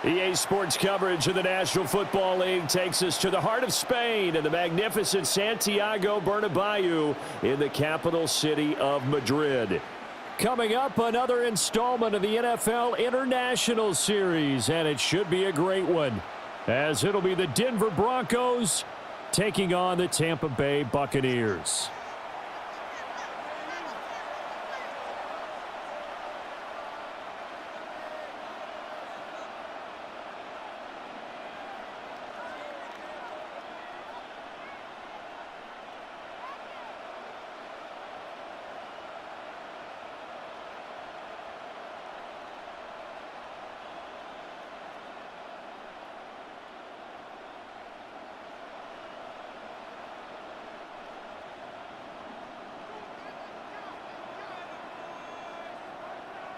EA Sports coverage of the National Football League takes us to the heart of Spain and the magnificent Santiago Bernabeu in the capital city of Madrid. Coming up, another installment of the NFL International Series, and it should be a great one, as it'll be the Denver Broncos taking on the Tampa Bay Buccaneers.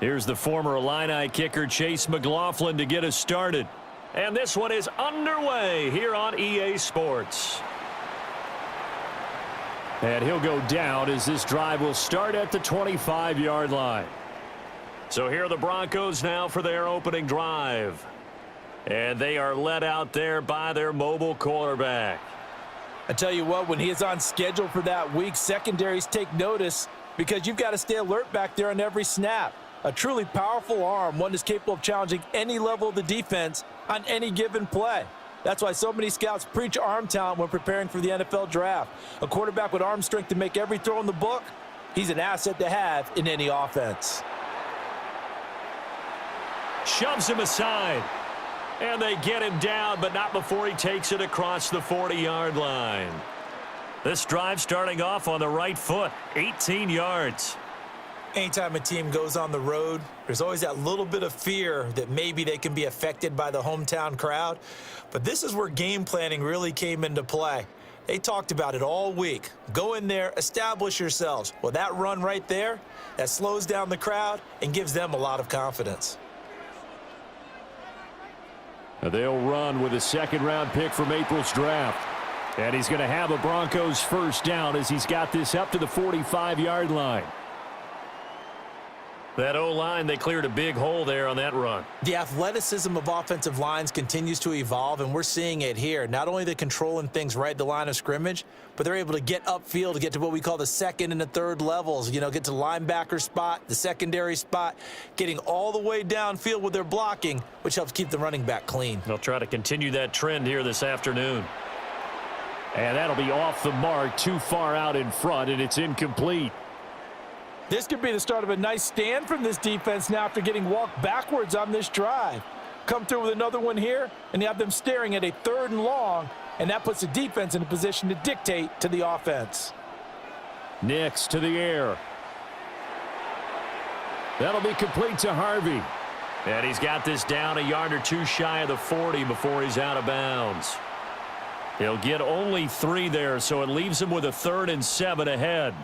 Here's the former Illini kicker Chase McLaughlin to get us started. And this one is underway here on EA Sports. And he'll go down as this drive will start at the 25-yard line. So here are the Broncos now for their opening drive. And they are led out there by their mobile quarterback. I tell you what, when he is on schedule for that week, secondaries take notice because you've got to stay alert back there on every snap. A truly powerful arm, one that's capable of challenging any level of the defense on any given play. That's why so many scouts preach arm talent when preparing for the NFL draft. A quarterback with arm strength to make every throw in the book, he's an asset to have in any offense. Shoves him aside. And they get him down, but not before he takes it across the 40-yard line. This drive starting off on the right foot, 18 yards. Anytime a team goes on the road, there's always that little bit of fear that maybe they can be affected by the hometown crowd. But this is where game planning really came into play. They talked about it all week. Go in there, establish yourselves. Well, that run right there, that slows down the crowd and gives them a lot of confidence. They'll run with a second-round pick from April's draft. And he's going to have a Broncos first down as he's got this up to the 45-yard line. That O-line, they cleared a big hole there on that run. The athleticism of offensive lines continues to evolve, and we're seeing it here. Not only the controlling things right at the line of scrimmage, but they're able to get upfield to get to what we call the second and the third levels. You know, get to the linebacker spot, the secondary spot, getting all the way downfield with their blocking, which helps keep the running back clean. They'll try to continue that trend here this afternoon. And that'll be off the mark, too far out in front, and it's incomplete. This could be the start of a nice stand from this defense now after getting walked backwards on this drive. Come through with another one here, and you have them staring at a 3rd and long, and that puts the defense in a position to dictate to the offense. Nix to the air. That'll be complete to Harvey. And he's got this down a yard or two shy of the 40 before he's out of bounds. He'll get only 3 there, so it leaves him with a 3rd and 7 ahead.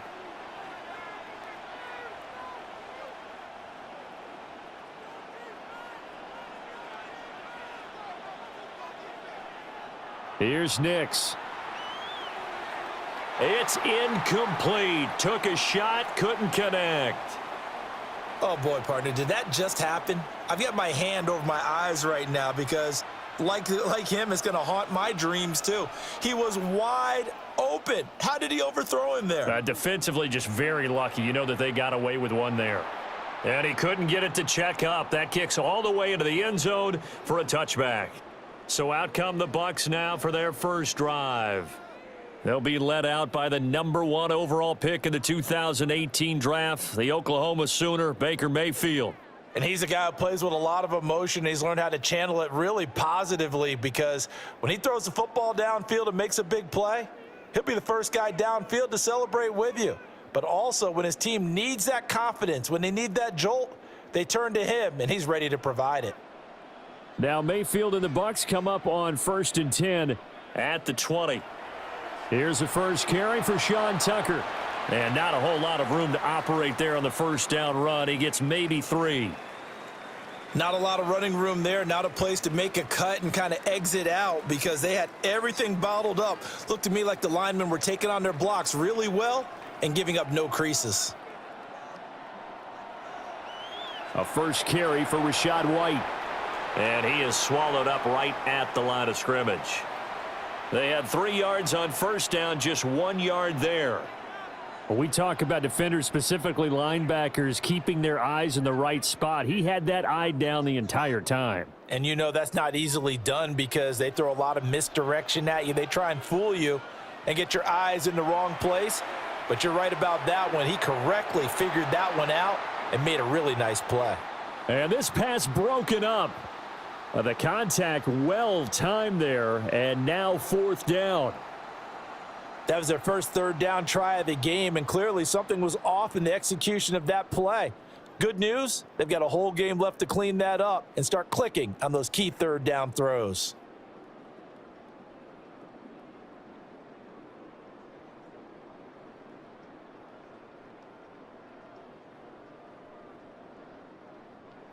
Here's Nix. It's incomplete. Took a shot, couldn't connect. Oh, boy, partner, did that just happen? I've got my hand over my eyes right now because, like him, it's going to haunt my dreams, too. He was wide open. How did he overthrow him there? Defensively, just very lucky. You know that they got away with one there. And he couldn't get it to check up. That kicks all the way into the end zone for a touchback. So out come the Bucks now for their first drive. They'll be led out by the #1 overall pick in the 2018 draft, the Oklahoma Sooner, Baker Mayfield. And he's a guy who plays with a lot of emotion. He's learned how to channel it really positively because when he throws the football downfield and makes a big play, he'll be the first guy downfield to celebrate with you. But also when his team needs that confidence, when they need that jolt, they turn to him, and he's ready to provide it. Now Mayfield and the Bucks come up on 1st and 10 at the 20. Here's the first carry for Sean Tucker. And not a whole lot of room to operate there on the first down run. He gets maybe 3. Not a lot of running room there. Not a place to make a cut and kind of exit out because they had everything bottled up. Looked to me like the linemen were taking on their blocks really well and giving up no creases. A first carry for Rachaad White. And he is swallowed up right at the line of scrimmage. They had 3 yards on first down, just 1 yard there. Well, we talk about defenders, specifically linebackers, keeping their eyes in the right spot. He had that eye down the entire time. And you know that's not easily done because they throw a lot of misdirection at you. They try and fool you and get your eyes in the wrong place. But you're right about that one. He correctly figured that one out and made a really nice play. And this pass broken up. The contact well timed there, and now 4th down. That was their first 3rd down try of the game, and clearly something was off in the execution of that play. Good news, they've got a whole game left to clean that up and start clicking on those key 3rd down throws.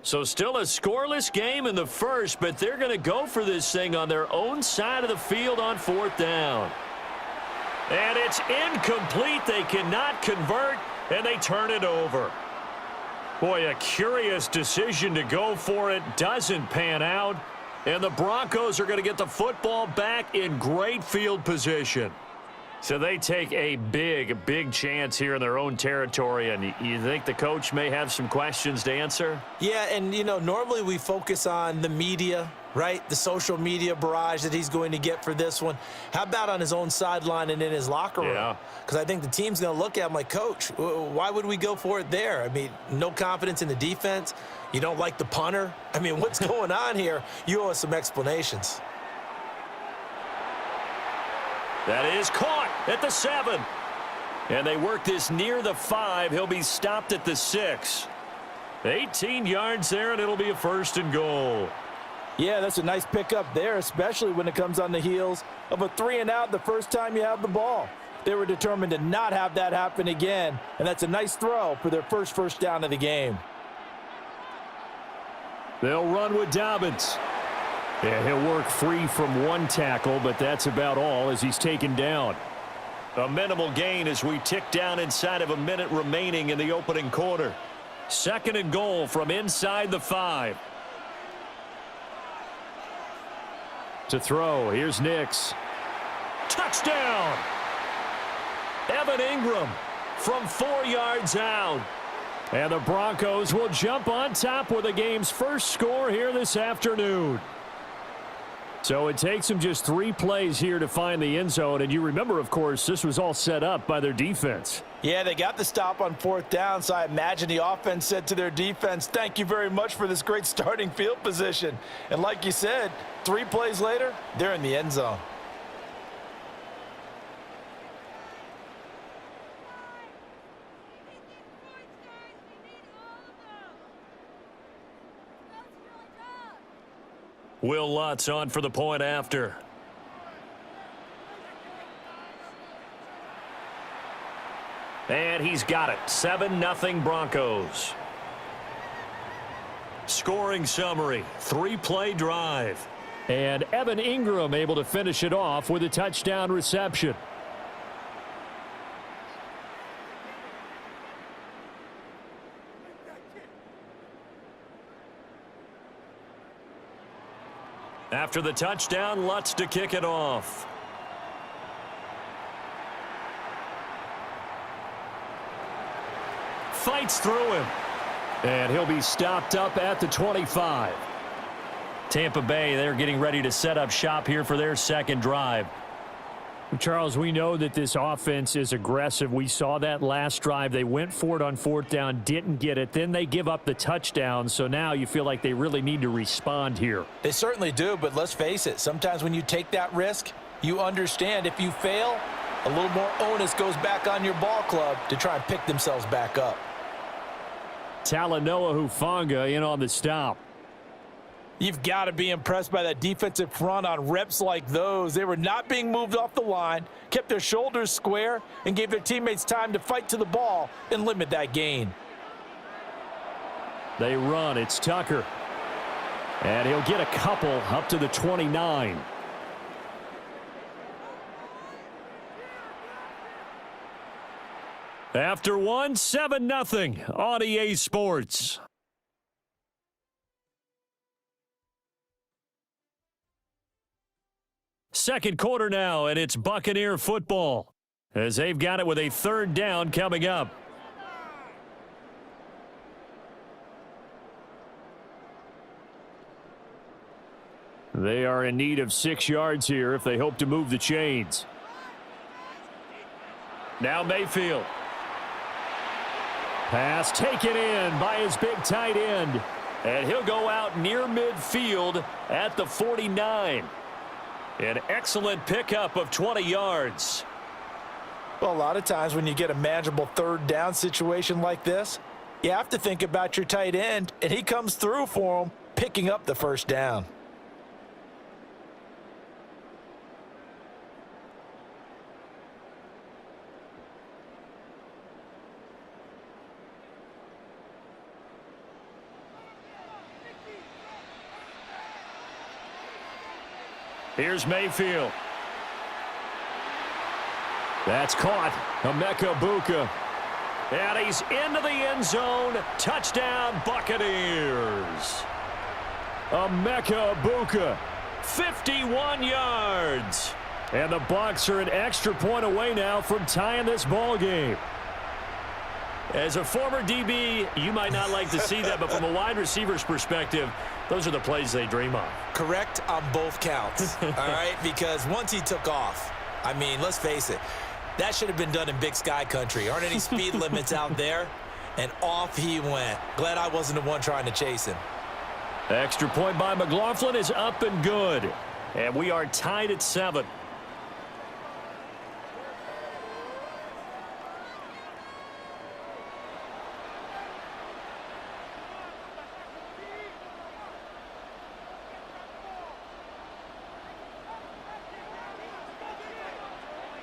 So still a scoreless game in the first, but they're going to go for this thing on their own side of the field on 4th down. And it's incomplete. They cannot convert, and they turn it over. Boy, a curious decision to go for it. Doesn't pan out. And the Broncos are going to get the football back in great field position. So they take a big chance here in their own territory, and you think the coach may have some questions to answer? Yeah, and, you know, normally we focus on the media, right? The social media barrage that he's going to get for this one. How about on his own sideline and in his locker room? Yeah. Because I think the team's going to look at him like, Coach, why would we go for it there? I mean, no confidence in the defense. You don't like the punter. I mean, what's going on here? You owe us some explanations. That is caught at the 7. And they work this near the 5. He'll be stopped at the 6. 18 yards there, and it'll be a 1st and goal. Yeah, that's a nice pickup there, especially when it comes on the heels of a 3-and-out the first time you have the ball. They were determined to not have that happen again, and that's a nice throw for their first down of the game. They'll run with Dobbins. And he'll work free from 1 tackle, but that's about all as he's taken down. A minimal gain as we tick down inside of a minute remaining in the opening quarter. 2nd and goal from inside the 5. To throw, here's Nix. Touchdown! Evan Ingram from 4 yards out. And the Broncos will jump on top with the game's first score here this afternoon. So it takes them just 3 plays here to find the end zone. And you remember, of course, this was all set up by their defense. Yeah, they got the stop on 4th down, so I imagine the offense said to their defense, thank you very much for this great starting field position. And like you said, 3 plays later, they're in the end zone. Will Lutz on for the point after. And he's got it. 7-0 Broncos. Scoring summary. 3-play drive. And Evan Ingram able to finish it off with a touchdown reception. After the touchdown, Lutz to kick it off. Fights through him. And he'll be stopped up at the 25. Tampa Bay, they're getting ready to set up shop here for their 2nd drive. Charles, we know that this offense is aggressive. We saw that last drive. They went for it on 4th down, didn't get it. Then they give up the touchdown. So now you feel like they really need to respond here. They certainly do, but let's face it. Sometimes when you take that risk, you understand if you fail, a little more onus goes back on your ball club to try and pick themselves back up. Talanoa Hufanga in on the stop. You've got to be impressed by that defensive front on reps like those. They were not being moved off the line, kept their shoulders square, and gave their teammates time to fight to the ball and limit that gain. They run. It's Tucker. And he'll get a couple up to the 29. After 1, 7-0 on EA Sports. second quarter now, and it's Buccaneer football as they've got it with a third down coming up. They are in need of 6 yards here if they hope to move the chains. Now Mayfield. Pass taken in by his big tight end. And he'll go out near midfield at the 49. An excellent pickup of 20 yards. Well, a lot of times when you get a manageable third down situation like this, you have to think about your tight end, and he comes through for him, picking up the first down. Here's Mayfield. That's caught. Buccaneers. And he's into the end zone. Touchdown, Buccaneers. Buccaneers. 51 yards. And the Bucks are an extra point away now from tying this ball game. As a former DB, you might not like to see that, but from a wide receiver's perspective, those are the plays they dream of. Correct on both counts, all right? Because once he took off, I mean, let's face it, that should have been done in Big Sky country. Aren't any speed limits out there? And off he went. Glad I wasn't the one trying to chase him. Extra point by McLaughlin is up and good. And we are tied at 7.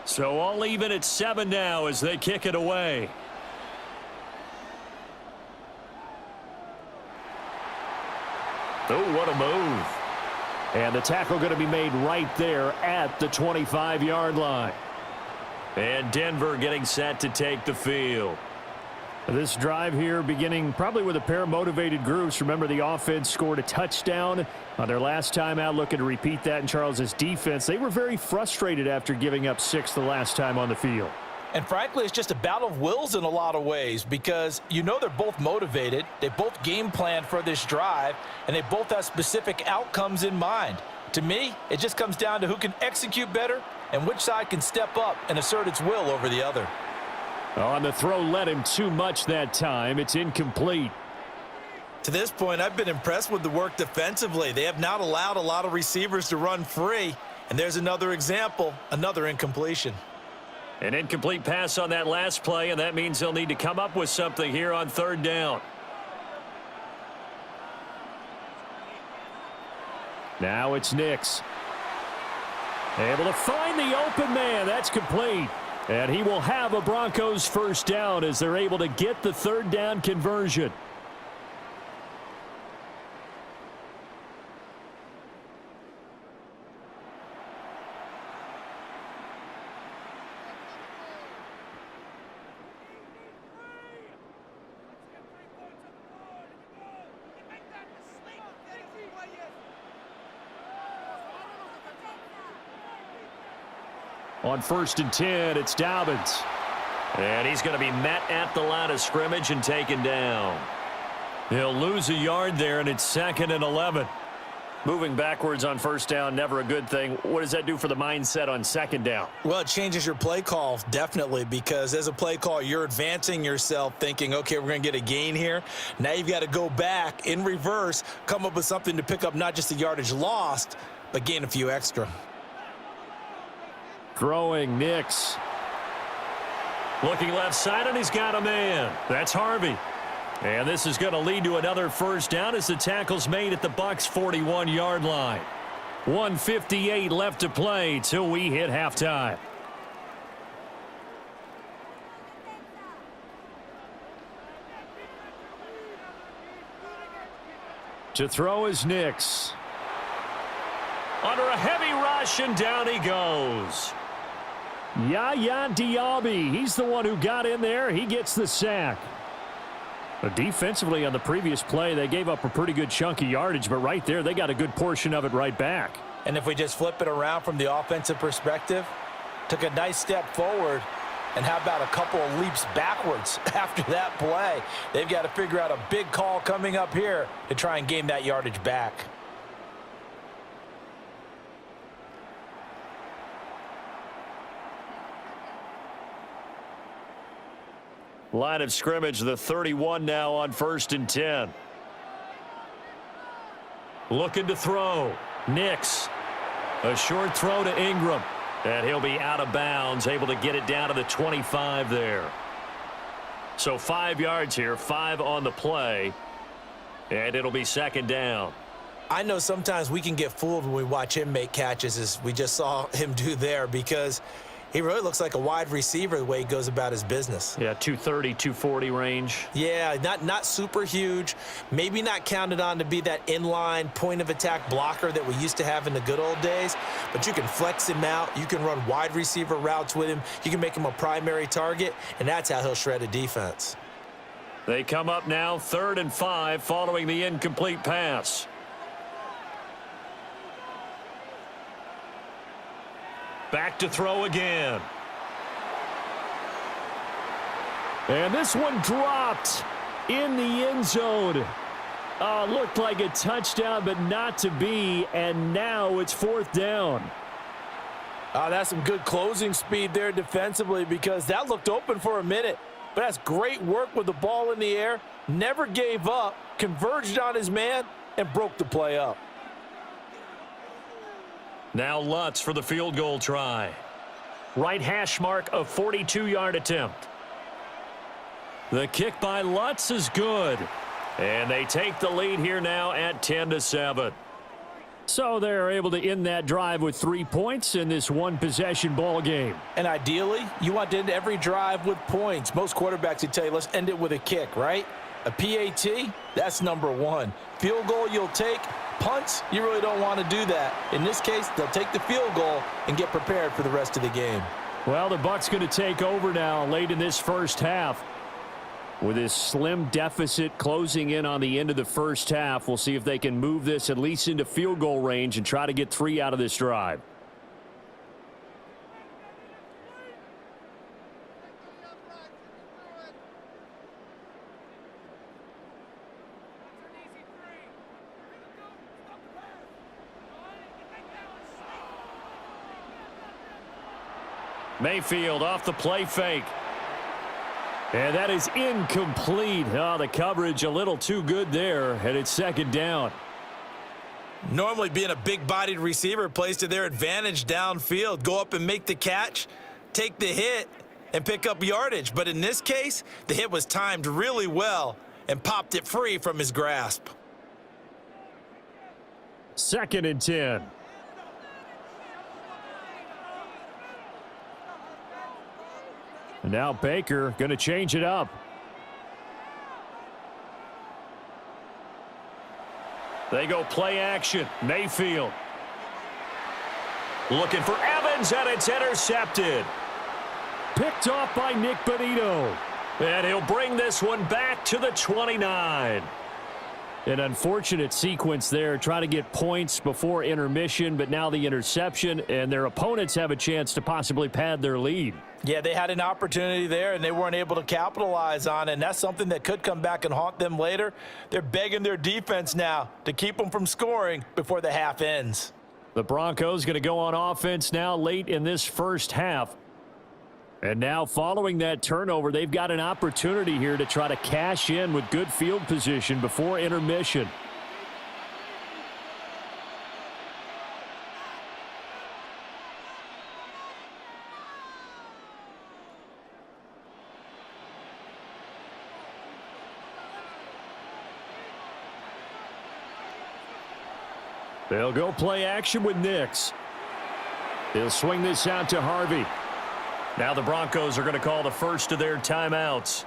So all even at 7 now as they kick it away. Oh, what a move. And the tackle going to be made right there at the 25-yard line. And Denver getting set to take the field. This drive here beginning probably with a pair of motivated groups. Remember, the offense scored a touchdown on their last time out, looking to repeat that in Charles's defense. They were very frustrated after giving up 6 the last time on the field. And frankly, it's just a battle of wills in a lot of ways because you know they're both motivated. They both game planned for this drive, and they both have specific outcomes in mind. To me, it just comes down to who can execute better and which side can step up and assert its will over the other. On the throw led him too much that time. It's incomplete. To this point, I've been impressed with the work defensively. They have not allowed a lot of receivers to run free. And there's another example, another incompletion. An incomplete pass on that last play, and that means they'll need to come up with something here on third down. Now it's Nix. Able to find the open man. That's complete. And he will have a Broncos first down as they're able to get the third down conversion. On 1st and 10, it's Dobbins. And he's going to be met at the line of scrimmage and taken down. He'll lose a yard there, and it's 2nd and 11. Moving backwards on first down, never a good thing. What does that do for the mindset on 2nd down? Well, it changes your play call, definitely, because as a play call, you're advancing yourself thinking, okay, we're going to get a gain here. Now you've got to go back in reverse, come up with something to pick up not just the yardage lost, but gain a few extra. Throwing Nix. Looking left side, and he's got a man. That's Harvey. And this is going to lead to another first down as the tackle's made at the Bucks' 41-yard line. 1:58 left to play till we hit halftime. To throw is Nix. Under a heavy rush, and down he goes. Yaya Diaby, he's the one who got in there. He gets the sack. But defensively on the previous play, they gave up a pretty good chunk of yardage, but right there, they got a good portion of it right back. And if we just flip it around from the offensive perspective, took a nice step forward, and how about a couple of leaps backwards after that play? They've got to figure out a big call coming up here to try and gain that yardage back. Line of scrimmage, the 31 now on 1st and 10. Looking to throw. Nix. A short throw to Ingram. And he'll be out of bounds, able to get it down to the 25 there. So 5 yards here, 5 on the play. And it'll be 2nd down. I know sometimes we can get fooled when we watch him make catches, as we just saw him do there, because he really looks like a wide receiver the way he goes about his business. Yeah, 230, 240 range. Yeah, not super huge. Maybe not counted on to be that inline point-of-attack blocker that we used to have in the good old days. But you can flex him out. You can run wide receiver routes with him. You can make him a primary target, and that's how he'll shred a defense. They come up now 3rd and 5 following the incomplete pass. Back to throw again. And this one dropped in the end zone. Looked like a touchdown, but not to be. And now it's 4th down. That's some good closing speed there defensively, because that looked open for a minute. But that's great work with the ball in the air. Never gave up, converged on his man, and broke the play up. Now Lutz for the field goal try. Right hash mark, a 42-yard attempt. The kick by Lutz is good. And they take the lead here now at 10-7. So they're able to end that drive with 3 points in this one-possession ball game. And ideally, you want to end every drive with points. Most quarterbacks would tell you, let's end it with a kick, right? A PAT, that's number 1. Field goal you'll take. Punts, you really don't want to do that. In this case, they'll take the field goal and get prepared for the rest of the game. Well, the Bucks going to take over now late in this first half. With this slim deficit closing in on the end of the first half, we'll see if they can move this at least into field goal range and try to get 3 out of this drive. Mayfield off the play fake. And that is incomplete. Oh, the coverage a little too good there, and it's 2nd down. Normally being a big-bodied receiver plays to their advantage downfield. Go up and make the catch, take the hit, and pick up yardage. But in this case, the hit was timed really well and popped it free from his grasp. 2nd and 10. And now Baker going to change it up. They go play action. Mayfield. Looking for Evans, and it's intercepted. Picked off by Nick Bonito. And he'll bring this one back to the 29. An unfortunate sequence there, trying to get points before intermission, but now the interception, and their opponents have a chance to possibly pad their lead. Yeah, they had an opportunity there, and they weren't able to capitalize on it, and that's something that could come back and haunt them later. They're begging their defense now to keep them from scoring before the half ends. The Broncos going to go on offense now late in this first half. And now following that turnover, they've got an opportunity here to try to cash in with good field position before intermission. They'll go play action with Nix. They'll swing this out to Harvey. Now the Broncos are going to call the first of their timeouts,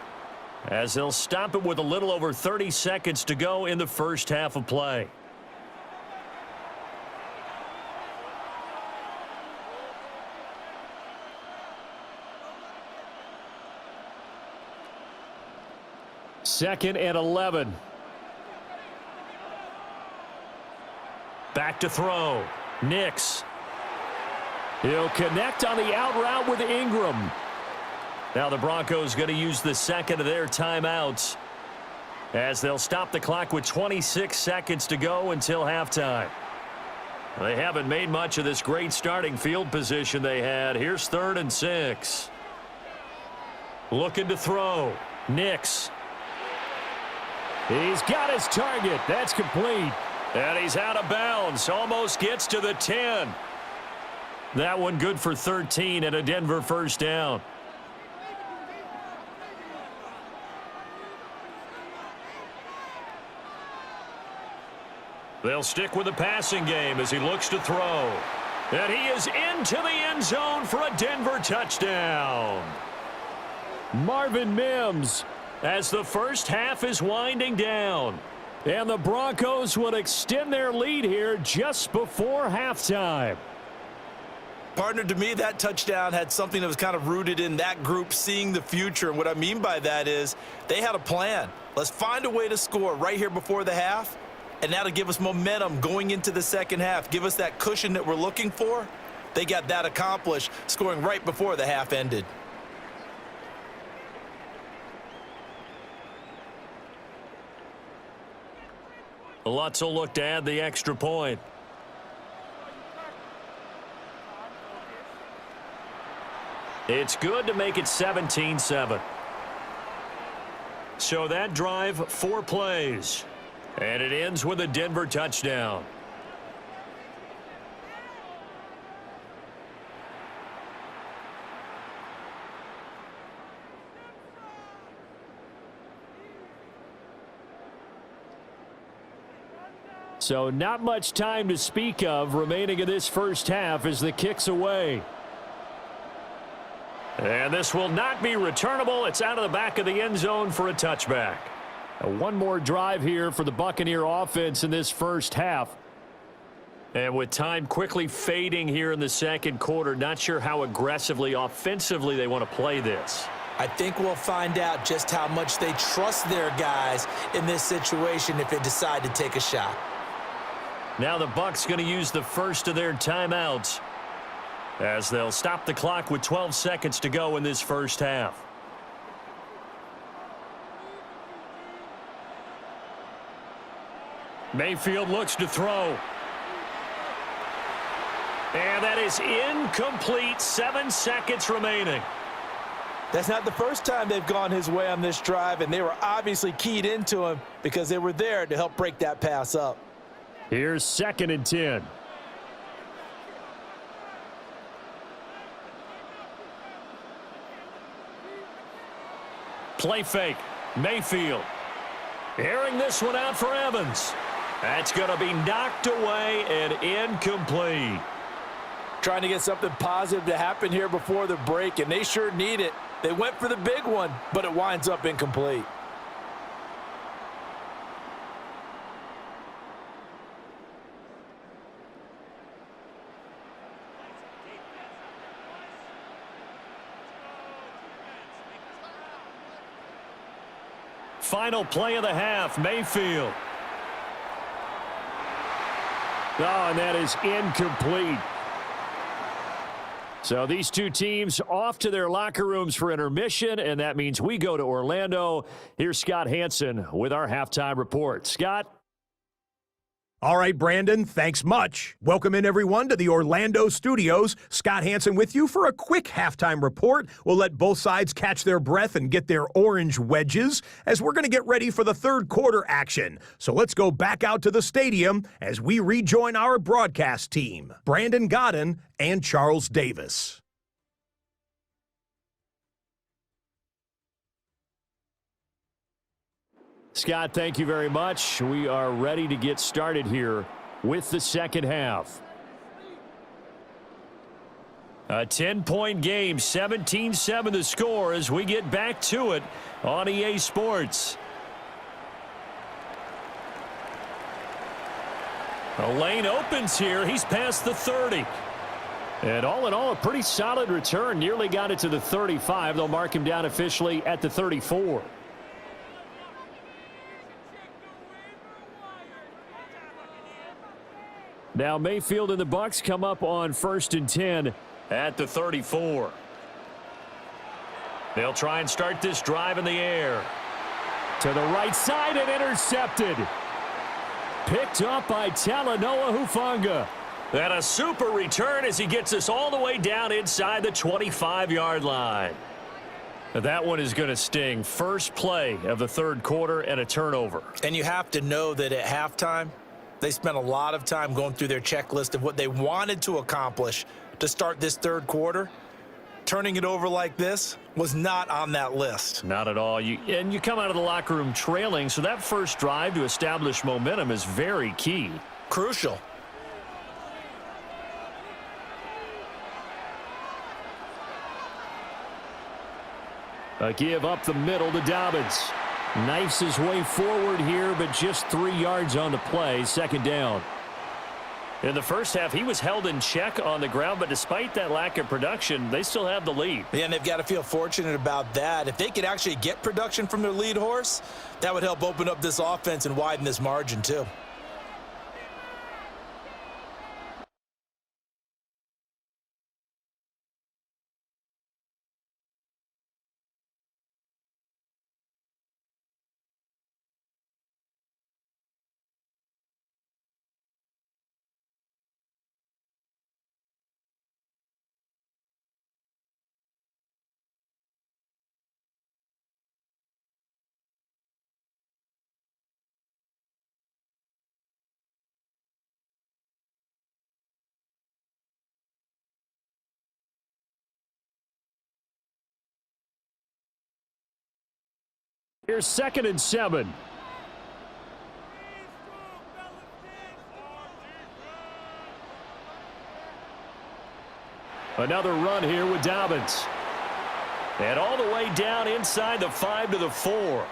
as they'll stop it with a little over 30 seconds to go in the first half of play. Second and 11. Back to throw. Nix. He'll connect on the out route with Ingram. Now the Broncos going to use the second of their timeouts as they'll stop the clock with 26 seconds to go until halftime. They haven't made much of this great starting field position they had. Here's 3rd and 6. Looking to throw. Nix. He's got his target. That's complete. And he's out of bounds. Almost gets to the 10. That one good for 13 and a Denver first down. They'll stick with the passing game as he looks to throw. And he is into the end zone for a Denver touchdown. Marvin Mims as the first half is winding down. And the Broncos will extend their lead here just before halftime. Partner, to me, that touchdown had something that was kind of rooted in that group seeing the future. And what I mean by that is they had a plan. Let's find a way to score right here before the half. And that'll give us momentum going into the second half. Give us that cushion that we're looking for. They got that accomplished, scoring right before the half ended. Lutz will look to add the extra point. It's good to make it 17-7. So that drive, 4 plays. And it ends with a Denver touchdown. So not much time to speak of remaining in this first half as the kick's away. And this will not be returnable. It's out of the back of the end zone for a touchback. One more drive here for the Buccaneer offense in this first half. And with time quickly fading here in the second quarter, not sure how aggressively, offensively they want to play this. I think we'll find out just how much they trust their guys in this situation if they decide to take a shot. Now the Bucks going to use the first of their timeouts as they'll stop the clock with 12 seconds to go in this first half. Mayfield looks to throw. And that is incomplete. 7 seconds remaining. That's not the first time they've gone his way on this drive, and they were obviously keyed into him because they were there to help break that pass up. Here's 2nd and 10. Play fake. Mayfield. Airing this one out for Evans. That's going to be knocked away and incomplete. Trying to get something positive to happen here before the break, and they sure need it. They went for the big one, but it winds up incomplete. Final play of the half, Mayfield. Oh, and that is incomplete. So these two teams off to their locker rooms for intermission, and that means we go to Orlando. Here's Scott Hansen with our halftime report. Scott? All right, Brandon, thanks much. Welcome in, everyone, to the Orlando studios. Scott Hansen with you for a quick halftime report. We'll let both sides catch their breath and get their orange wedges as we're going to get ready for the third quarter action. So let's go back out to the stadium as we rejoin our broadcast team, Brandon Godden and Charles Davis. Scott, thank you very much. We are ready to get started here with the second half. A 10-point game, 17-7 the score as we get back to it on EA Sports. A lane opens here. He's past the 30. And all in all, a pretty solid return. Nearly got it to the 35. They'll mark him down officially at the 34. Now Mayfield and the Bucks come up on 1st and 10 at the 34. They'll try and start this drive in the air. To the right side and intercepted. Picked up by Talanoa Hufanga. And a super return as he gets us all the way down inside the 25-yard line. That one is going to sting. First play of the third quarter and a turnover. And you have to know that at halftime, they spent a lot of time going through their checklist of what they wanted to accomplish to start this third quarter. Turning it over like this was not on that list. Not at all. And you come out of the locker room trailing, so that first drive to establish momentum is very key. Crucial. A give up the middle to Dobbins. Knifes his way forward here, but just 3 yards on the play. Second down. In the first half, he was held in check on the ground, but despite that lack of production, they still have the lead. Yeah, and they've got to feel fortunate about that. If they could actually get production from their lead horse, that would help open up this offense and widen this margin too. Here's 2nd and 7. Another run here with Dobbins. And all the way down inside the 5 to the 4.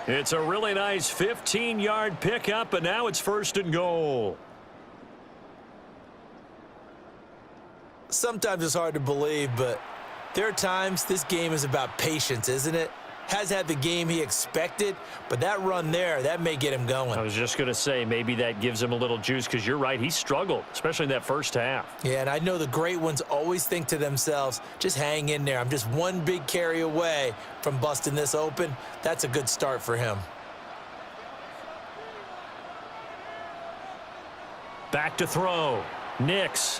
It's a really nice 15-yard pickup, and now it's 1st and goal. Sometimes it's hard to believe, but there are times this game is about patience, isn't it? Has had the game he expected, but that run there, that may get him going. I was just going to say, maybe that gives him a little juice, because you're right, he struggled, especially in that first half. Yeah, and I know the great ones always think to themselves, just hang in there. I'm just one big carry away from busting this open. That's a good start for him. Back to throw. Nix.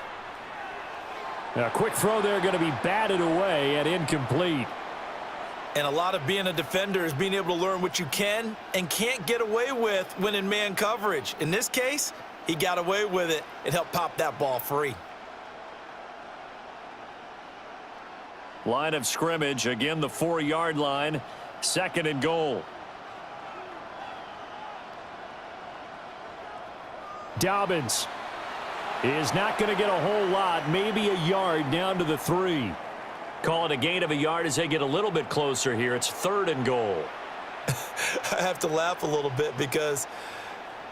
A quick throw there, going to be batted away and incomplete. And a lot of being a defender is being able to learn what you can and can't get away with when in man coverage. In this case, he got away with it. It helped pop that ball free. Line of scrimmage, again the 4-yard line. 2nd and goal. Dobbins is not going to get a whole lot, maybe a yard down to the 3. Call it a gain of a yard as they get a little bit closer here. It's 3rd and goal. I have to laugh a little bit because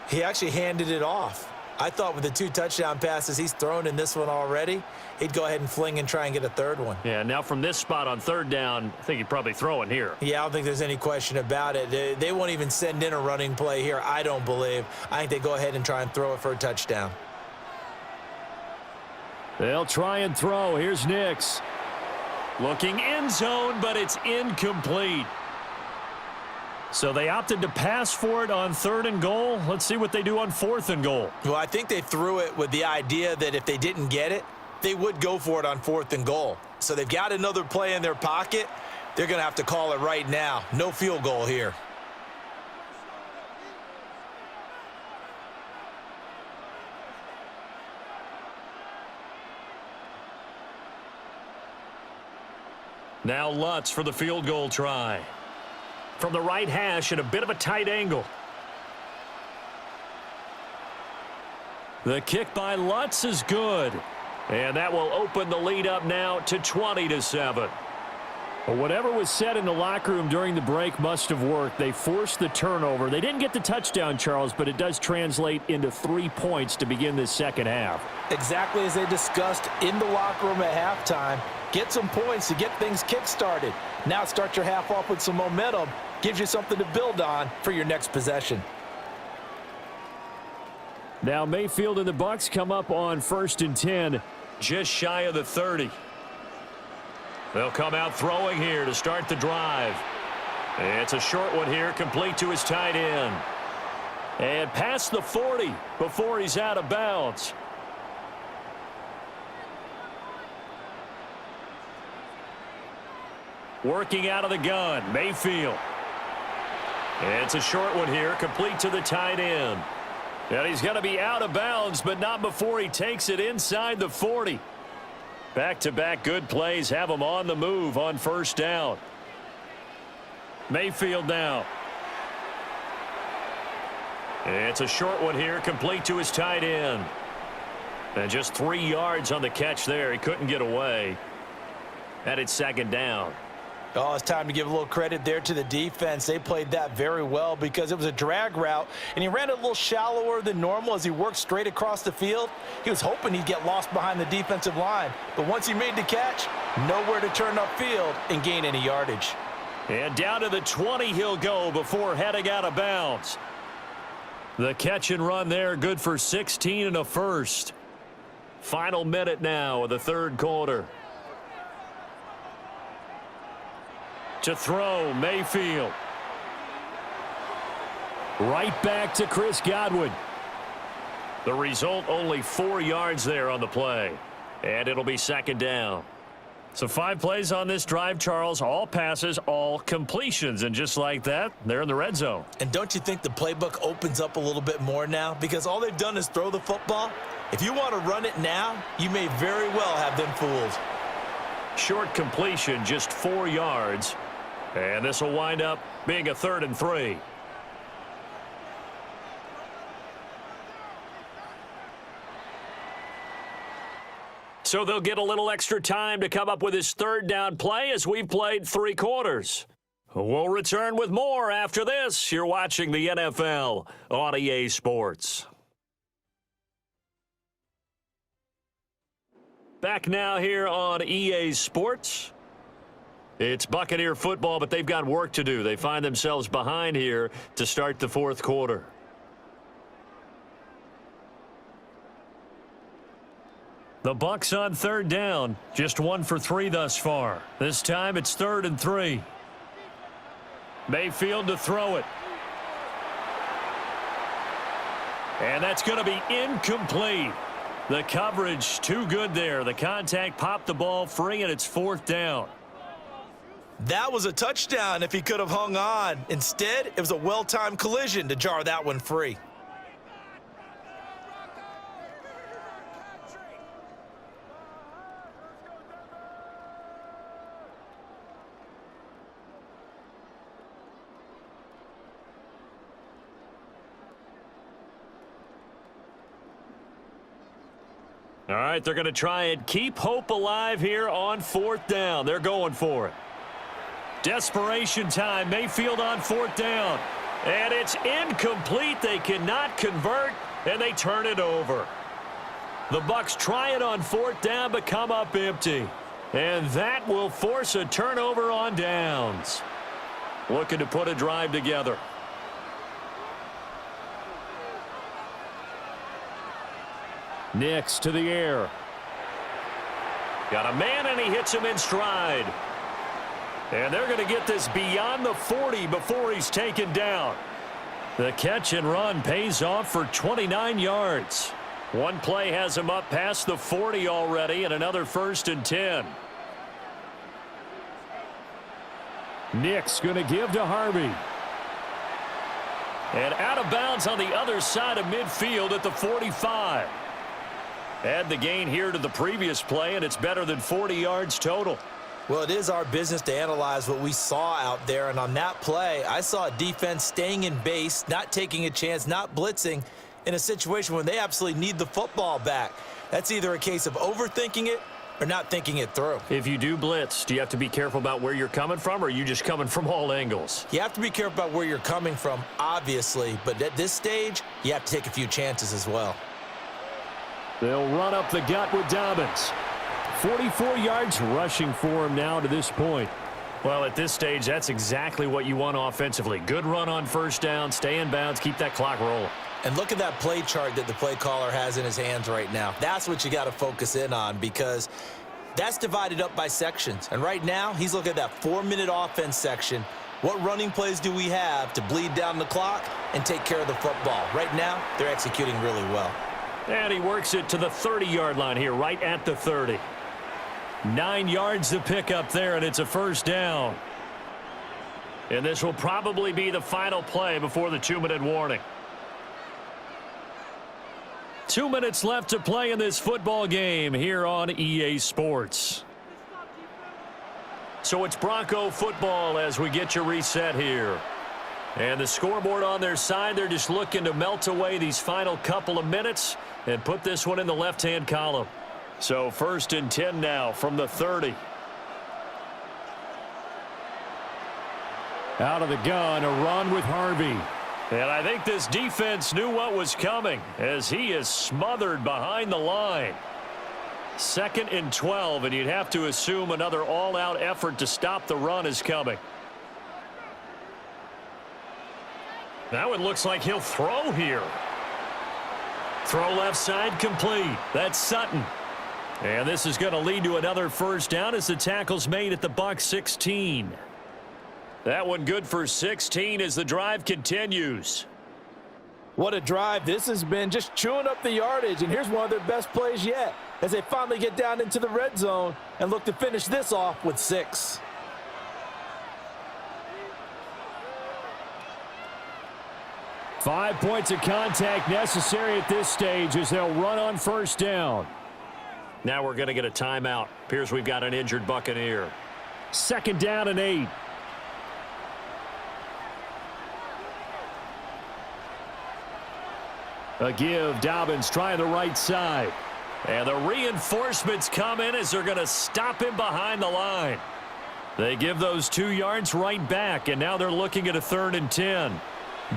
he actually handed it off. I thought with the 2 touchdown passes he's thrown in this one already, he'd go ahead and fling and try and get a 3rd one. Yeah, now from this spot on 3rd down, I think he'd probably throw it here. Yeah, I don't think there's any question about it. They won't even send in a running play here, I don't believe. I think they go ahead and try and throw it for a touchdown. They'll try and throw. Here's Nix. Looking end zone, but it's incomplete. So they opted to pass for it on 3rd and goal. Let's see what they do on 4th and goal. Well, I think they threw it with the idea that if they didn't get it, they would go for it on 4th and goal. So they've got another play in their pocket. They're going to have to call it right now. No field goal here. Now Lutz for the field goal try. From the right hash at a bit of a tight angle. The kick by Lutz is good. And that will open the lead up now to 20-7. Well, whatever was said in the locker room during the break must have worked. They forced the turnover. They didn't get the touchdown, Charles, but it does translate into 3 points to begin this second half. Exactly as they discussed in the locker room at halftime. Get some points to get things kick-started. Now start your half off with some momentum. Gives you something to build on for your next possession. Now Mayfield and the Bucks come up on 1st and 10, just shy of the 30. They'll come out throwing here to start the drive. It's a short one here, complete to his tight end. And past the 40 before he's out of bounds. Working out of the gun, Mayfield. It's a short one here, complete to the tight end. And he's going to be out of bounds, but not before he takes it inside the 40. Back-to-back good plays have him on the move on 1st down. Mayfield now. It's a short one here, complete to his tight end. And just 3 yards on the catch there. He couldn't get away. And it's 2nd down. Oh, it's time to give a little credit there to the defense. They played that very well because it was a drag route, and he ran it a little shallower than normal as he worked straight across the field. He was hoping he'd get lost behind the defensive line, but once he made the catch, nowhere to turn upfield and gain any yardage. And down to the 20 he'll go before heading out of bounds. The catch and run there, good for 16 and a first. Final minute now of the 3rd quarter. To throw, Mayfield. Right back to Chris Godwin. The result, only 4 yards there on the play. And it'll be 2nd down. So 5 plays on this drive, Charles. All passes, all completions. And just like that, they're in the red zone. And don't you think the playbook opens up a little bit more now? Because all they've done is throw the football. If you want to run it now, you may very well have them fooled. Short completion, just 4 yards. And this will wind up being a 3rd and 3. So they'll get a little extra time to come up with his 3rd down play as we've played 3 quarters. We'll return with more after this. You're watching the NFL on EA Sports. Back now here on EA Sports. It's Buccaneer football, but they've got work to do. They find themselves behind here to start the 4th quarter. The Bucks on 3rd down, just 1 for 3 thus far. This time it's 3rd and 3. Mayfield to throw it. And that's going to be incomplete. The coverage too good there. The contact popped the ball free, and it's 4th down. That was a touchdown if he could have hung on. Instead, it was a well-timed collision to jar that one free. All right, they're going to try and keep hope alive here on 4th down. They're going for it. Desperation time. Mayfield on 4th down. And it's incomplete. They cannot convert, and they turn it over. The Bucks try it on 4th down, but come up empty. And that will force a turnover on downs. Looking to put a drive together. Next to the air. Got a man, and he hits him in stride. And they're going to get this beyond the 40 before he's taken down. The catch and run pays off for 29 yards. One play has him up past the 40 already, and another 1st and 10. Nick's going to give to Harvey. And out of bounds on the other side of midfield at the 45. Add the gain here to the previous play, and it's better than 40 yards total. Well, it is our business to analyze what we saw out there, and on that play, I saw a defense staying in base, not taking a chance, not blitzing in a situation when they absolutely need the football back. That's either a case of overthinking it or not thinking it through. If you do blitz, do you have to be careful about where you're coming from, or are you just coming from all angles? You have to be careful about where you're coming from, obviously, but at this stage, you have to take a few chances as well. They'll run up the gut with Dobbins. 44 yards rushing for him now to this point. Well, at this stage, that's exactly what you want offensively. Good run on 1st down, stay in bounds, keep that clock rolling. And look at that play chart that the play caller has in his hands right now. That's what you got to focus in on, because that's divided up by sections. And right now, he's looking at that 4-minute offense section. What running plays do we have to bleed down the clock and take care of the football? Right now, they're executing really well. And he works it to the 30-yard line here, right at the 30. 9 yards to pick up there, and it's a first down. And this will probably be the final play before the 2-minute warning. 2 minutes left to play in this football game here on EA Sports. So it's Bronco football as we get you reset here. And the scoreboard on their side, they're just looking to melt away these final couple of minutes and put this one in the left-hand column. So 1st and 10 now from the 30. Out of the gun, a run with Harvey. And I think this defense knew what was coming as he is smothered behind the line. 2nd and 12, and you'd have to assume another all-out effort to stop the run is coming. That one looks like he'll throw here. Throw left side complete. That's Sutton. And this is going to lead to another first down as the tackle's made at the Bucks 16. That one good for 16 as the drive continues. What a drive this has been, just chewing up the yardage. And here's one of their best plays yet as they finally get down into the red zone and look to finish this off with 6. Five points of contact necessary at this stage as they'll run on first down. Now we're going to get a timeout. Appears we've got an injured Buccaneer. 2nd down and 8. A give. Dobbins trying the right side. And the reinforcements come in as they're going to stop him behind the line. They give those 2 yards right back, and now they're looking at a 3rd and 10.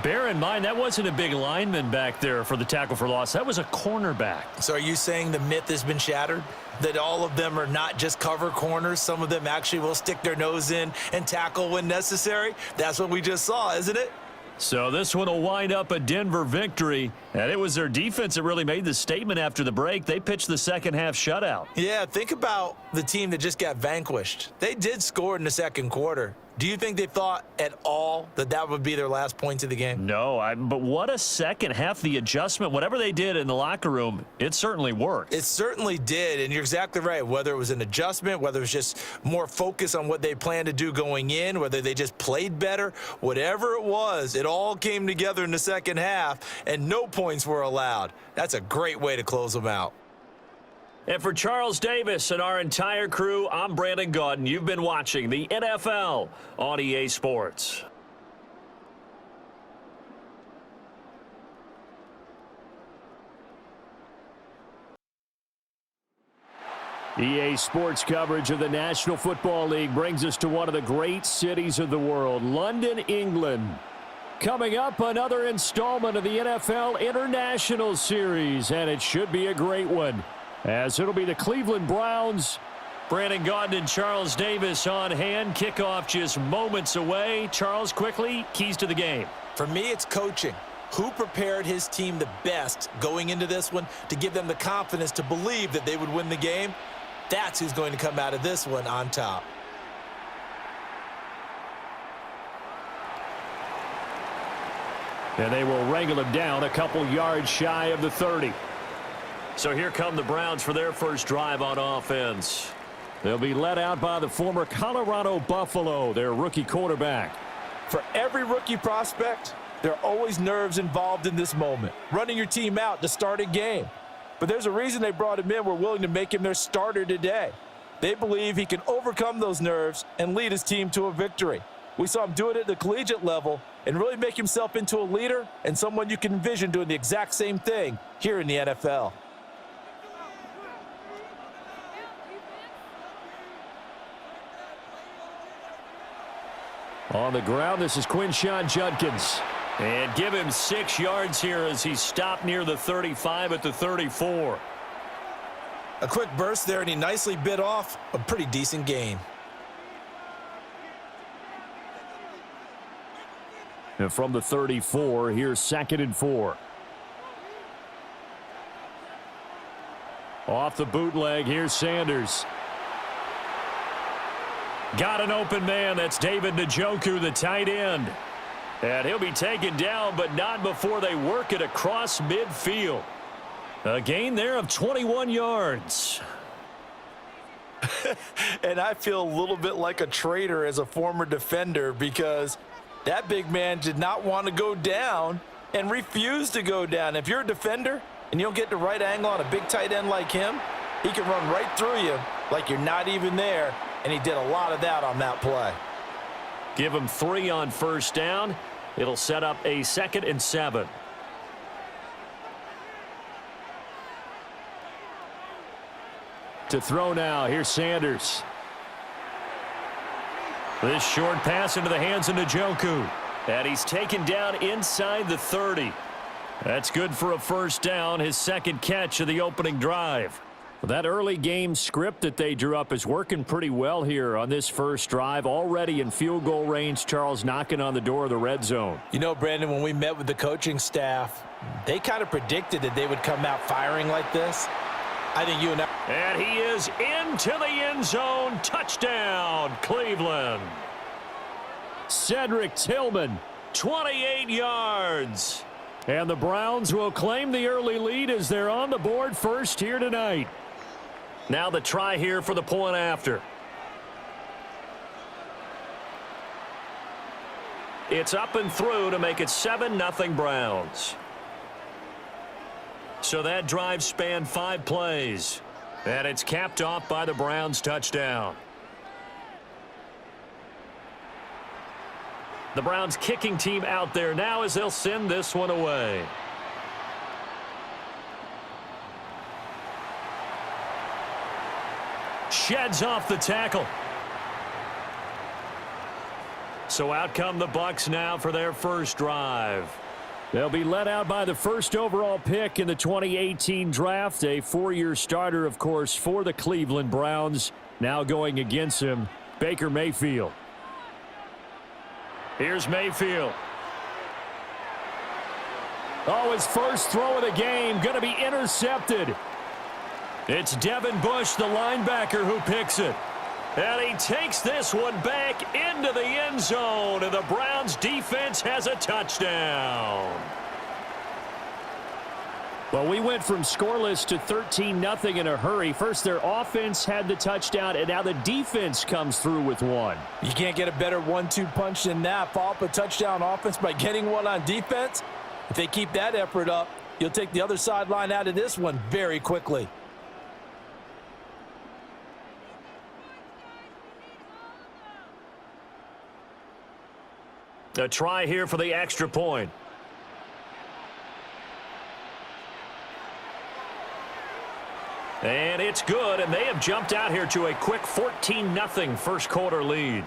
Bear in mind, that wasn't a big lineman back there for the tackle for loss. That was a cornerback. So are you saying the myth has been shattered? That all of them are not just cover corners? Some of them actually will stick their nose in and tackle when necessary? That's what we just saw, isn't it? So this one will wind up a Denver victory, and it was their defense that really made the statement after the break. They pitched the second half shutout. Yeah, think about the team that just got vanquished. They did score in the second quarter. Do you think they thought at all that that would be their last points of the game? No, but what a second half. The adjustment, whatever they did in the locker room, it certainly worked. It certainly did, and you're exactly right. Whether it was an adjustment, whether it was just more focus on what they planned to do going in, whether they just played better, whatever it was, it all came together in the second half, and no points were allowed. That's a great way to close them out. And for Charles Davis and our entire crew, I'm Brandon Gaudin. You've been watching the NFL on EA Sports. EA Sports coverage of the National Football League brings us to one of the great cities of the world, London, England. Coming up, another installment of the NFL International Series, and it should be a great one, as it'll be the Cleveland Browns. Brandon Gaudin and Charles Davis on hand. Kickoff just moments away. Charles, quickly, keys to the game. For me, it's coaching. Who prepared his team the best going into this one to give them the confidence to believe that they would win the game? That's who's going to come out of this one on top. And they will wrangle him down a couple yards shy of the 30. So here come the Browns for their first drive on offense. They'll be led out by the former Colorado Buffalo, their rookie quarterback. For every rookie prospect, there are always nerves involved in this moment, running your team out to start a game. But there's a reason they brought him in. We're willing to make him their starter today. They believe he can overcome those nerves and lead his team to a victory. We saw him do it at the collegiate level and really make himself into a leader and someone you can envision doing the exact same thing here in the NFL. On the ground, this is Quinshon Judkins. And give him 6 yards here as he stopped near the 35 at the 34. A quick burst there, and he nicely bit off a pretty decent gain. And from the 34, here's 2nd and 4. Off the bootleg, here's Sanders. Got an open man. That's David Njoku, the tight end. And he'll be taken down, but not before they work it across midfield. A gain there of 21 yards. And I feel a little bit like a traitor as a former defender because that big man did not want to go down and refused to go down. If you're a defender and you don't get the right angle on a big tight end like him, he can run right through you like you're not even there, and he did a lot of that on that play. Give him 3 on first down. It'll set up a 2nd and 7. To throw now, here's Sanders. This short pass into the hands of Njoku. And he's taken down inside the 30. That's good for a first down, his 2nd catch of the opening drive. That early game script that they drew up is working pretty well here on this first drive. Already in field goal range, Charles, knocking on the door of the red zone. You know, Brandon, when we met with the coaching staff, they kind of predicted that they would come out firing like this. I think you and I... And he is into the end zone. Touchdown, Cleveland. Cedric Tillman, 28 yards. And the Browns will claim the early lead as they're on the board first here tonight. Now the try here for the point after. It's up and through to make it 7-0 Browns. So that drive spanned 5 plays. And it's capped off by the Browns touchdown. The Browns kicking team out there now as they'll send this one away. Sheds off the tackle. So out come the Bucks now for their first drive. They'll be led out by the first overall pick in the 2018 draft. A 4-year starter, of course, for the Cleveland Browns. Now going against him, Baker Mayfield. Here's Mayfield. Oh, his first throw of the game going to be intercepted. It's Devin Bush, the linebacker, who picks it. And he takes this one back into the end zone, and the Browns defense has a touchdown. Well, we went from scoreless to 13-0 in a hurry. First, their offense had the touchdown, and now the defense comes through with one. You can't get a better 1-2 punch than that. Follow up a touchdown offense by getting one on defense. If they keep that effort up, you'll take the other sideline out of this one very quickly. A try here for the extra point. And it's good, and they have jumped out here to a quick 14-0 first quarter lead.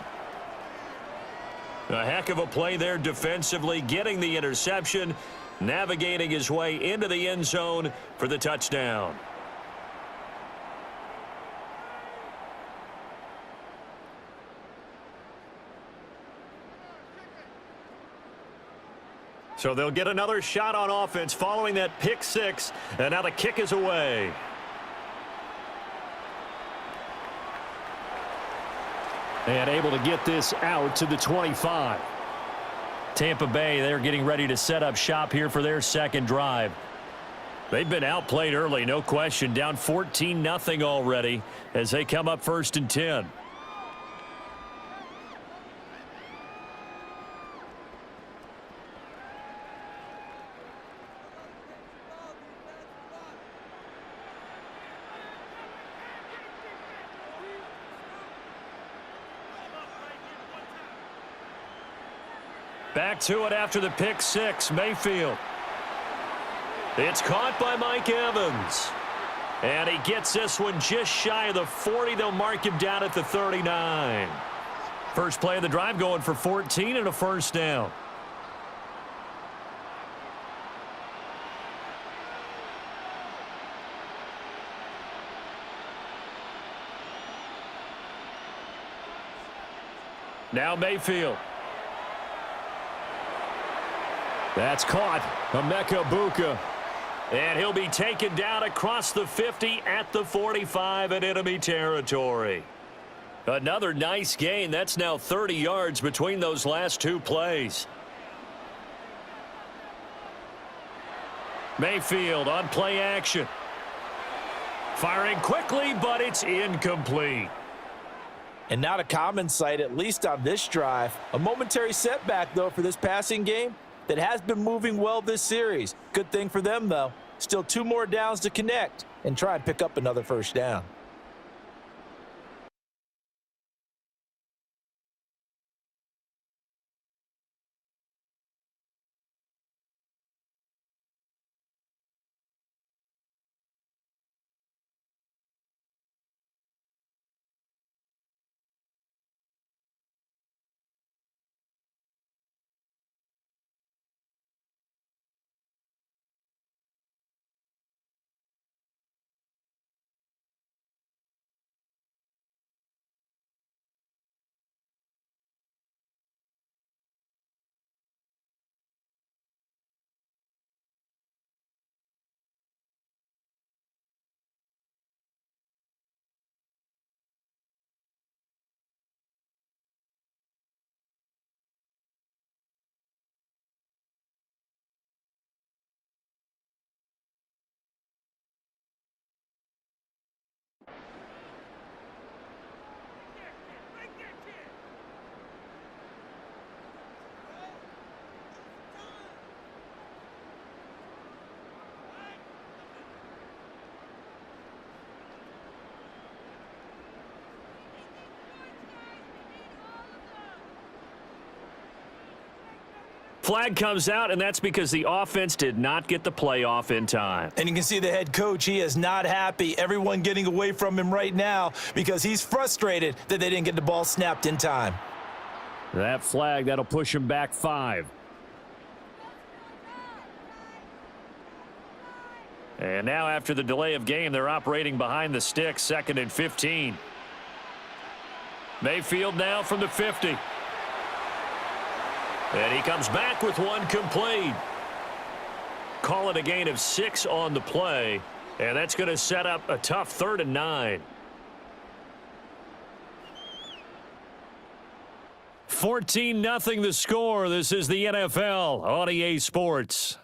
A heck of a play there defensively, getting the interception, navigating his way into the end zone for the touchdown. So they'll get another shot on offense following that pick 6, and now the kick is away. And able to get this out to the 25. Tampa Bay, they're getting ready to set up shop here for their second drive. They've been outplayed early, no question. Down 14-0 already as they come up 1st and 10. Back to it after the pick 6, Mayfield. It's caught by Mike Evans. And he gets this one just shy of the 40. They'll mark him down at the 39. First play of the drive going for 14 and a first down. Now Mayfield. That's caught. Emeka Buka. And he'll be taken down across the 50 at the 45 in enemy territory. Another nice gain. That's now 30 yards between those last two plays. Mayfield on play action. Firing quickly, but it's incomplete. And not a common sight, at least on this drive. A momentary setback, though, for this passing game that has been moving well this series. Good thing for them, though. Still 2 more downs to connect and try and pick up another first down. Flag comes out, and that's because the offense did not get the play off in time. And you can see the head coach, he is not happy. Everyone getting away from him right now because he's frustrated that they didn't get the ball snapped in time. That flag, that'll push him back 5. And now after the delay of game, they're operating behind the sticks, 2nd and 15. Mayfield now from the 50. And he comes back with one complete. Call it a gain of 6 on the play. And that's going to set up a tough 3rd and 9. 14-0 the score. This is the NFL on EA Sports.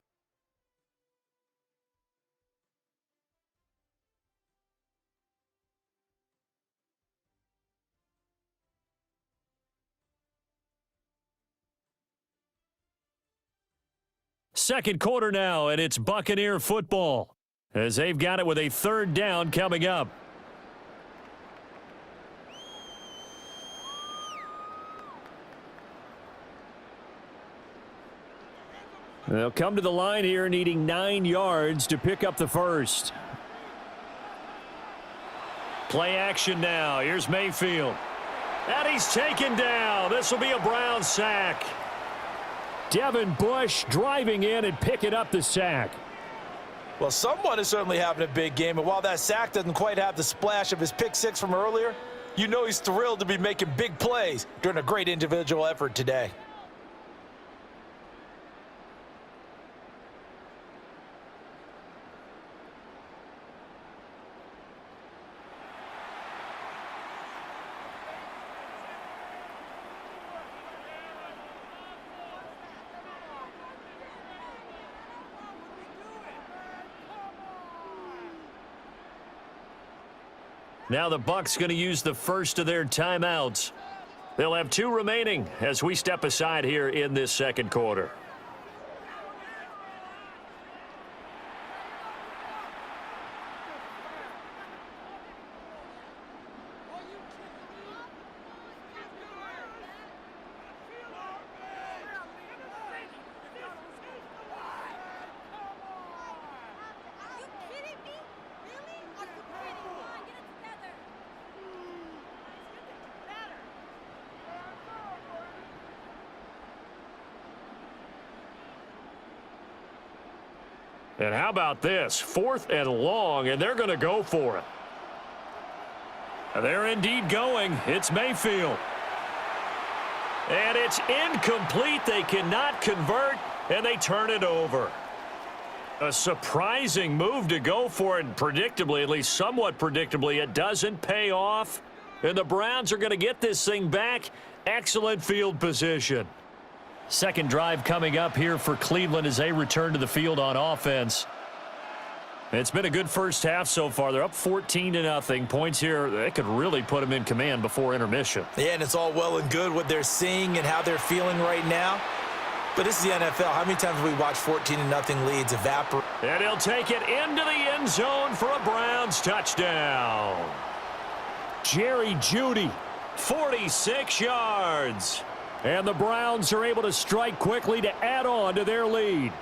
Second quarter now, and it's Buccaneer football as they've got it with a 3rd down coming up. They'll come to the line here needing 9 yards to pick up the first. Play action now. Here's Mayfield. And he's taken down. This will be a Brown sack. Devin Bush driving in and picking up the sack. Well, someone is certainly having a big game, and while that sack doesn't quite have the splash of his pick 6 from earlier, you know he's thrilled to be making big plays during a great individual effort today. Now the Bucks going to use the first of their timeouts. They'll have 2 remaining as we step aside here in this second quarter. And how about this? 4th and long, and they're going to go for it. And they're indeed going. It's Mayfield. And it's incomplete. They cannot convert, and they turn it over. A surprising move to go for it, and predictably, at least somewhat predictably, it doesn't pay off. And the Browns are going to get this thing back. Excellent field position. Second drive coming up here for Cleveland as they return to the field on offense. It's been a good first half so far. They're up 14-0. Points here, they could really put them in command before intermission. Yeah, and it's all well and good what they're seeing and how they're feeling right now. But this is the NFL. How many times have we watched 14-0 leads evaporate? And he'll take it into the end zone for a Browns touchdown. Jerry Jeudy, 46 yards. And the Browns are able to strike quickly to add on to their lead.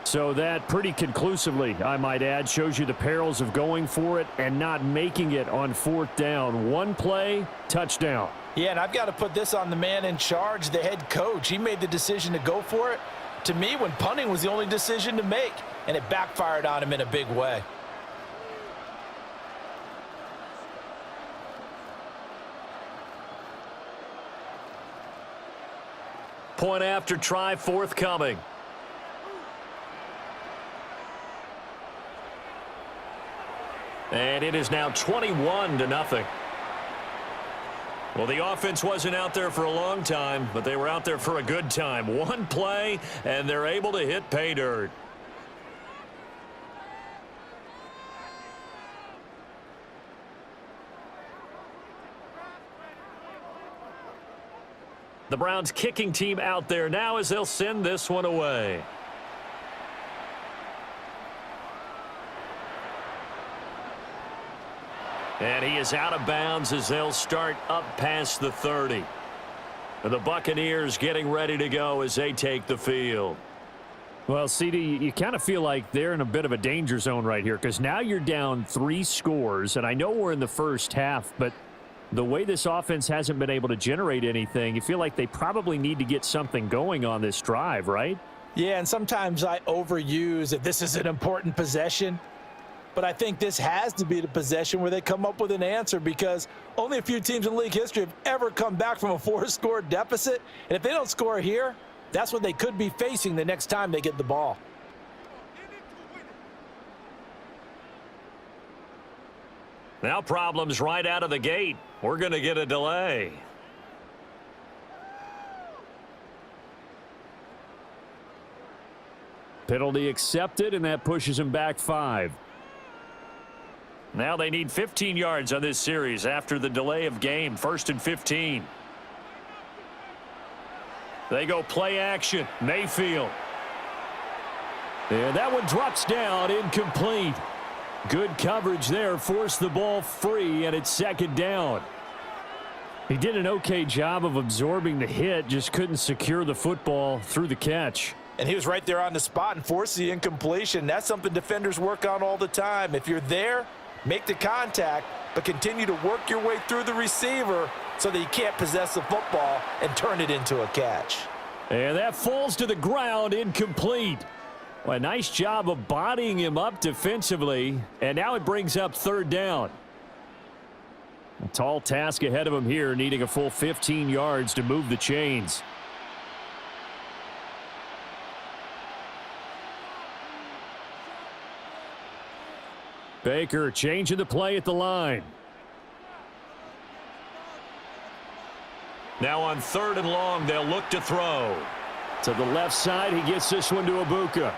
So that pretty conclusively, I might add, shows you the perils of going for it and not making it on fourth down. One play, touchdown. Yeah, and I've got to put this on the man in charge, the head coach. He made the decision to go for it. To me, when punting was the only decision to make, and it backfired on him in a big way. Point after try forthcoming. And it is now 21-0. Well, the offense wasn't out there for a long time, but they were out there for a good time. One play, and they're able to hit pay dirt. The Browns kicking team out there now as they'll send this one away. And he is out of bounds as they'll start up past the 30. And the Buccaneers getting ready to go as they take the field. Well, CD, you kind of feel like they're in a bit of a danger zone right here because now you're down 3 scores. And I know we're in the first half, but the way this offense hasn't been able to generate anything, you feel like they probably need to get something going on this drive, right? Yeah, and sometimes I overuse that this is an important possession. But I think this has to be the possession where they come up with an answer because only a few teams in league history have ever come back from a 4-score deficit. And if they don't score here, that's what they could be facing the next time they get the ball. Now problems right out of the gate. We're going to get a delay. Penalty accepted, and that pushes him back 5. Now they need 15 yards on this series after the delay of game. 1st and 15. They go play action. Mayfield. And that one drops down, incomplete. Good coverage there, forced the ball free, and it's 2nd down. He did an okay job of absorbing the hit, just couldn't secure the football through the catch. And he was right there on the spot and forced the incompletion. That's something defenders work on all the time. If you're there, make the contact, but continue to work your way through the receiver so that you can't possess the football and turn it into a catch. And that falls to the ground, incomplete. Well, a nice job of bodying him up defensively, and now it brings up 3rd down. A tall task ahead of him here, needing a full 15 yards to move the chains. Baker changing the play at the line. Now on 3rd and long, they'll look to throw. To the left side, he gets this one to Ibuka.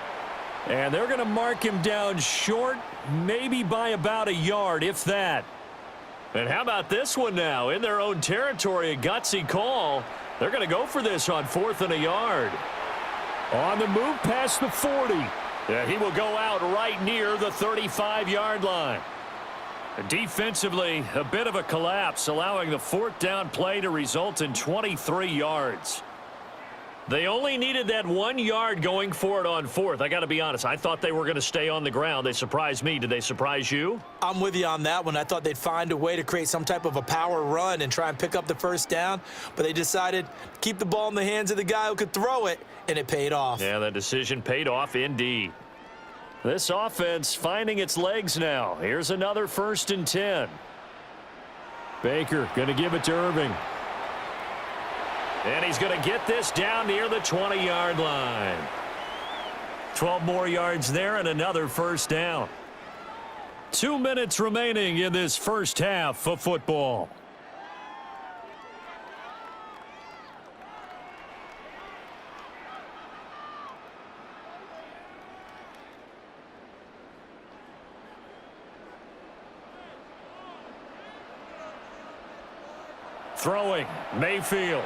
And they're going to mark him down short, maybe by about a yard, if that. And how about this one now? In their own territory, a gutsy call. They're going to go for this on 4th and a yard. On the move past the 40. Yeah, he will go out right near the 35-yard line. Defensively, a bit of a collapse, allowing the 4th down play to result in 23 yards. They only needed that 1 yard going for it on 4th. I got to be honest, I thought they were going to stay on the ground. They surprised me. Did they surprise you? I'm with you on that one. I thought they'd find a way to create some type of a power run and try and pick up the 1st down, but they decided to keep the ball in the hands of the guy who could throw it, and it paid off. Yeah, that decision paid off indeed. This offense finding its legs now. Here's another 1st and 10. Baker going to give it to Irving. And he's going to get this down near the 20-yard line. 12 more yards there and another first down. 2 minutes remaining in this first half of football. Throwing, Mayfield.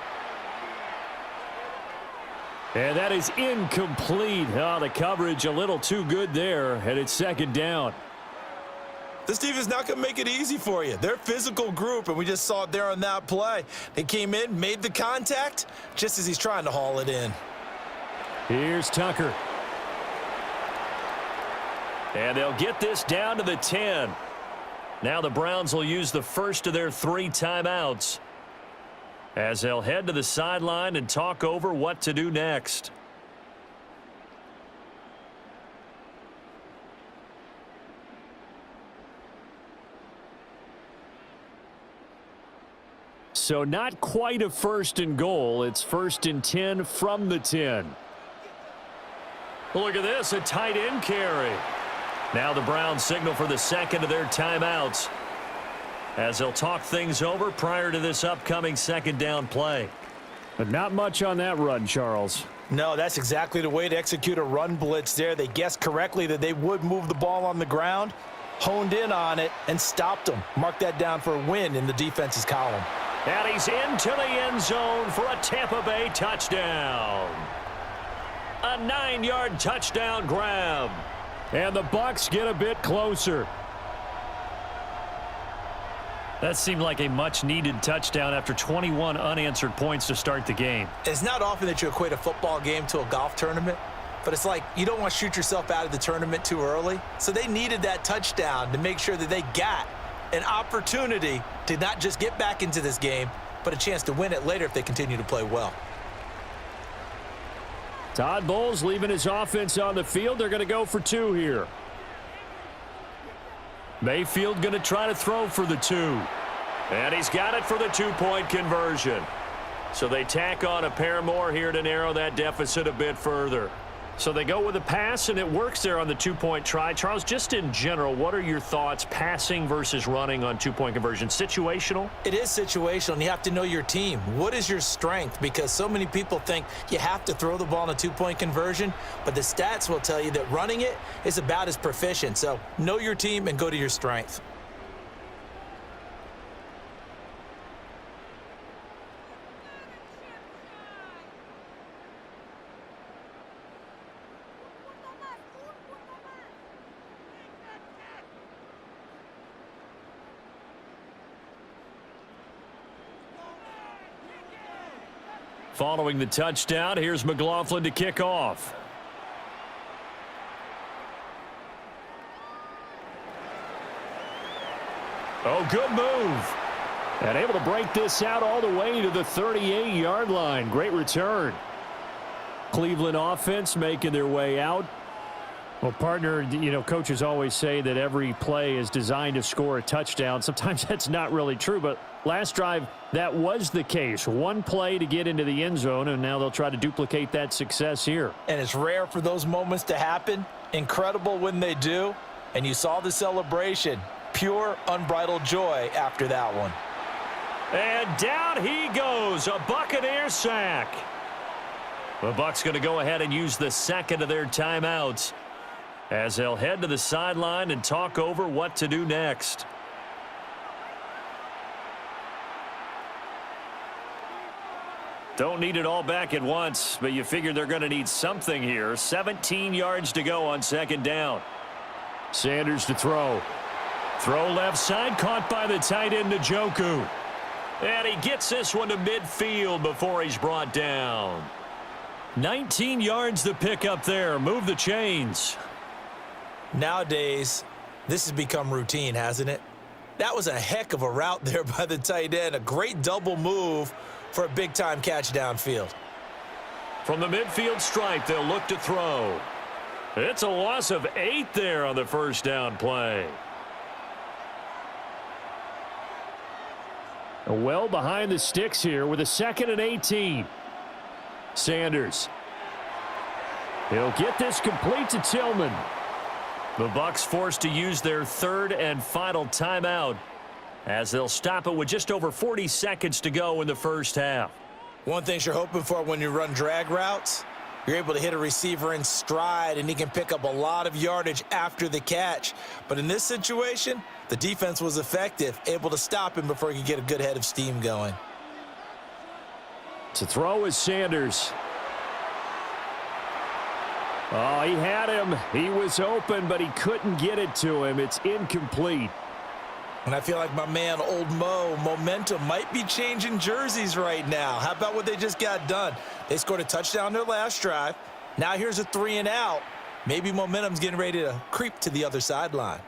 And that is incomplete. Oh, the coverage a little too good there, and it's second down. This team is not going to make it easy for you. They're a physical group, and we just saw it there on that play. They came in, made the contact, just as he's trying to haul it in. Here's Tucker. And they'll get this down to the 10. Now the Browns will use the first of their 3 timeouts as they'll head to the sideline and talk over what to do next. So not quite a first and goal. It's first and 10 from the 10. Look at this, a tight end carry. Now the Browns signal for the second of their timeouts as they'll talk things over prior to this upcoming second down play. But not much on that run, Charles. No, that's exactly the way to execute a run blitz there. They guessed correctly that they would move the ball on the ground, honed in on it, and stopped them. Mark that down for a win in the defense's column. And he's into the end zone for a Tampa Bay touchdown. A 9-yard touchdown grab. And the Bucks get a bit closer. That seemed like a much-needed touchdown after 21 unanswered points to start the game. It's not often that you equate a football game to a golf tournament, but it's like you don't want to shoot yourself out of the tournament too early. So they needed that touchdown to make sure that they got an opportunity to not just get back into this game, but a chance to win it later if they continue to play well. Todd Bowles leaving his offense on the field. They're going to go for 2 here. Mayfield going to try to throw for the 2. And he's got it for the 2-point conversion. So they tack on a pair more here to narrow that deficit a bit further. So they go with a pass, and it works there on the 2-point try. Charles, just in general, what are your thoughts passing versus running on 2-point conversion? Situational? It is situational, and you have to know your team. What is your strength? Because so many people think you have to throw the ball in a 2-point conversion, but the stats will tell you that running it is about as proficient. So know your team and go to your strength. Following the touchdown, here's McLaughlin to kick off. Oh, good move. And able to break this out all the way to the 38-yard line. Great return. Cleveland offense making their way out. Well, partner, you know, coaches always say that every play is designed to score a touchdown. Sometimes that's not really true, but last drive, that was the case. One play to get into the end zone, and now they'll try to duplicate that success here. And it's rare for those moments to happen. Incredible when they do. And you saw the celebration. Pure, unbridled joy after that one. And down he goes, a Buccaneer sack. The Bucks going to go ahead and use the second of their timeouts as they'll head to the sideline and talk over what to do next. Don't need it all back at once, but you figure they're going to need something here. 17 yards to go on second down. Sanders to throw. Throw left side, caught by the tight end Njoku. And he gets this one to midfield before he's brought down. 19 yards to pick up there. Move the chains. Nowadays, this has become routine, hasn't it? That was a heck of a route there by the tight end. A great double move for a big-time catch downfield. From the midfield stripe, they'll look to throw. It's a loss of 8 there on the first down play. Well behind the sticks here with a 2nd and 18. Sanders. He'll get this complete to Tillman. The Bucks forced to use their third and final timeout as they'll stop it with just over 40 seconds to go in the first half. One thing you're hoping for when you run drag routes, you're able to hit a receiver in stride, and he can pick up a lot of yardage after the catch. But in this situation, the defense was effective, able to stop him before he could get a good head of steam going. To throw is Sanders. Oh, he had him. He was open, but he couldn't get it to him. It's incomplete. And I feel like my man, Old Mo, momentum might be changing jerseys right now. How about what they just got done? They scored a touchdown their last drive. Now here's a 3 and out. Maybe momentum's getting ready to creep to the other sideline.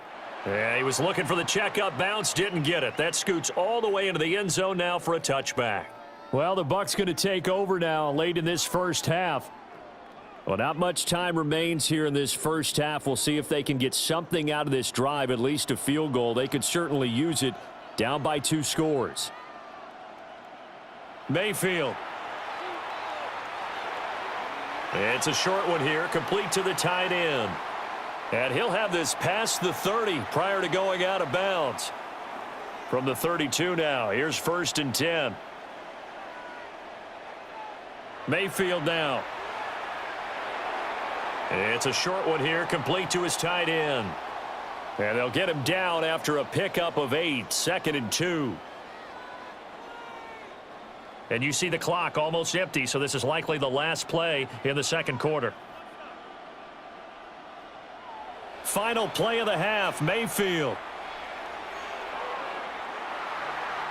Yeah, he was looking for the checkup bounce, didn't get it. That scoots all the way into the end zone now for a touchback. Well, the Bucks going to take over now late in this first half. Well, not much time remains here in this first half. We'll see if they can get something out of this drive, at least a field goal. They could certainly use it, down by 2 scores. Mayfield. It's a short one here, complete to the tight end. And he'll have this past the 30 prior to going out of bounds. From the 32 now, here's 1st and 10. Mayfield now. It's a short one here, complete to his tight end. And they'll get him down after a pickup of 8, 2nd and 2. And you see the clock almost empty, so this is likely the last play in the second quarter. Final play of the half, Mayfield.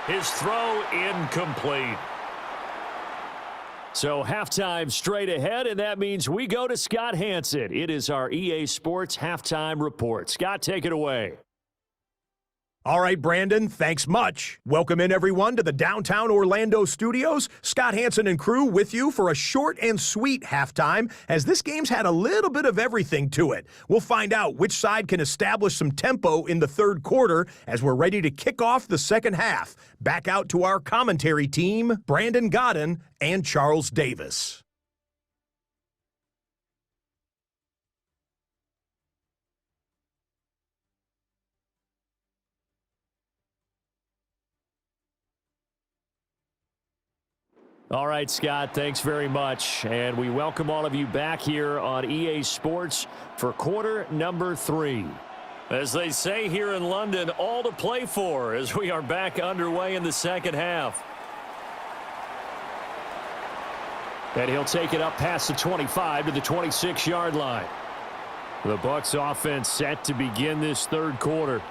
His throw incomplete. So halftime straight ahead, and that means we go to Scott Hanson. It is our EA Sports Halftime Report. Scott, take it away. All right, Brandon, thanks much. Welcome in, everyone, to the downtown Orlando studios. Scott Hanson and crew with you for a short and sweet halftime, as this game's had a little bit of everything to it. We'll find out which side can establish some tempo in the third quarter as we're ready to kick off the second half. Back out to our commentary team, Brandon Godden and Charles Davis. All right, Scott, thanks very much. And we welcome all of you back here on EA Sports for quarter number 3. As they say here in London, all to play for as we are back underway in the second half. And he'll take it up past the 25 to the 26-yard line. The Bucks offense set to begin this third quarter.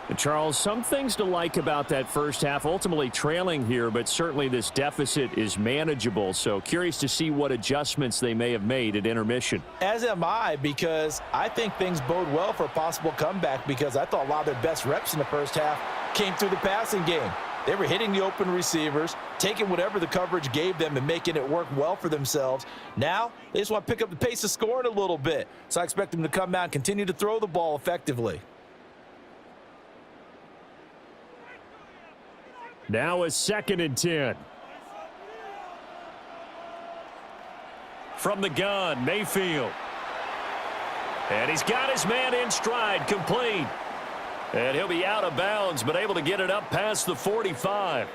And Charles, some things to like about that first half, ultimately trailing here, but certainly this deficit is manageable. So curious to see what adjustments they may have made at intermission. As am I, because I think things bode well for a possible comeback, because I thought a lot of their best reps in the first half came through the passing game. They were hitting the open receivers, taking whatever the coverage gave them and making it work well for themselves. Now, they just want to pick up the pace of scoring a little bit. So I expect them to come out and continue to throw the ball effectively. Now a 2nd and 10. From the gun, Mayfield. And he's got his man in stride, complete. And he'll be out of bounds, but able to get it up past the 45.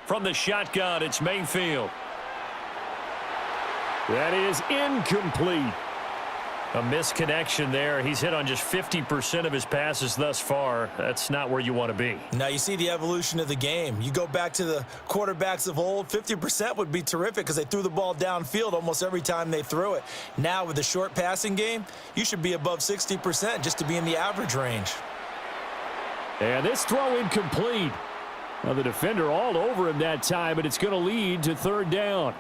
From the shotgun, it's Mayfield. That is incomplete. A misconnection there. He's hit on just 50% of his passes thus far. That's not where you want to be. Now you see the evolution of the game. You go back to the quarterbacks of old, 50% would be terrific because they threw the ball downfield almost every time they threw it. Now with the short passing game, you should be above 60% just to be in the average range. And this throw incomplete. Now the defender all over him that time, but it's going to lead to 3rd down.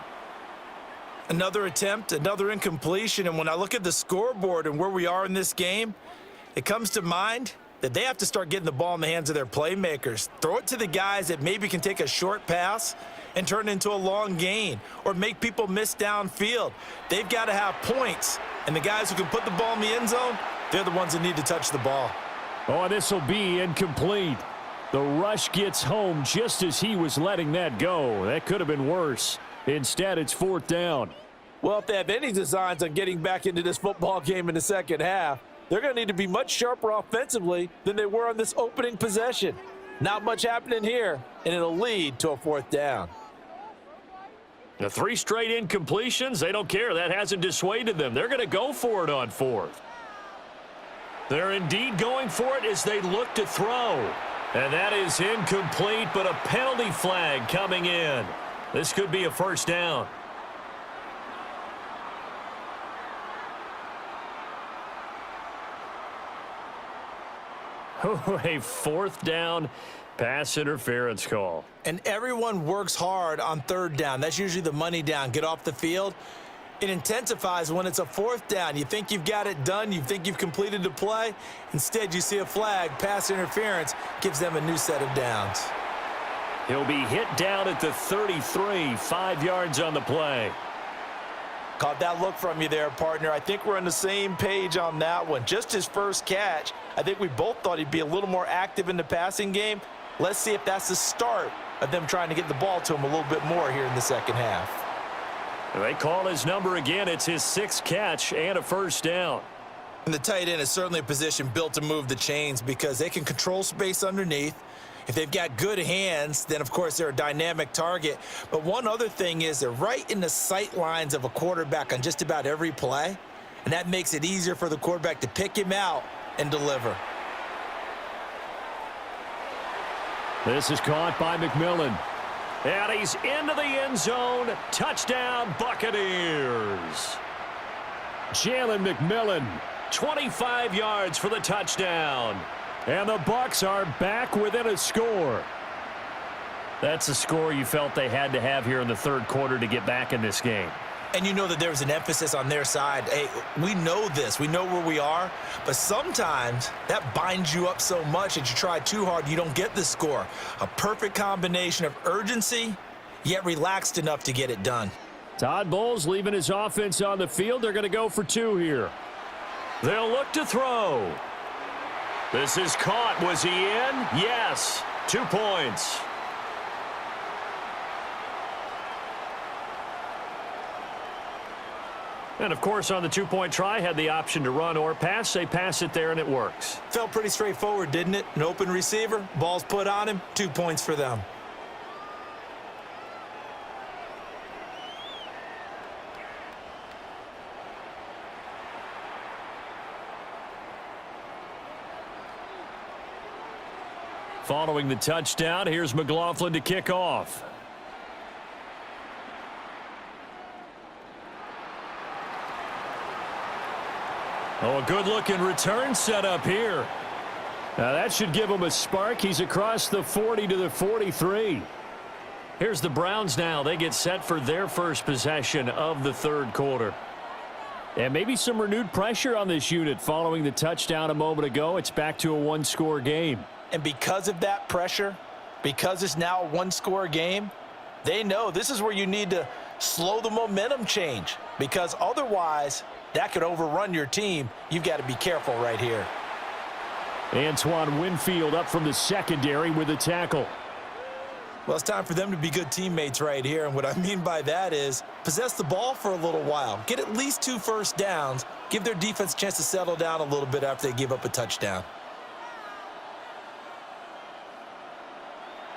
Another attempt, another incompletion, and when I look at the scoreboard and where we are in this game, it comes to mind that they have to start getting the ball in the hands of their playmakers. Throw it to the guys that maybe can take a short pass and turn it into a long gain or make people miss downfield. They've got to have points, and the guys who can put the ball in the end zone, they're the ones that need to touch the ball. Oh, this will be incomplete. The rush gets home just as he was letting that go. That could have been worse. Instead, it's 4th down. Well, if they have any designs on getting back into this football game in the second half, they're going to need to be much sharper offensively than they were on this opening possession. Not much happening here, and it'll lead to a 4th down. The 3 straight incompletions, they don't care. That hasn't dissuaded them. They're going to go for it on 4th. They're indeed going for it as they look to throw. And that is incomplete, but a penalty flag coming in. This could be a 1st down. A 4th down pass interference call. And everyone works hard on 3rd down. That's usually the money down. Get off the field. It intensifies when it's a 4th down. You think you've got it done. You think you've completed the play. Instead, you see a flag. Pass interference gives them a new set of downs. He'll be hit down at the 33, 5 yards on the play. Caught that look from you there, partner. I think we're on the same page on that one. Just his first catch. I think we both thought he'd be a little more active in the passing game. Let's see if that's the start of them trying to get the ball to him a little bit more here in the second half. They call his number again. It's his 6th catch and a 1st down. And the tight end is certainly a position built to move the chains because they can control space underneath. If they've got good hands, then, of course, they're a dynamic target. But one other thing is they're right in the sight lines of a quarterback on just about every play, and that makes it easier for the quarterback to pick him out and deliver. This is caught by McMillan. And he's into the end zone. Touchdown, Buccaneers. Jalen McMillan, 25 yards for the touchdown. And the Bucks are back within a score. That's a score you felt they had to have here in the 3rd quarter to get back in this game. And you know that there was an emphasis on their side. Hey, we know this. We know where we are. But sometimes that binds you up so much that you try too hard, you don't get the score. A perfect combination of urgency, yet relaxed enough to get it done. Todd Bowles leaving his offense on the field. They're going to go for 2 here. They'll look to throw. This is caught. Was he in? Yes. 2 points. And, of course, on the 2-point try, had the option to run or pass. They pass it there, and it works. Felt pretty straightforward, didn't it? An open receiver, ball's put on him, 2 points for them. Following the touchdown, here's McLaughlin to kick off. Oh, a good-looking return set up here. Now, that should give him a spark. He's across the 40 to the 43. Here's the Browns now. They get set for their first possession of the 3rd quarter. And maybe some renewed pressure on this unit following the touchdown a moment ago. It's back to a 1-score game. And because of that pressure, because it's now a 1-score game, they know this is where you need to slow the momentum change, because otherwise that could overrun your team. You've got to be careful right here. Antoine Winfield up from the secondary with a tackle. Well, it's time for them to be good teammates right here, and what I mean by that is possess the ball for a little while, get at least 2 first downs, give their defense a chance to settle down a little bit after they give up a touchdown.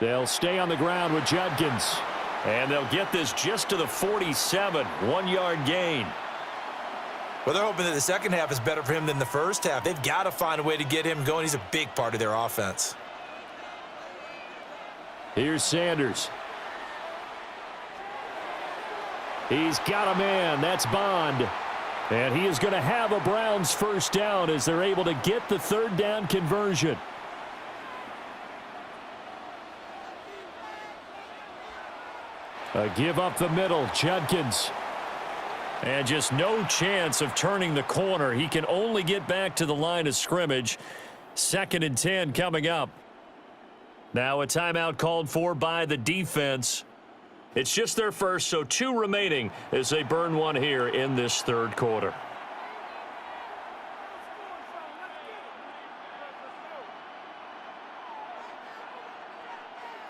They'll stay on the ground with Judkins, and they'll get this just to the 47, 1-yard gain. Well, they're hoping that the second half is better for him than the first half. They've got to find a way to get him going. He's a big part of their offense. Here's Sanders. He's got a man. That's Bond. And he is going to have a Browns first down as they're able to get the 3rd down conversion. A give up the middle, Judkins. And just no chance of turning the corner. He can only get back to the line of scrimmage. 2nd and 10 coming up. Now a timeout called for by the defense. It's just their first, so 2 remaining as they burn 1 here in this 3rd quarter.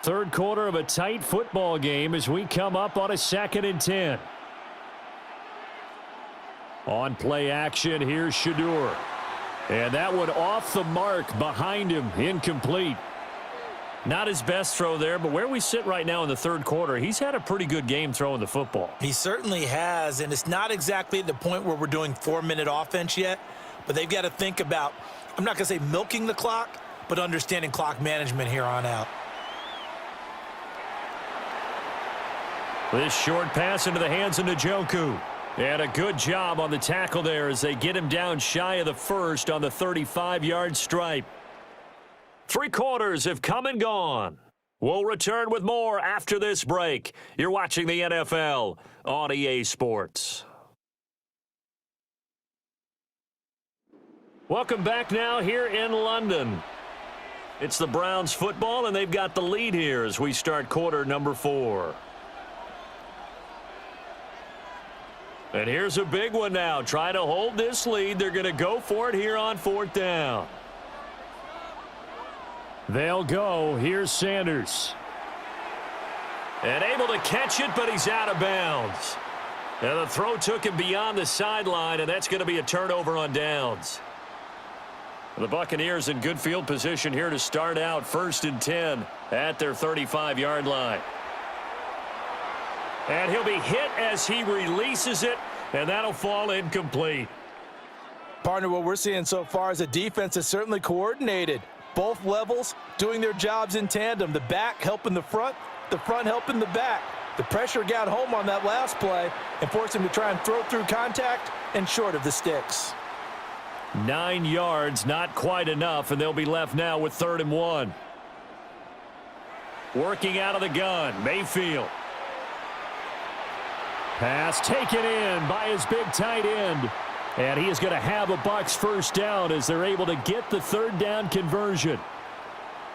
Third quarter of a tight football game as we come up on a 2nd and 10. On play action, here's Shadur. And that one off the mark behind him, incomplete. Not his best throw there, but where we sit right now in the third quarter, he's had a pretty good game throwing the football. He certainly has, and it's not exactly at the point where we're doing 4-minute offense yet, but they've got to think about, I'm not going to say milking the clock, but understanding clock management here on out. This short pass into the hands of Njoku. And a good job on the tackle there as they get him down shy of the first on the 35-yard stripe. 3 quarters have come and gone. We'll return with more after this break. You're watching the NFL on EA Sports. Welcome back now here in London. It's the Browns football, and they've got the lead here as we start quarter number 4. And here's a big one now. Trying to hold this lead. They're going to go for it here on 4th down. They'll go. Here's Sanders. And able to catch it, but he's out of bounds. And the throw took him beyond the sideline, and that's going to be a turnover on downs. The Buccaneers in good field position here to start out 1st and 10 at their 35-yard line. And he'll be hit as he releases it, and that'll fall incomplete. Partner, what we're seeing so far is a defense that's certainly coordinated. Both levels doing their jobs in tandem. The back helping the front helping the back. The pressure got home on that last play and forced him to try and throw through contact and short of the sticks. 9 yards, not quite enough, and they'll be left now with 3rd and 1. Working out of the gun, Mayfield. Pass taken in by his big tight end. And he is going to have a Bucks first down as they're able to get the 3rd down conversion.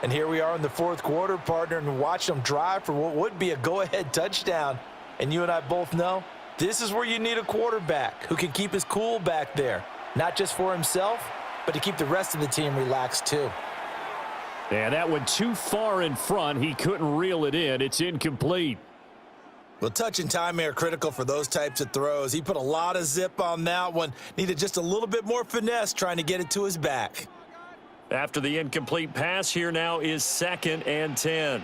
And here we are in the 4th quarter, partner, and watch them drive for what would be a go-ahead touchdown. And you and I both know this is where you need a quarterback who can keep his cool back there. Not just for himself, but to keep the rest of the team relaxed too. And that went too far in front. He couldn't reel it in. It's incomplete. Well, touch and time are critical for those types of throws. He put a lot of zip on that one. Needed just a little bit more finesse trying to get it to his back. After the incomplete pass, here now is 2nd and 10.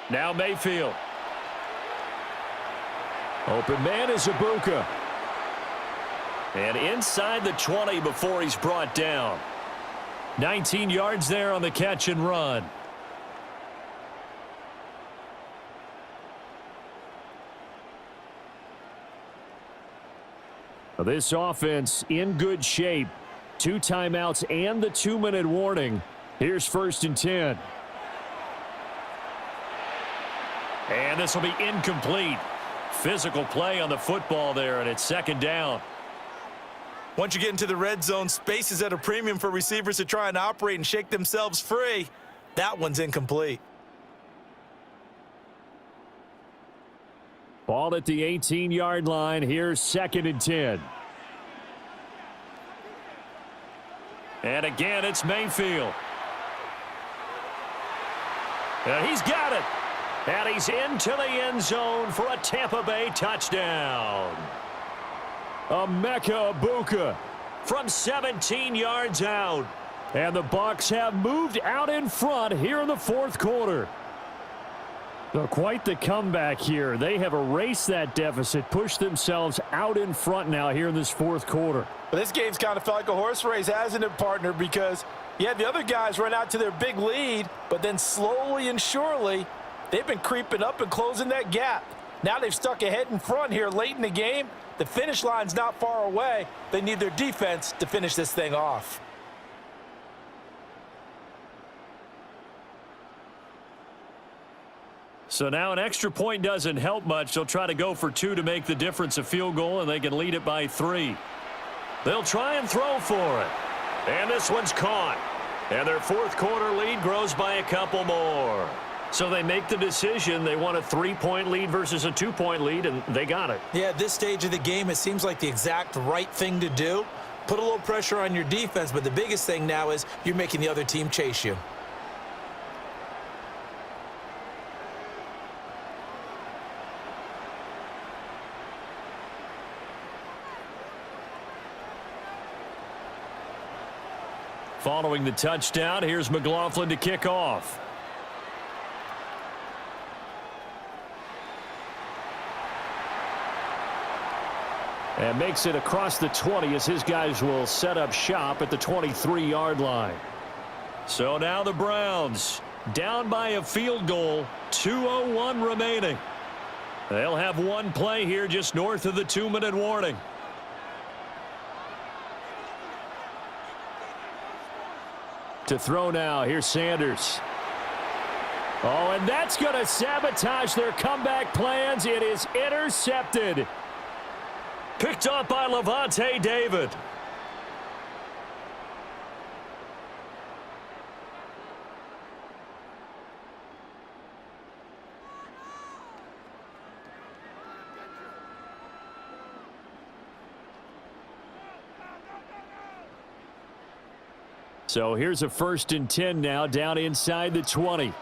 Now Mayfield. Open man is Ibuka. And inside the 20 before he's brought down. 19 yards there on the catch and run. This offense in good shape. 2 timeouts and the 2-minute warning. Here's 1st and 10. And this will be incomplete. Physical play on the football there, and it's 2nd down. Once you get into the red zone, space is at a premium for receivers to try and operate and shake themselves free. That one's incomplete. Ball at the 18-yard line. Here's 2nd and 10. And again, it's Mayfield. And he's got it. And he's into the end zone for a Tampa Bay touchdown. Emeka Ibuka from 17 yards out. And the Bucks have moved out in front here in the 4th quarter. So quite the comeback here. They have erased that deficit, pushed themselves out in front now here in this 4th quarter. Well, this game's kind of felt like a horse race, hasn't it, partner? Because, yeah, the other guys run out to their big lead, but then slowly and surely, they've been creeping up and closing that gap. Now they've stuck ahead in front here late in the game. The finish line's not far away. They need their defense to finish this thing off. So now an extra point doesn't help much. They'll try to go for 2 to make the difference a field goal, and they can lead it by 3. They'll try and throw for it. And this one's caught. And their 4th quarter lead grows by a couple more. So they make the decision. They want a 3-point lead versus a 2-point lead, and they got it. Yeah, at this stage of the game, it seems like the exact right thing to do. put a little pressure on your defense, but the biggest thing now is you're making the other team chase you. Following the touchdown, here's McLaughlin to kick off. And makes it across the 20 as his guys will set up shop at the 23-yard line. So now the Browns down by a field goal, 2:01 remaining. They'll have one play here just north of the 2-minute warning. To throw now, here's Sanders. Oh, and that's going to sabotage their comeback plans. It is intercepted. Picked up by Levante David. So here's a 1st and 10 now, down inside the 20.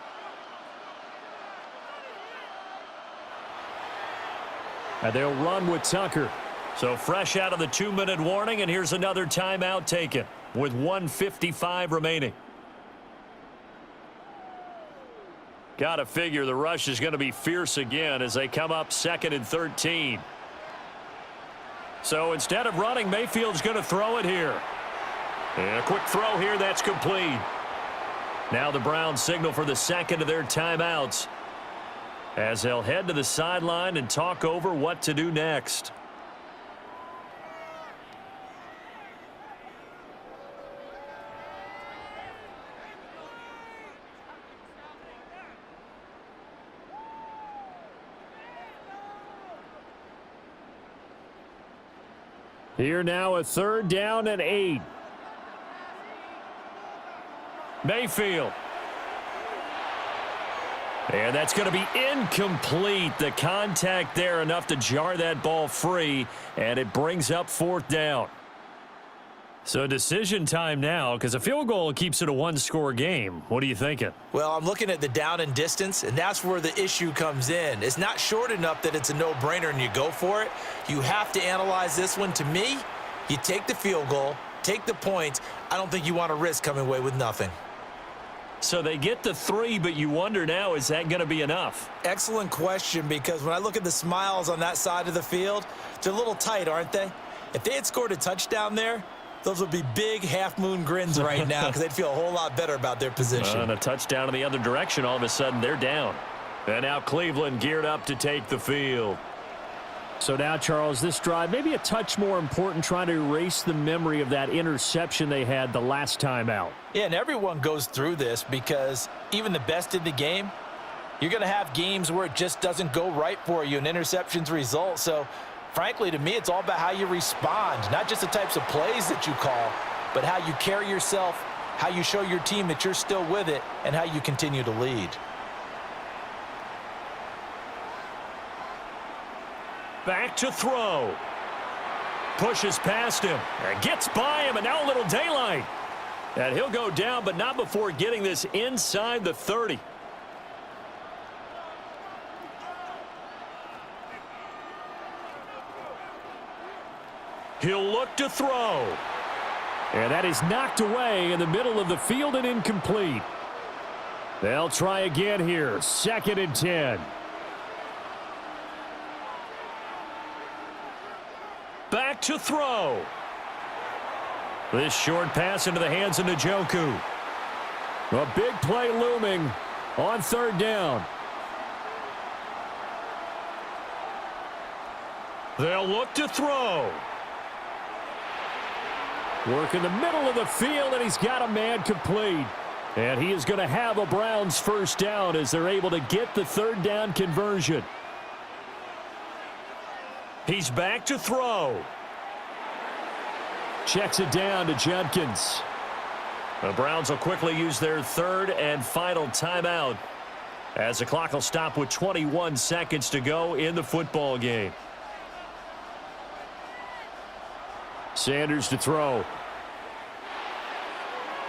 And they'll run with Tucker. So fresh out of the 2-minute warning, and here's another timeout taken with 1:55 remaining. Got to figure the rush is going to be fierce again as they come up 2nd and 13. So instead of running, Mayfield's going to throw it here. And a quick throw here, that's complete. Now the Browns signal for the 2nd of their timeouts as they'll head to the sideline and talk over what to do next. Here now, a 3rd down and 8. Mayfield. And that's going to be incomplete. The contact there enough to jar that ball free, and it brings up 4th down. So decision time now, because a field goal keeps it a 1-score game. What are you thinking? Well, I'm looking at the down and distance, and that's where the issue comes in. It's not short enough that it's a no-brainer and you go for it. You have to analyze this one. To me, you take the field goal, take the points. I don't think you want to risk coming away with nothing. So they get the 3, but you wonder now, is that going to be enough? Excellent question, because when I look at the smiles on that side of the field, they're a little tight, aren't they? If they had scored a touchdown there, those would be big half-moon grins right now because they'd feel a whole lot better about their position. And a touchdown in the other direction, all of a sudden they're down. And now Cleveland geared up to take the field. So now, Charles, this drive maybe a touch more important, trying to erase the memory of that interception they had the last time out. Yeah, and everyone goes through this because even the best in the game, you're going to have games where it just doesn't go right for you and interceptions result. So, frankly, to me, it's all about how you respond, not just the types of plays that you call, but how you carry yourself, how you show your team that you're still with it, and how you continue to lead. Back to throw. Pushes past him. And gets by him, and now a little daylight. And he'll go down, but not before getting this inside the 30. He'll look to throw. And that is knocked away in the middle of the field and incomplete. They'll try again here. 2nd and 10. Back to throw. This short pass into the hands of Njoku. A big play looming on 3rd down. They'll look to throw. Work in the middle of the field, and he's got a man complete. And he is going to have a Browns 1st down as they're able to get the 3rd down conversion. He's back to throw. Checks it down to Judkins. The Browns will quickly use their 3rd and final timeout as the clock will stop with 21 seconds to go in the football game. Sanders to throw.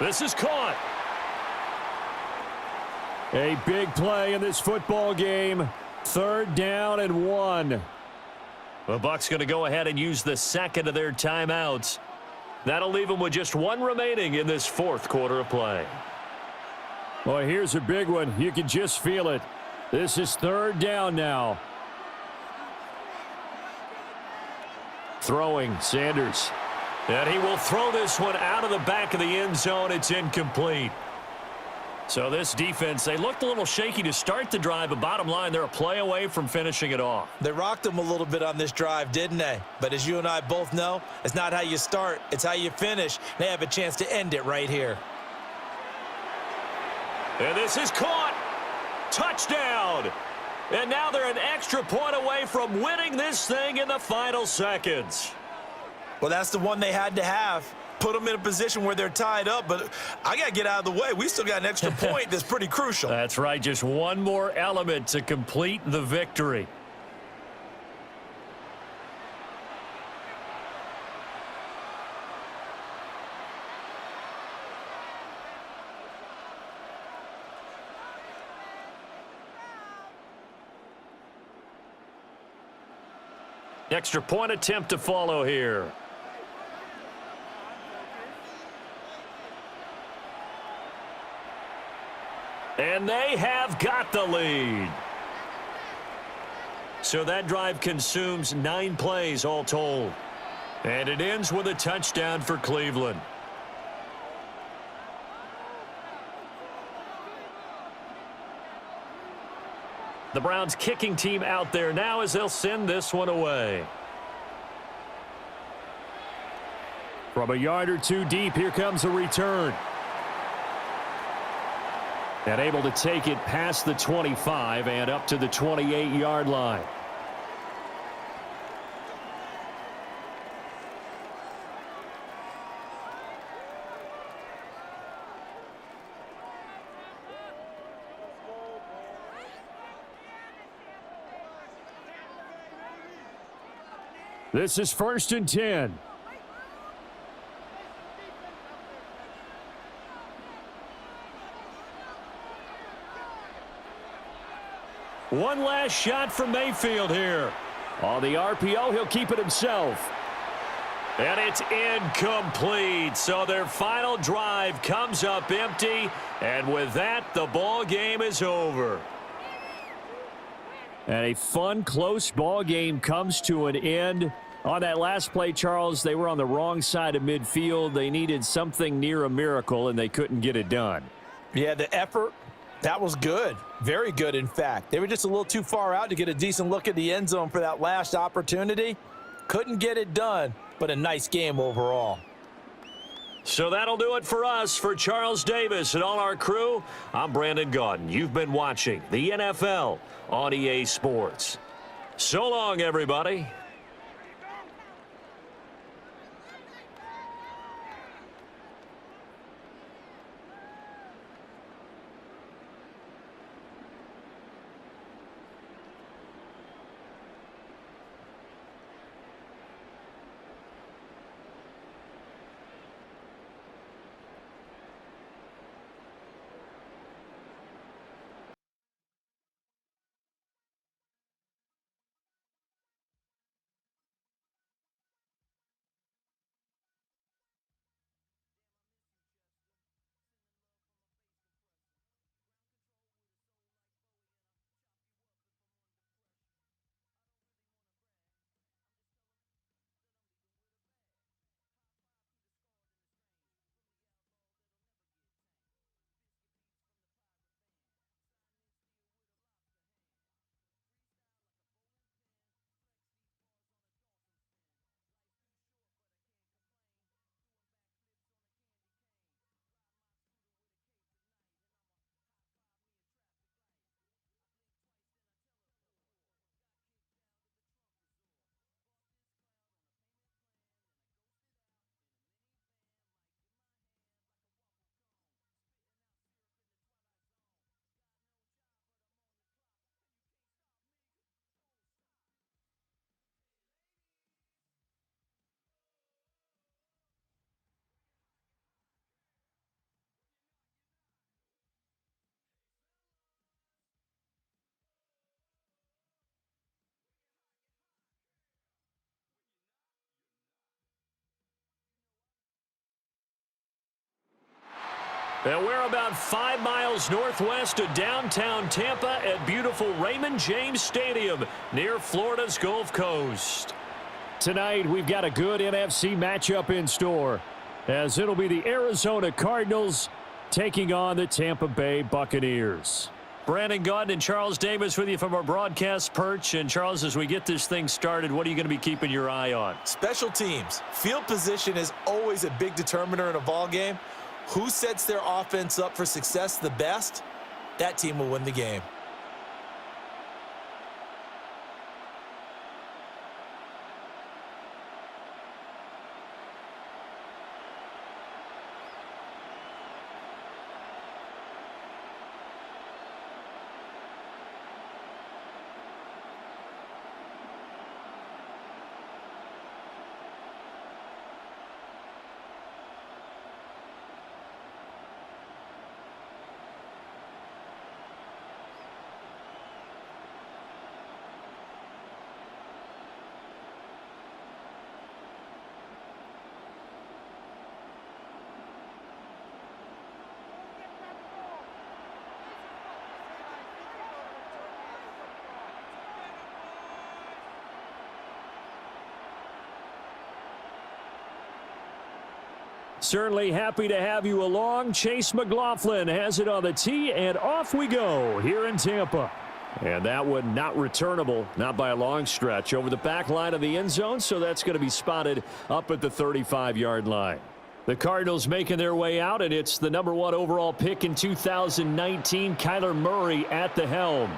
This is caught. A big play in this football game. 3rd down and 1. The Bucks going to go ahead and use the second of their timeouts. That'll leave them with just 1 remaining in this 4th quarter of play. Well, here's a big one. You can just feel it. This is 3rd down now. Throwing, Sanders. And he will throw this one out of the back of the end zone. It's incomplete. So this defense, they looked a little shaky to start the drive, but bottom line, they're a play away from finishing it off. They rocked them a little bit on this drive, didn't they? But as you and I both know, it's not how you start, it's how you finish. They have a chance to end it right here. And this is caught. Touchdown. And now they're an extra point away from winning this thing in the final seconds. Well, that's the one they had to have. Put them in a position where they're tied up, but I got to get out of the way. We still got an extra point that's pretty crucial. That's right, just one more element to complete the victory. Extra point attempt to follow here. And they have got the lead. So that drive consumes 9 plays all told. And it ends with a touchdown for Cleveland. The Browns kicking team out there now as they'll send this one away. From a yard or 2 deep, here comes a return. And able to take it past the 25 and up to the 28-yard line. This is 1st and 10. One last shot from Mayfield here. On the RPO, he'll keep it himself. And it's incomplete. So their final drive comes up empty. And with that, the ball game is over. And a fun, close ball game comes to an end. On that last play, Charles, they were on the wrong side of midfield. They needed something near a miracle, and they couldn't get it done. Yeah, the effort, that was good. Very good, in fact. They were just a little too far out to get a decent look at the end zone for that last opportunity. Couldn't get it done, but a nice game overall. So that'll do it for us. For Charles Davis and all our crew, I'm Brandon Gaudin. You've been watching the NFL on EA Sports. So long, everybody. And we're about 5 miles northwest of downtown Tampa at beautiful Raymond James Stadium near Florida's Gulf Coast. Tonight, we've got a good NFC matchup in store, as it'll be the Arizona Cardinals taking on the Tampa Bay Buccaneers. Brandon Gaudin and Charles Davis with you from our broadcast perch. And Charles, as we get this thing started, what are you going to be keeping your eye on? Special teams. Field position is always a big determiner in a ball game. Who sets their offense up for success the best, that team will win the game. Certainly happy to have you along. Chase McLaughlin has it on the tee, and off we go here in Tampa. And that one not returnable, not by a long stretch, over the back line of the end zone, so that's going to be spotted up at the 35-yard line. The Cardinals making their way out, and it's the #1 overall pick in 2019, Kyler Murray at the helm.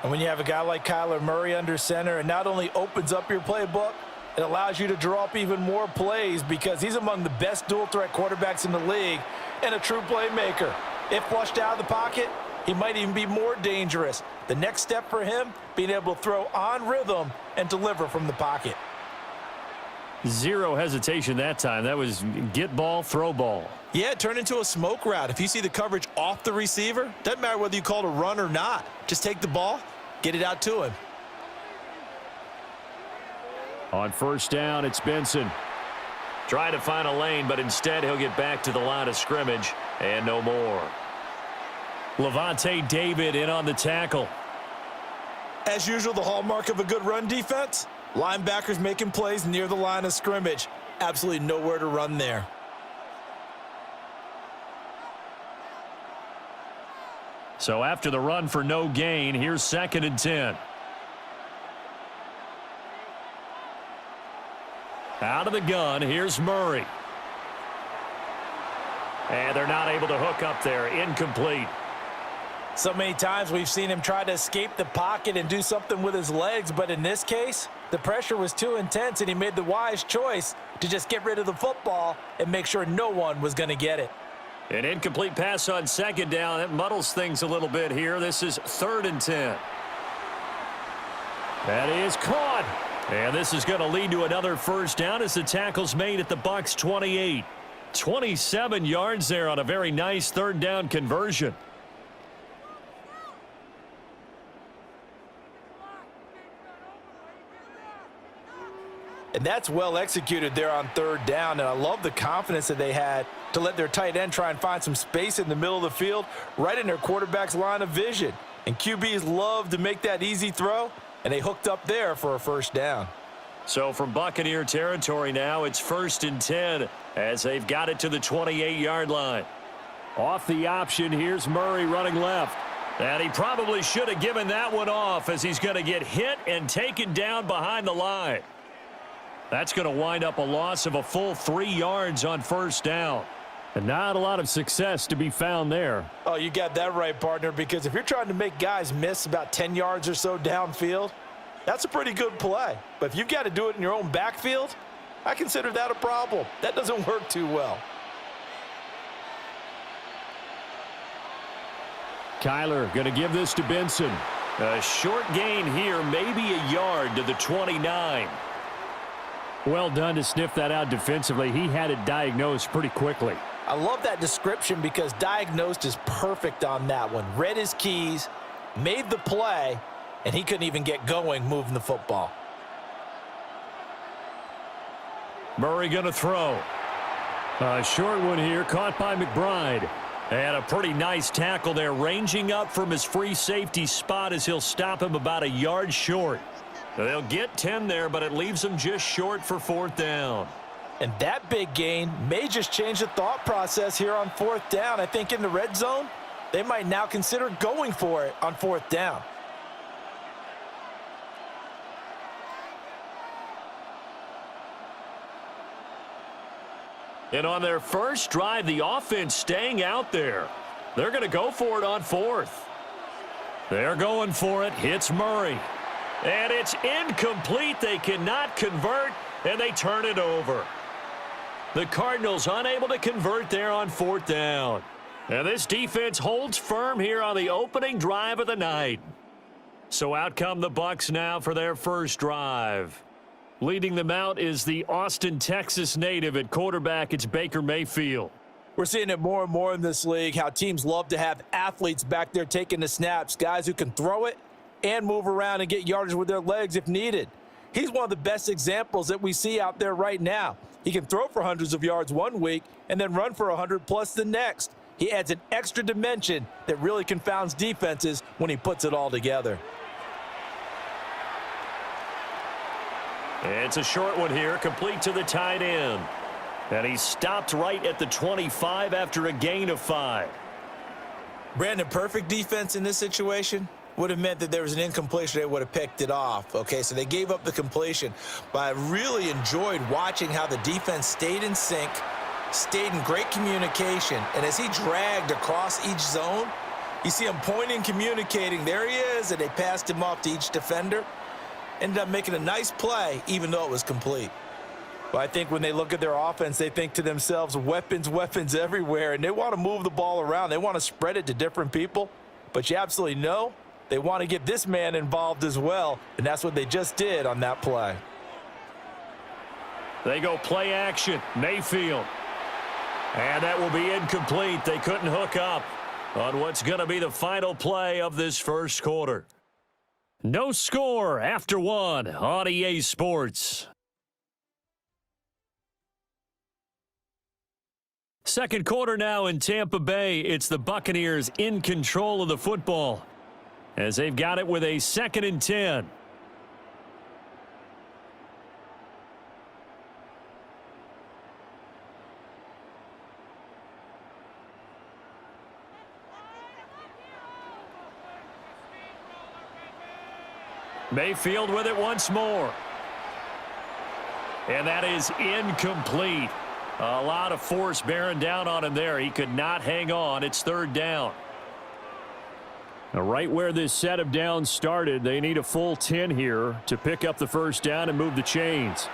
And when you have a guy like Kyler Murray under center, it not only opens up your playbook, it allows you to draw up even more plays because he's among the best dual-threat quarterbacks in the league and a true playmaker. If flushed out of the pocket, he might even be more dangerous. The next step for him, being able to throw on rhythm and deliver from the pocket. Zero hesitation that time. That was get ball, throw ball. Yeah, it turned into a smoke route. If you see the coverage off the receiver, doesn't matter whether you call it a run or not. Just take the ball, get it out to him. On first down, it's Benson. Trying to find a lane, but instead he'll get back to the line of scrimmage and no more. Levante David in on the tackle. As usual, the hallmark of a good run defense, linebackers making plays near the line of scrimmage. Absolutely nowhere to run there. So after the run for no gain, here's 2nd and 10. Out of the gun, here's Murray. And they're not able to hook up there. Incomplete. So many times we've seen him try to escape the pocket and do something with his legs, but in this case, the pressure was too intense and he made the wise choice to just get rid of the football and make sure no one was going to get it. An incomplete pass on 2nd down. That muddles things a little bit here. This is 3rd and 10. That is caught. And this is going to lead to another first down as the tackle's made at the Bucks 28. 27 yards there on a very nice 3rd down conversion. And that's well executed there on 3rd down, and I love the confidence that they had to let their tight end try and find some space in the middle of the field, right in their quarterback's line of vision. And QBs love to make that easy throw, and they hooked up there for a first down. So from Buccaneer territory now, it's 1st and 10 as they've got it to the 28-yard line. Off the option, here's Murray running left. And he probably should have given that one off as he's going to get hit and taken down behind the line. That's going to wind up a loss of a full 3 yards on 1st down. And not a lot of success to be found there. Oh, you got that right, partner, because if you're trying to make guys miss about 10 yards or so downfield, that's a pretty good play. But if you've got to do it in your own backfield, I consider that a problem. That doesn't work too well. Kyler going to give this to Benson. A short gain here, maybe a yard to the 29. Well done to sniff that out defensively. He had it diagnosed pretty quickly. I love that description because diagnosed is perfect on that one. Read his keys, made the play, and he couldn't even get going moving the football. Murray going to throw. A short one here, caught by McBride. And a pretty nice tackle there, ranging up from his free safety spot as he'll stop him about a yard short. They'll get 10 there, but it leaves them just short for 4th down. And that big gain may just change the thought process here on 4th down. I think in the red zone, they might now consider going for it on 4th down. And on their first drive, the offense staying out there. They're going to go for it on 4th. They're going for it. Hits Murray. And it's incomplete. They cannot convert, and they turn it over. The Cardinals unable to convert there on 4th down. And this defense holds firm here on the opening drive of the night. So out come the Bucks now for their first drive. Leading them out is the Austin, Texas native at quarterback. It's Baker Mayfield. We're seeing it more and more in this league, how teams love to have athletes back there taking the snaps, guys who can throw it and move around and get yardage with their legs if needed. He's one of the best examples that we see out there right now. He can throw for hundreds of yards one week and then run for 100+ the next. He adds an extra dimension that really confounds defenses when he puts it all together. It's a short one here, complete to the tight end. And he stopped right at the 25 after a gain of 5. Brandon, perfect defense in this situation would have meant that there was an incompletion. They would have picked it off. Okay, so they gave up the completion. But I really enjoyed watching how the defense stayed in sync, stayed in great communication. And as he dragged across each zone, you see him pointing, communicating. There he is, and they passed him off to each defender. Ended up making a nice play, even though it was complete. Well, I think when they look at their offense, they think to themselves, weapons, weapons everywhere, and they want to move the ball around. They want to spread it to different people, but you absolutely know they want to get this man involved as well, and that's what they just did on that play. They go play action, Mayfield. And that will be incomplete. They couldn't hook up on what's going to be the final play of this first quarter. No score after 1 on EA Sports. Second quarter now in Tampa Bay. It's the Buccaneers in control of the football as they've got it with a 2nd and 10. Mayfield with it once more. And that is incomplete. A lot of force bearing down on him there. He could not hang on. It's 3rd down. Now, right where this set of downs started, they need a full 10 here to pick up the first down and move the chains.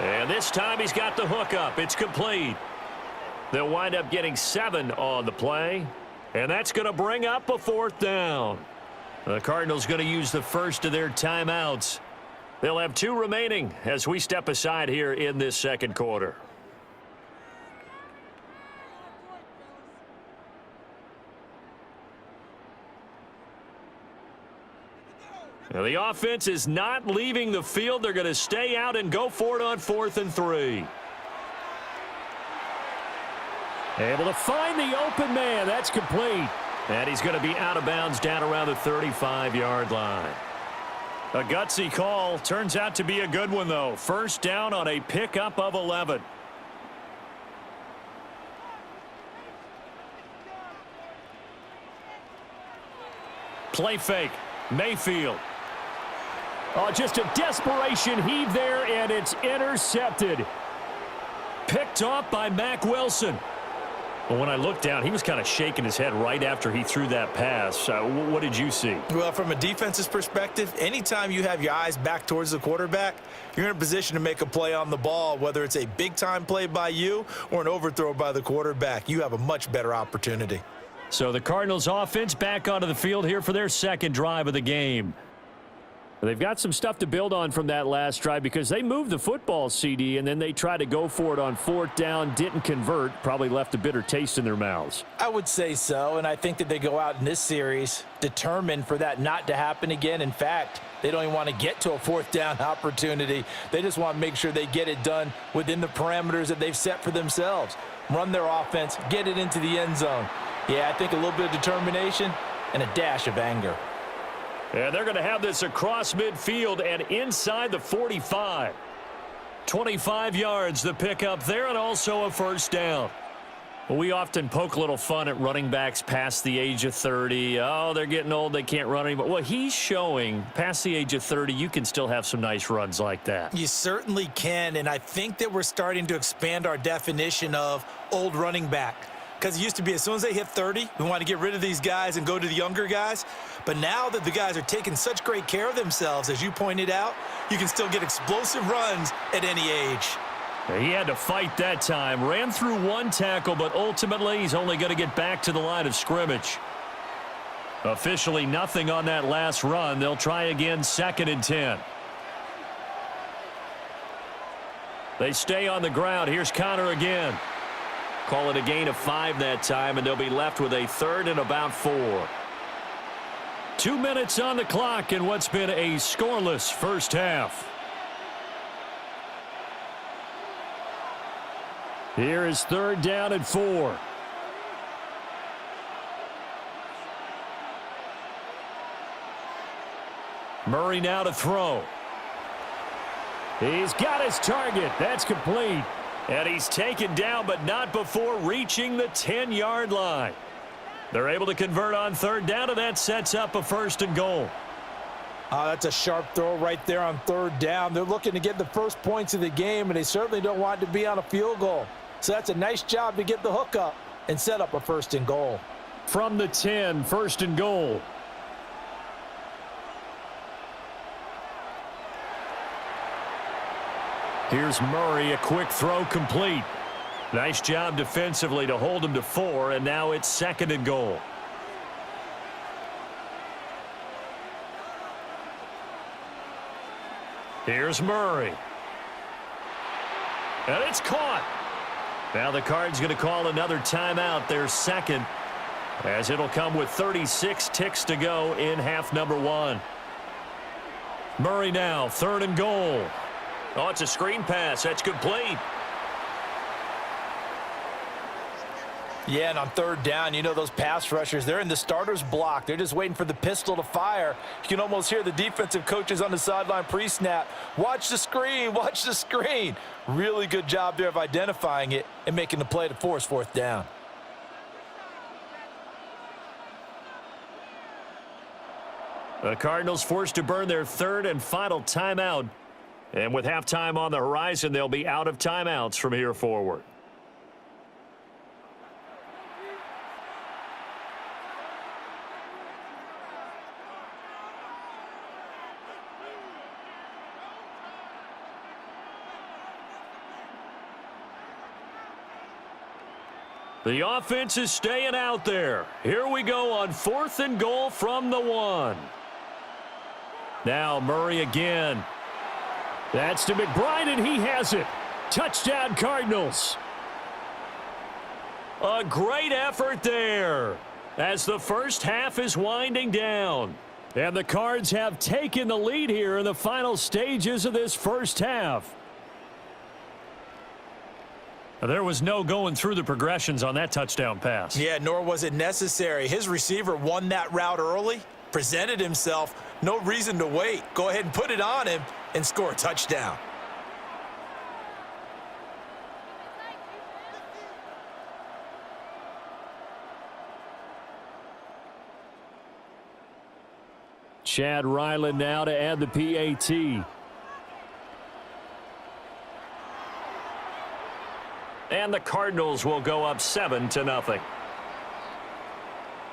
And this time he's got the hook up. It's complete. They'll wind up getting 7 on the play. And that's going to bring up a 4th down. The Cardinals going to use the first of their timeouts. They'll have 2 remaining as we step aside here in this second quarter. Now the offense is not leaving the field. They're going to stay out and go for it on 4th and 3. Able to find the open man. That's complete. And he's going to be out of bounds down around the 35-yard line. A gutsy call. Turns out to be a good one, though. First down on a pickup of 11. Play fake. Mayfield. Oh, just a desperation heave there, and it's intercepted. Picked off by Mack Wilson. Well, when I looked down, he was kind of shaking his head right after he threw that pass. What did you see? Well, from a defense's perspective, anytime you have your eyes back towards the quarterback, you're in a position to make a play on the ball, whether it's a big-time play by you or an overthrow by the quarterback. You have a much better opportunity. So the Cardinals offense back onto the field here for their second drive of the game. They've got some stuff to build on from that last drive because they moved the football, CD, and then they tried to go for it on 4th down, didn't convert, probably left a bitter taste in their mouths. I would say so, and I think that they go out in this series determined for that not to happen again. In fact, they don't even want to get to a 4th down opportunity. They just want to make sure they get it done within the parameters that they've set for themselves. run their offense, get it into the end zone. Yeah, I think a little bit of determination and a dash of anger. And they're going to have this across midfield and inside the 45. 25 yards the pickup there, and also a first down. Well, we often poke a little fun at running backs past the age of 30. Oh, they're getting old, they can't run anymore. Well, he's showing past the age of 30, you can still have some nice runs like that. You certainly can, and I think that we're starting to expand our definition of old running back. Because it used to be as soon as they hit 30, we want to get rid of these guys and go to the younger guys. But now that the guys are taking such great care of themselves, as you pointed out, you can still get explosive runs at any age. He had to fight that time. Ran through one tackle, but ultimately he's only going to get back to the line of scrimmage. Officially nothing on that last run. They'll try again, 2nd and 10. They stay on the ground. Here's Connor again. Call it a gain of 5 that time, and they'll be left with a 3rd and about 4. 2 minutes on the clock in what's been a scoreless first half. Here is 3rd down and 4. Murray now to throw. He's got his target. That's complete. And he's taken down, but not before reaching the 10-yard line. They're able to convert on 3rd down, and that sets up a 1st and goal. That's a sharp throw right there on 3rd down. They're looking to get the first points of the game, and they certainly don't want to be on a field goal. So that's a nice job to get the hook up and set up a 1st and goal. From the 10, 1st and goal. Here's Murray, a quick throw complete. Nice job defensively to hold him to 4, and now it's 2nd and goal. Here's Murray. And it's caught. Now the Card's going to call another timeout, their 2nd, as it'll come with 36 ticks to go in half number 1. Murray now, 3rd and goal. Oh, it's a screen pass. That's complete. Yeah, and on 3rd down, you know those pass rushers, they're in the starter's block. They're just waiting for the pistol to fire. You can almost hear the defensive coaches on the sideline pre-snap. Watch the screen, watch the screen. Really good job there of identifying it and making the play to force 4th down. The Cardinals forced to burn their 3rd and final timeout. And with halftime on the horizon, they'll be out of timeouts from here forward. The offense is staying out there. Here we go on 4th and goal from the 1. Now Murray again. That's to McBride, and he has it. Touchdown, Cardinals. A great effort there as the first half is winding down. And the Cards have taken the lead here in the final stages of this first half. There was no going through the progressions on that touchdown pass. Yeah, nor was it necessary. His receiver won that route early, presented himself, no reason to wait. Go ahead and put it on him and score a touchdown. Chad Ryland now to add the PAT. And the Cardinals will go up 7-0.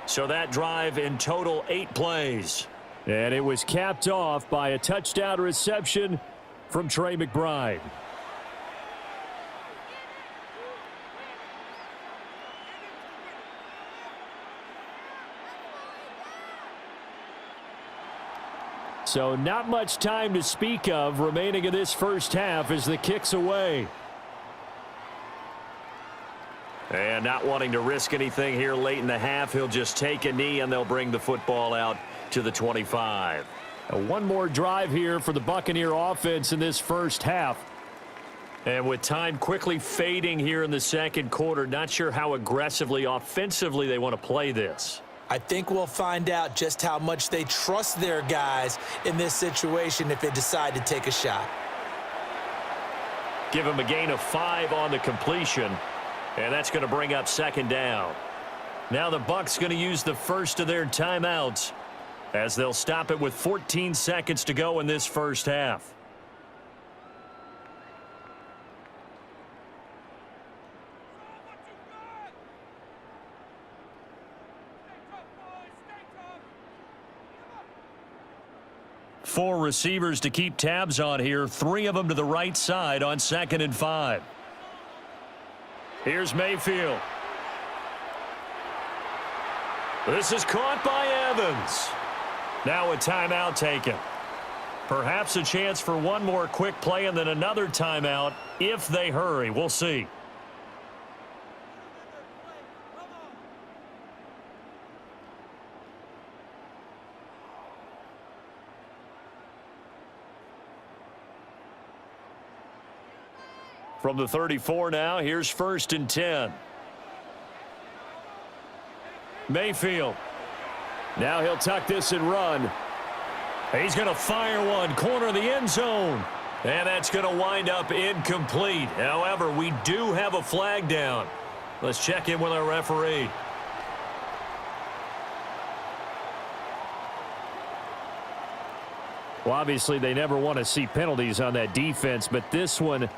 So that drive in total 8 plays. And it was capped off by a touchdown reception from Trey McBride. So not much time to speak of remaining in this first half as the kick's away. And not wanting to risk anything here late in the half, he'll just take a knee and they'll bring the football out to the 25. One more drive here for the Buccaneer offense in this first half. And with time quickly fading here in the second quarter, not sure how aggressively, offensively they want to play this. I think we'll find out just how much they trust their guys in this situation if they decide to take a shot. Give him a gain of 5 on the completion, and that's going to bring up second down. Now the Bucks going to use the first of their timeouts as they'll stop it with 14 seconds to go in this first half. Four receivers to keep tabs on here. 3 of them to the right side on 2nd and 5. Here's Mayfield. This is caught by Evans. Now a timeout taken. Perhaps a chance for one more quick play and then another timeout if they hurry. We'll see. From the 34 now, here's 1st and 10. Mayfield. Now he'll tuck this and run. He's going to fire one, corner of the end zone. And that's going to wind up incomplete. However, we do have a flag down. Let's check in with our referee. Well, obviously, they never want to see penalties on that defense, but this one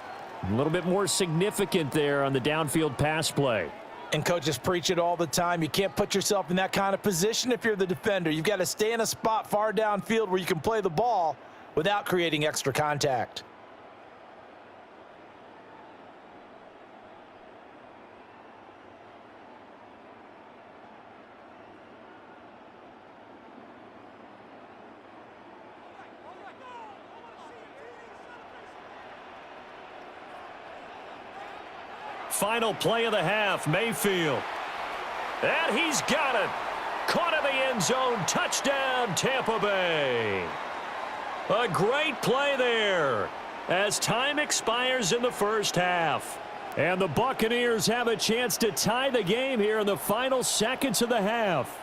a little bit more significant there on the downfield pass play. And coaches preach it all the time. You can't put yourself in that kind of position if you're the defender. You've got to stay in a spot far downfield where you can play the ball without creating extra contact. Final play of the half, Mayfield. And he's got it. Caught in the end zone. Touchdown, Tampa Bay. A great play there as time expires in the first half. And the Buccaneers have a chance to tie the game here in the final seconds of the half.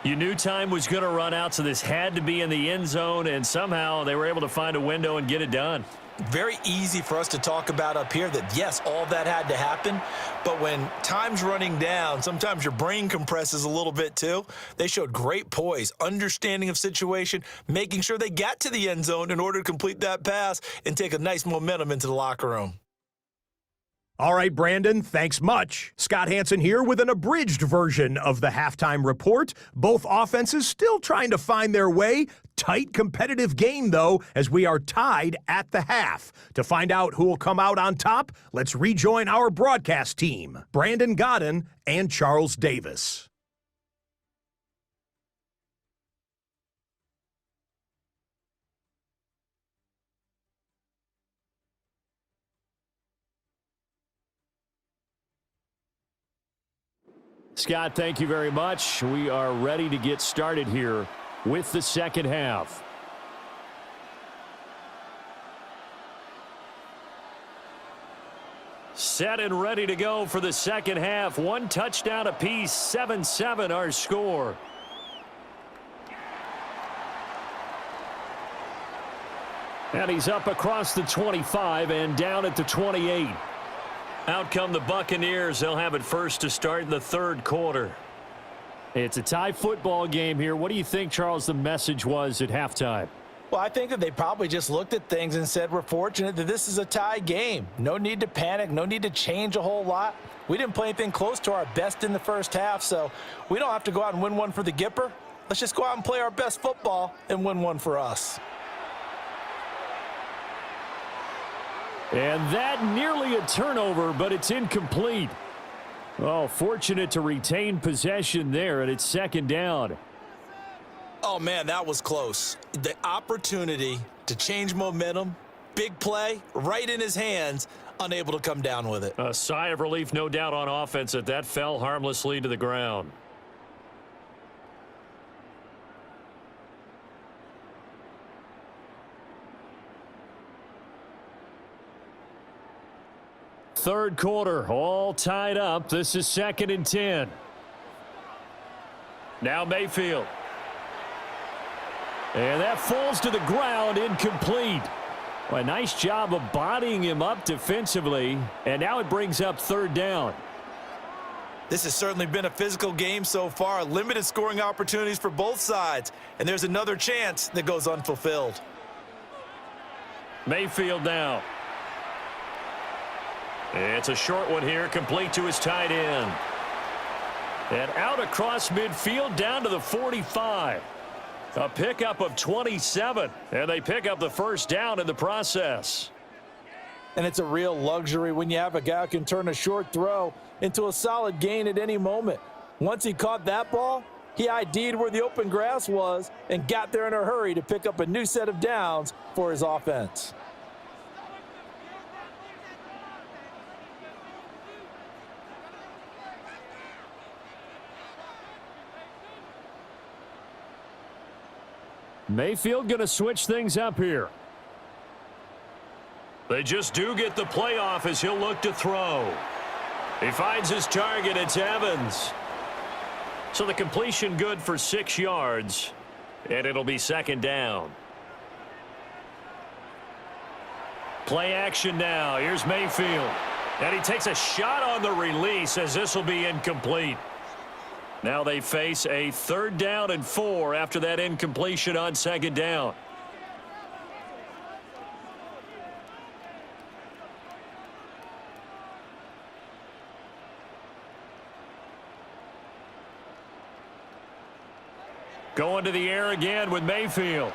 You knew time was going to run out, so this had to be in the end zone, and somehow they were able to find a window and get it done. Very easy for us to talk about up here that, yes, all that had to happen. But when time's running down, sometimes your brain compresses a little bit too. They showed great poise, understanding of situation, making sure they got to the end zone in order to complete that pass and take a nice momentum into the locker room. All right, Brandon, thanks much. Scott Hansen here with an abridged version of the halftime report. Both offenses still trying to find their way. Tight competitive game, though, as we are tied at the half. To find out who will come out on top, let's rejoin our broadcast team, Brandon Godden and Charles Davis. Scott, thank you very much. We are ready to get started here with the second half. Set and ready to go for the second half. One touchdown apiece, 7-7 our score. And he's up across the 25 and down at the 28. Out come the Buccaneers. They'll have it first to start in the third quarter. It's a tie football game here. What do you think, Charles, the message was at halftime? Well, I think that they probably just looked at things and said, we're fortunate that this is a tie game. No need to panic. No need to change a whole lot. We didn't play anything close to our best in the first half, so we don't have to go out and win one for the Gipper. Let's just go out and play our best football and win one for us. And that nearly a turnover, but it's incomplete. Oh, fortunate to retain possession there, and it's second down. Oh, man, that was close. The opportunity to change momentum, big play, right in his hands, unable to come down with it. A sigh of relief, no doubt, on offense that fell harmlessly to the ground. third quarter, all tied up. This is 2nd and 10. Now Mayfield. And that falls to the ground, incomplete. Well, a nice job of bodying him up defensively, and now it brings up 3rd down. This has certainly been a physical game so far. Limited scoring opportunities for both sides, and there's another chance that goes unfulfilled. Mayfield now. It's a short one here, complete to his tight end. And out across midfield down to the 45. A pickup of 27, and they pick up the 1st down in the process. And it's a real luxury when you have a guy who can turn a short throw into a solid gain at any moment. Once he caught that ball, he ID'd where the open grass was and got there in a hurry to pick up a new set of downs for his offense. Mayfield going to switch things up here. They just do get the playoff as he'll look to throw. He finds his target. It's Evans. So the completion good for 6 yards, and it'll be 2nd down. Play action now. Here's Mayfield. And he takes a shot on the release as this will be incomplete. Now they face a 3rd down and 4 after that incompletion on 2nd down. Going to the air again with Mayfield.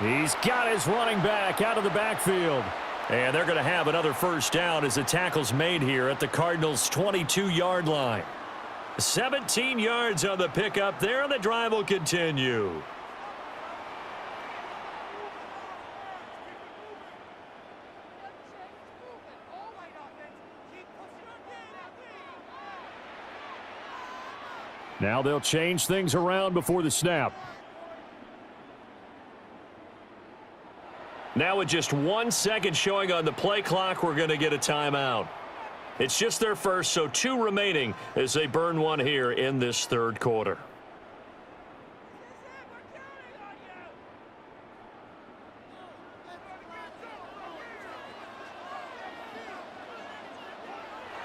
He's got his running back out of the backfield. And they're going to have another 1st down as the tackle's made here at the Cardinals' 22-yard line. 17 yards on the pickup there, and the drive will continue. Now they'll change things around before the snap. Now with just 1 second showing on the play clock, we're going to get a timeout. It's just their first, so 2 remaining as they burn one here in this 3rd quarter.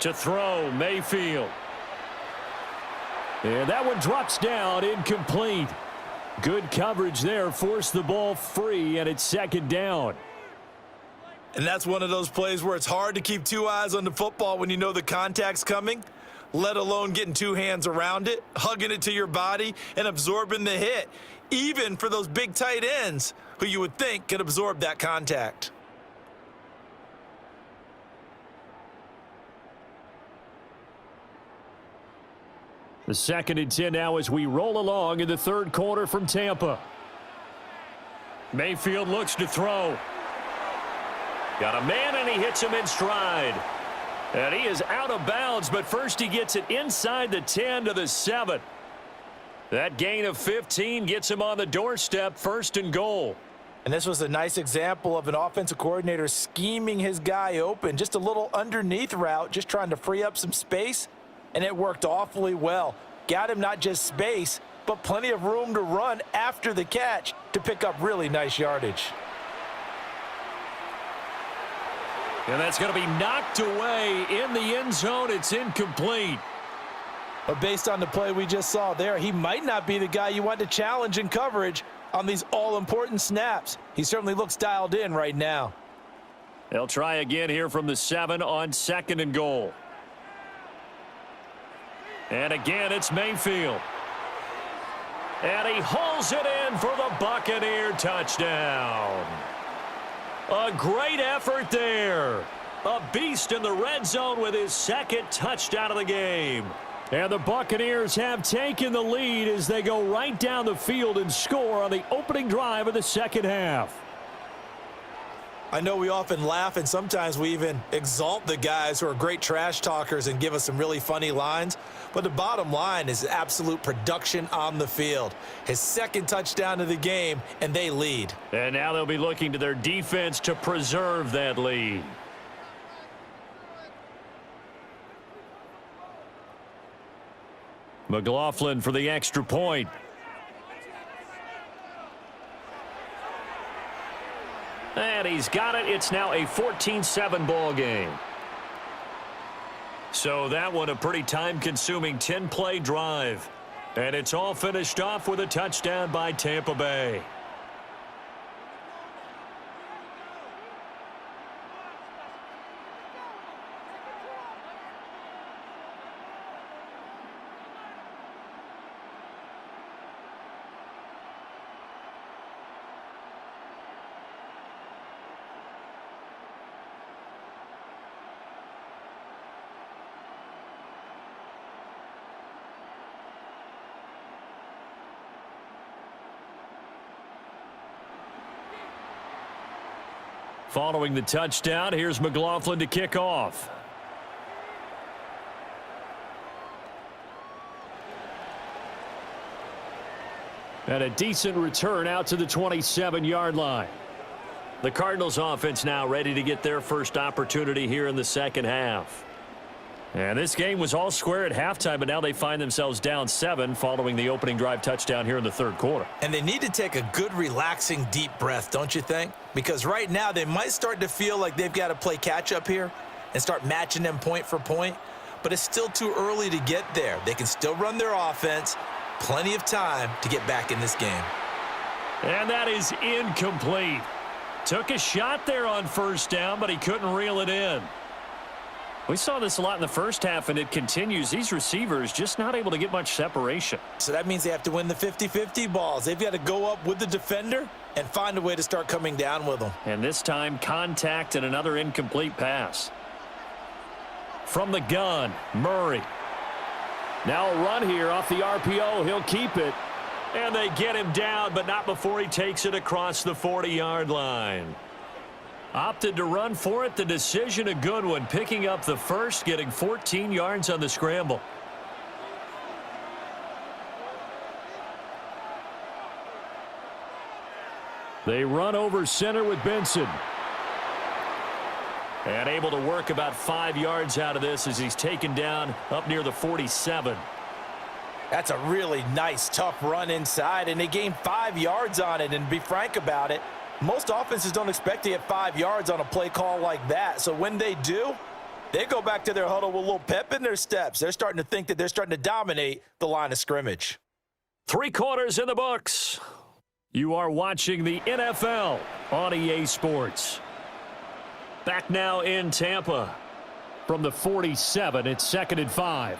To throw, Mayfield. And that one drops down, incomplete. Good coverage there, forced the ball free, and it's 2nd down. And that's one of those plays where it's hard to keep 2 eyes on the football when you know the contact's coming, let alone getting 2 hands around it, hugging it to your body, and absorbing the hit, even for those big tight ends who you would think could absorb that contact. The 2nd and 10 now as we roll along in the 3rd quarter from Tampa. Mayfield looks to throw. Got a man, and he hits him in stride. And he is out of bounds, but first he gets it inside the 10 to the 7. That gain of 15 gets him on the doorstep, 1st and goal. And this was a nice example of an offensive coordinator scheming his guy open. Just a little underneath route, just trying to free up some space, and it worked awfully well. Got him not just space, but plenty of room to run after the catch to pick up really nice yardage. And that's going to be knocked away in the end zone. It's incomplete. But based on the play we just saw there, he might not be the guy you want to challenge in coverage on these all-important snaps. He certainly looks dialed in right now. They'll try again here from the 7 on 2nd and goal. And again, it's Mayfield. And he hauls it in for the Buccaneer touchdown. A great effort there. A beast in the red zone with his 2nd touchdown of the game. And the Buccaneers have taken the lead as they go right down the field and score on the opening drive of the 2nd half. I know we often laugh, and sometimes we even exalt the guys who are great trash talkers and give us some really funny lines. But the bottom line is absolute production on the field. His 2nd touchdown of the game, and they lead. And now they'll be looking to their defense to preserve that lead. McLaughlin for the extra point. And he's got it. It's now a 14-7 ball game. So that one a pretty time-consuming 10-play drive. And it's all finished off with a touchdown by Tampa Bay. Following the touchdown, here's McLaughlin to kick off. And a decent return out to the 27-yard line. The Cardinals offense now ready to get their first opportunity here in the second half. And this game was all square at halftime, but now they find themselves down 7 following the opening drive touchdown here in the third quarter. And they need to take a good, relaxing, deep breath, don't you think? Because right now they might start to feel like they've got to play catch-up here and start matching them point for point. But it's still too early to get there. They can still run their offense. Plenty of time to get back in this game. And that is incomplete. Took a shot there on first down, but he couldn't reel it in. We saw this a lot in the first half, and it continues. These receivers just not able to get much separation. So that means they have to win the 50-50 balls. They've got to go up with the defender and find a way to start coming down with them. And this time, contact and another incomplete pass. From the gun, Murray. Now a run here off the RPO. He'll keep it. And they get him down, but not before he takes it across the 40-yard line. Opted to run for it. The decision a good one. Picking up the first, getting 14 yards on the scramble. They run over center with Benson. And able to work about 5 yards out of this as he's taken down up near the 47. That's a really nice, tough run inside, and they gained 5 yards on it. And to be frank about it, most offenses don't expect to get 5 yards on a play call like that. So when they do, they go back to their huddle with a little pep in their steps. They're starting to think that they're starting to dominate the line of scrimmage. 3 quarters in the books. You are watching the NFL on EA Sports. Back now in Tampa. From the 47, it's 2nd and 5.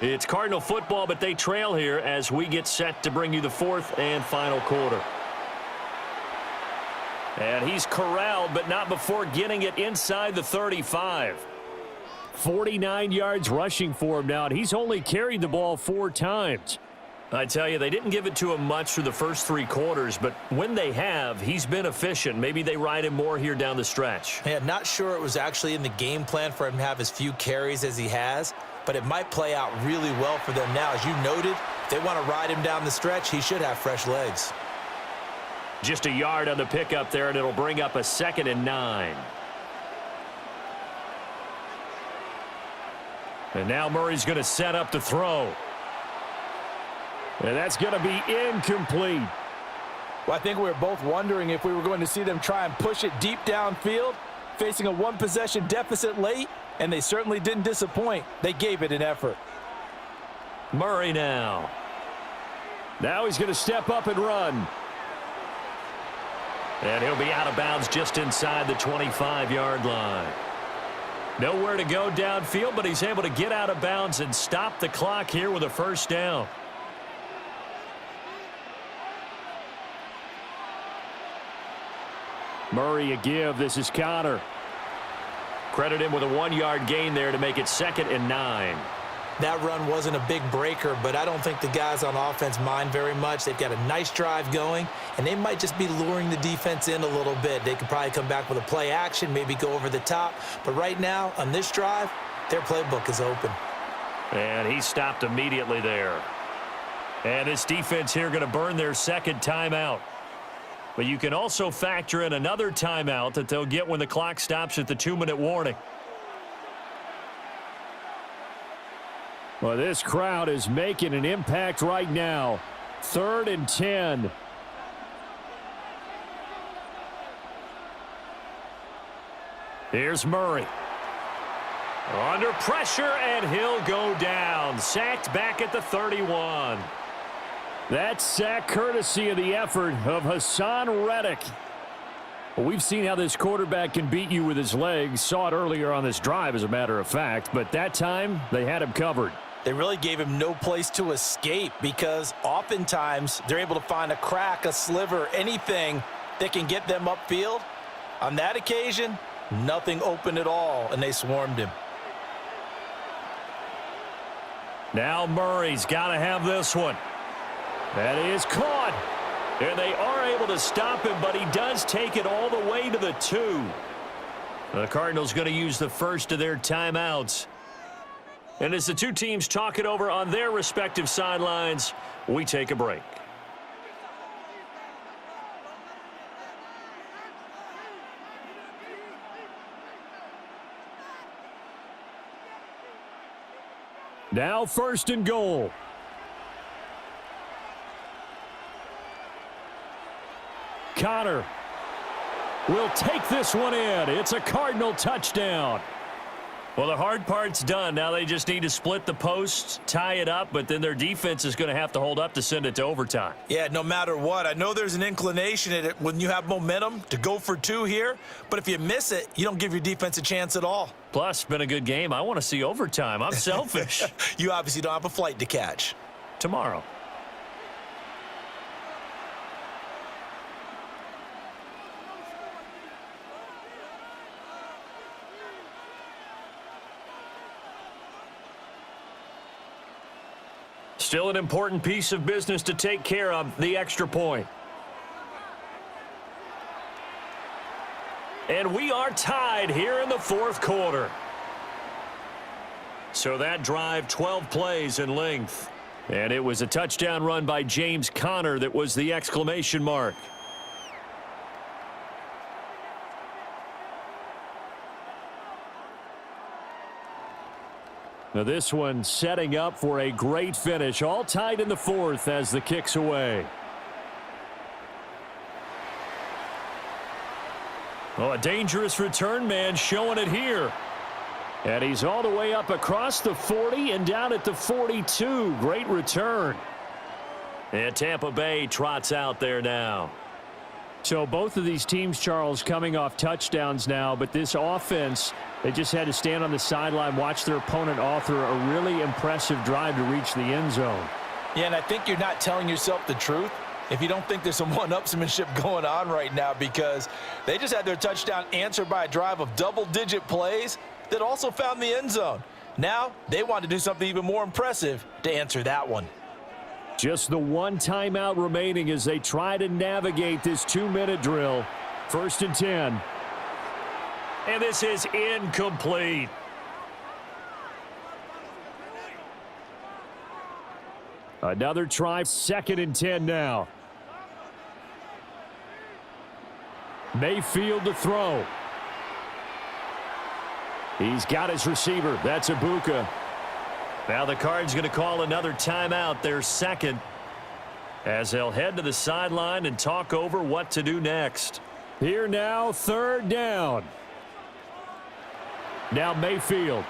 It's Cardinal football, but they trail here as we get set to bring you the 4th and final quarter. And he's corralled, but not before getting it inside the 35. 49 yards rushing for him now, and he's only carried the ball 4 times. I tell you, they didn't give it to him much through the first 3 quarters, but when they have, he's been efficient. Maybe they ride him more here down the stretch. Yeah, not sure it was actually in the game plan for him to have as few carries as he has, but it might play out really well for them now. As you noted, if they want to ride him down the stretch, he should have fresh legs. Just a yard on the pickup there, and it'll bring up a 2nd and 9. And now Murray's going to set up the throw. And that's going to be incomplete. Well, I think we were both wondering if we were going to see them try and push it deep downfield, facing a 1-possession deficit late, and they certainly didn't disappoint. They gave it an effort. Murray now. Now he's going to step up and run. And he'll be out of bounds just inside the 25-yard line. Nowhere to go downfield, but he's able to get out of bounds and stop the clock here with a first down. Murray a give. This is Connor. Credit him with a 1-yard gain there to make it 2nd and 9. That run wasn't a big breaker, but I don't think the guys on offense mind very much. They've got a nice drive going, and they might just be luring the defense in a little bit. They could probably come back with a play action, maybe go over the top. But right now, on this drive, their playbook is open. And he stopped immediately there. And this defense here going to burn their 2nd timeout. But you can also factor in another timeout that they'll get when the clock stops at the 2-minute warning. Well, this crowd is making an impact right now. 3rd and 10. Here's Murray. Under pressure, and he'll go down. Sacked back at the 31. That sack courtesy of the effort of Hassan Reddick. Well, we've seen how this quarterback can beat you with his legs. Saw it earlier on this drive, as a matter of fact. But that time, they had him covered. They really gave him no place to escape because oftentimes they're able to find a crack, a sliver, anything that can get them upfield. On that occasion, nothing open at all, and they swarmed him. Now Murray's got to have this one. That is caught. And they are able to stop him, but he does take it all the way to the 2. The Cardinals going to use the first of their timeouts. And as the two teams talk it over on their respective sidelines, we take a break. Now 1st and goal. Connor will take this one in. It's a Cardinal touchdown. Well, the hard part's done. Now they just need to split the posts, tie it up, but then their defense is going to have to hold up to send it to overtime. Yeah, no matter what. I know there's an inclination in it when you have momentum to go for 2 here, but if you miss it, you don't give your defense a chance at all. Plus, been a good game. I want to see overtime. I'm selfish. You obviously don't have a flight to catch. Tomorrow. Still an important piece of business to take care of, the extra point. And we are tied here in the 4th quarter. So that drive, 12 plays in length. And it was a touchdown run by James Conner that was the exclamation mark. Now this one setting up for a great finish. All tied in the 4th as the kick's away. Oh, a dangerous return man showing it here. And he's all the way up across the 40 and down at the 42. Great return. And Tampa Bay trots out there now. So both of these teams, Charles, coming off touchdowns now, but this offense, they just had to stand on the sideline, watch their opponent author a really impressive drive to reach the end zone. Yeah, and I think you're not telling yourself the truth if you don't think there's some one-upsmanship going on right now, because they just had their touchdown answered by a drive of double-digit plays that also found the end zone. Now they want to do something even more impressive to answer that one. Just the one timeout remaining as they try to navigate this 2-minute drill. 1st and 10. And this is incomplete. Another try, 2nd and 10 now. Mayfield to throw. He's got his receiver. That's Ibuka. Now the Cards going to call another timeout, their 2nd, as they'll head to the sideline and talk over what to do next. Here now, 3rd down. Now Mayfield.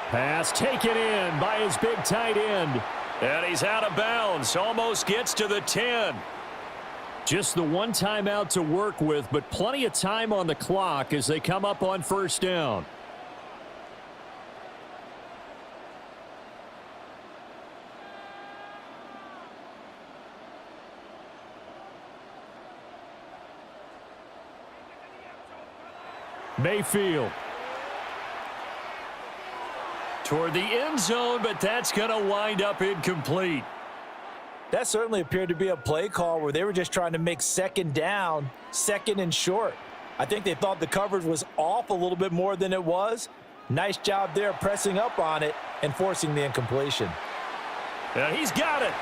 Pass taken in by his big tight end. And he's out of bounds. Almost gets to the 10. Just the one timeout to work with, but plenty of time on the clock as they come up on 1st down. Mayfield. Toward the end zone, but that's going to wind up incomplete. That certainly appeared to be a play call where they were just trying to make 2nd down, 2nd and short. I think they thought the coverage was off a little bit more than it was. Nice job there pressing up on it and forcing the incompletion. And he's got it.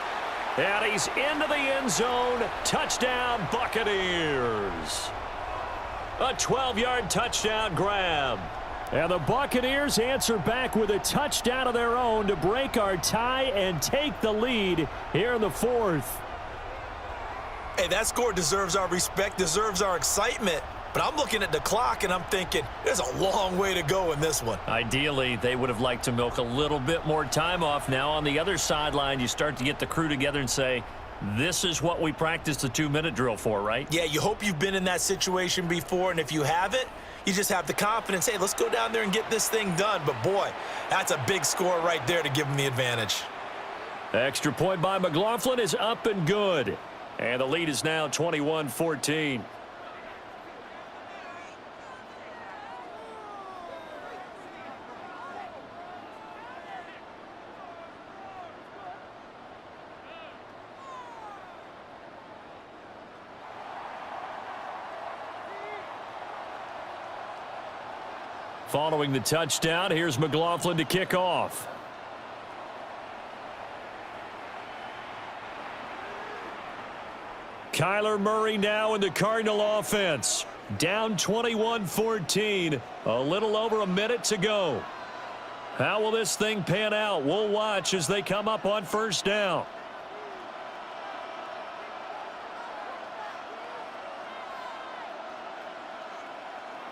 And he's into the end zone. Touchdown, Buccaneers. A 12-yard touchdown grab. And the Buccaneers answer back with a touchdown of their own to break our tie and take the lead here in the fourth. Hey, that score deserves our respect, deserves our excitement. But I'm looking at the clock, and I'm thinking there's a long way to go in this one. Ideally, they would have liked to milk a little bit more time off. Now on the other sideline, you start to get the crew together and say, this is what we practiced the 2-minute drill for, right? Yeah, you hope you've been in that situation before, and if you haven't, you just have the confidence, hey, let's go down there and get this thing done. But, boy, that's a big score right there to give them the advantage. Extra point by McLaughlin is up and good. And the lead is now 21-14. Following the touchdown, here's McLaughlin to kick off. Kyler Murray now in the Cardinal offense. Down 21-14. A little over a minute to go. How will this thing pan out? We'll watch as they come up on first down.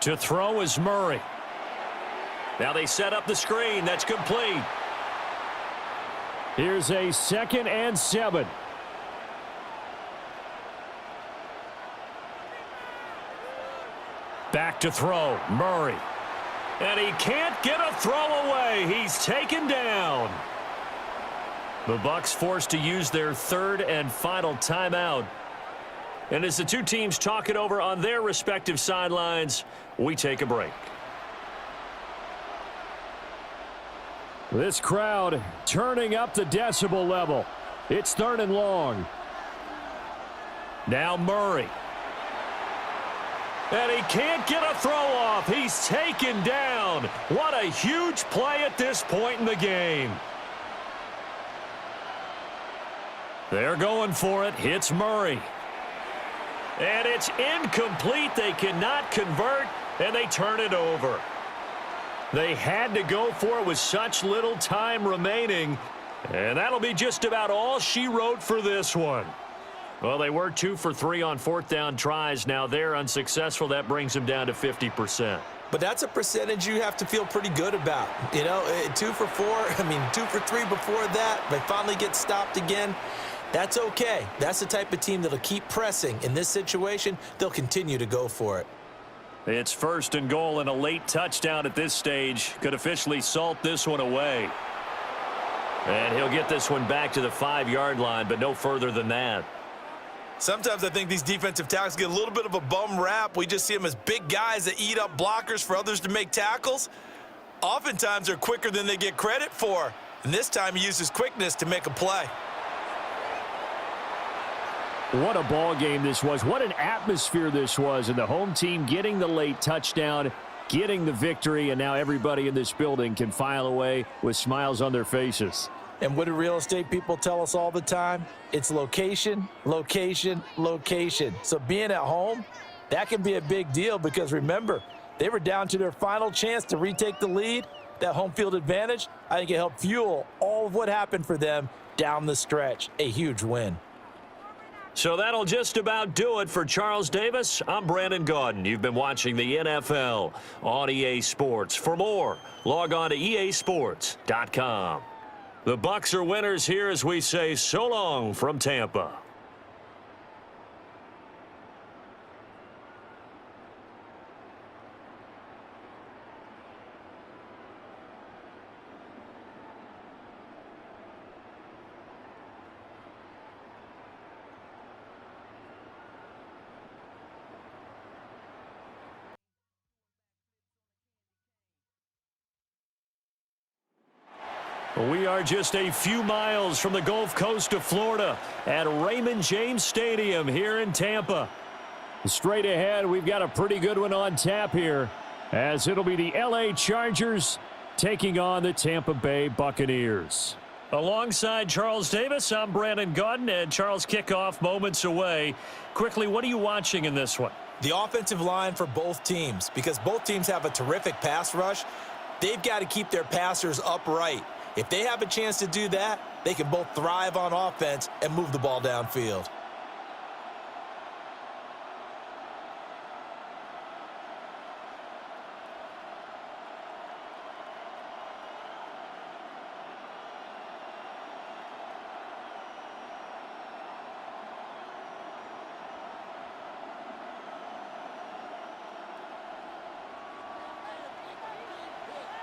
To throw is Murray. Now they set up the screen. That's complete. Here's a 2nd and 7. Back to throw. Murray. And he can't get a throw away. He's taken down. The Bucks forced to use their 3rd and final timeout. And as the two teams talk it over on their respective sidelines, we take a break. This crowd turning up the decibel level. It's 3rd and long. Now Murray. And he can't get a throw off. He's taken down. What a huge play at this point in the game. They're going for it. Hits Murray. And it's incomplete. They cannot convert, and they turn it over. They had to go for it with such little time remaining, and that'll be just about all she wrote for this one. Well, they were 2 for 3 on 4th down tries. Now they're unsuccessful. That brings them down to 50%. But that's a percentage you have to feel pretty good about. You know, 2 for 4, 2 for 3 before that. They finally get stopped again. That's okay. That's the type of team that'll keep pressing. In this situation, they'll continue to go for it. It's 1st and goal, and a late touchdown at this stage could officially salt this one away. And he'll get this one back to the 5-yard line, but no further than that. Sometimes I think these defensive tackles get a little bit of a bum rap. We just see them as big guys that eat up blockers for others to make tackles. Oftentimes they're quicker than they get credit for. And this time he uses quickness to make a play. What a ball game this was. What an atmosphere this was. And the home team getting the late touchdown, getting the victory, and now everybody in this building can file away with smiles on their faces. And what do real estate people tell us all the time? It's location, location, location. So being at home, that can be a big deal because remember, they were down to their final chance to retake the lead. That home field advantage, I think it helped fuel all of what happened for them down the stretch. A huge win. So that'll just about do it for Charles Davis. I'm Brandon Gaudin. You've been watching the NFL on EA Sports. For more, log on to easports.com. The Bucks are winners here as we say so long from Tampa. We are just a few miles from the Gulf Coast of Florida at Raymond James Stadium here in Tampa. Straight ahead, we've got a pretty good one on tap here, as it'll be the LA Chargers taking on the Tampa Bay Buccaneers. Alongside Charles Davis, I'm Brandon Gaudin, and Charles, kickoff moments away. Quickly, what are you watching in this one? The offensive line for both teams, because both teams have a terrific pass rush, they've got to keep their passers upright. If they have a chance to do that, they can both thrive on offense and move the ball downfield.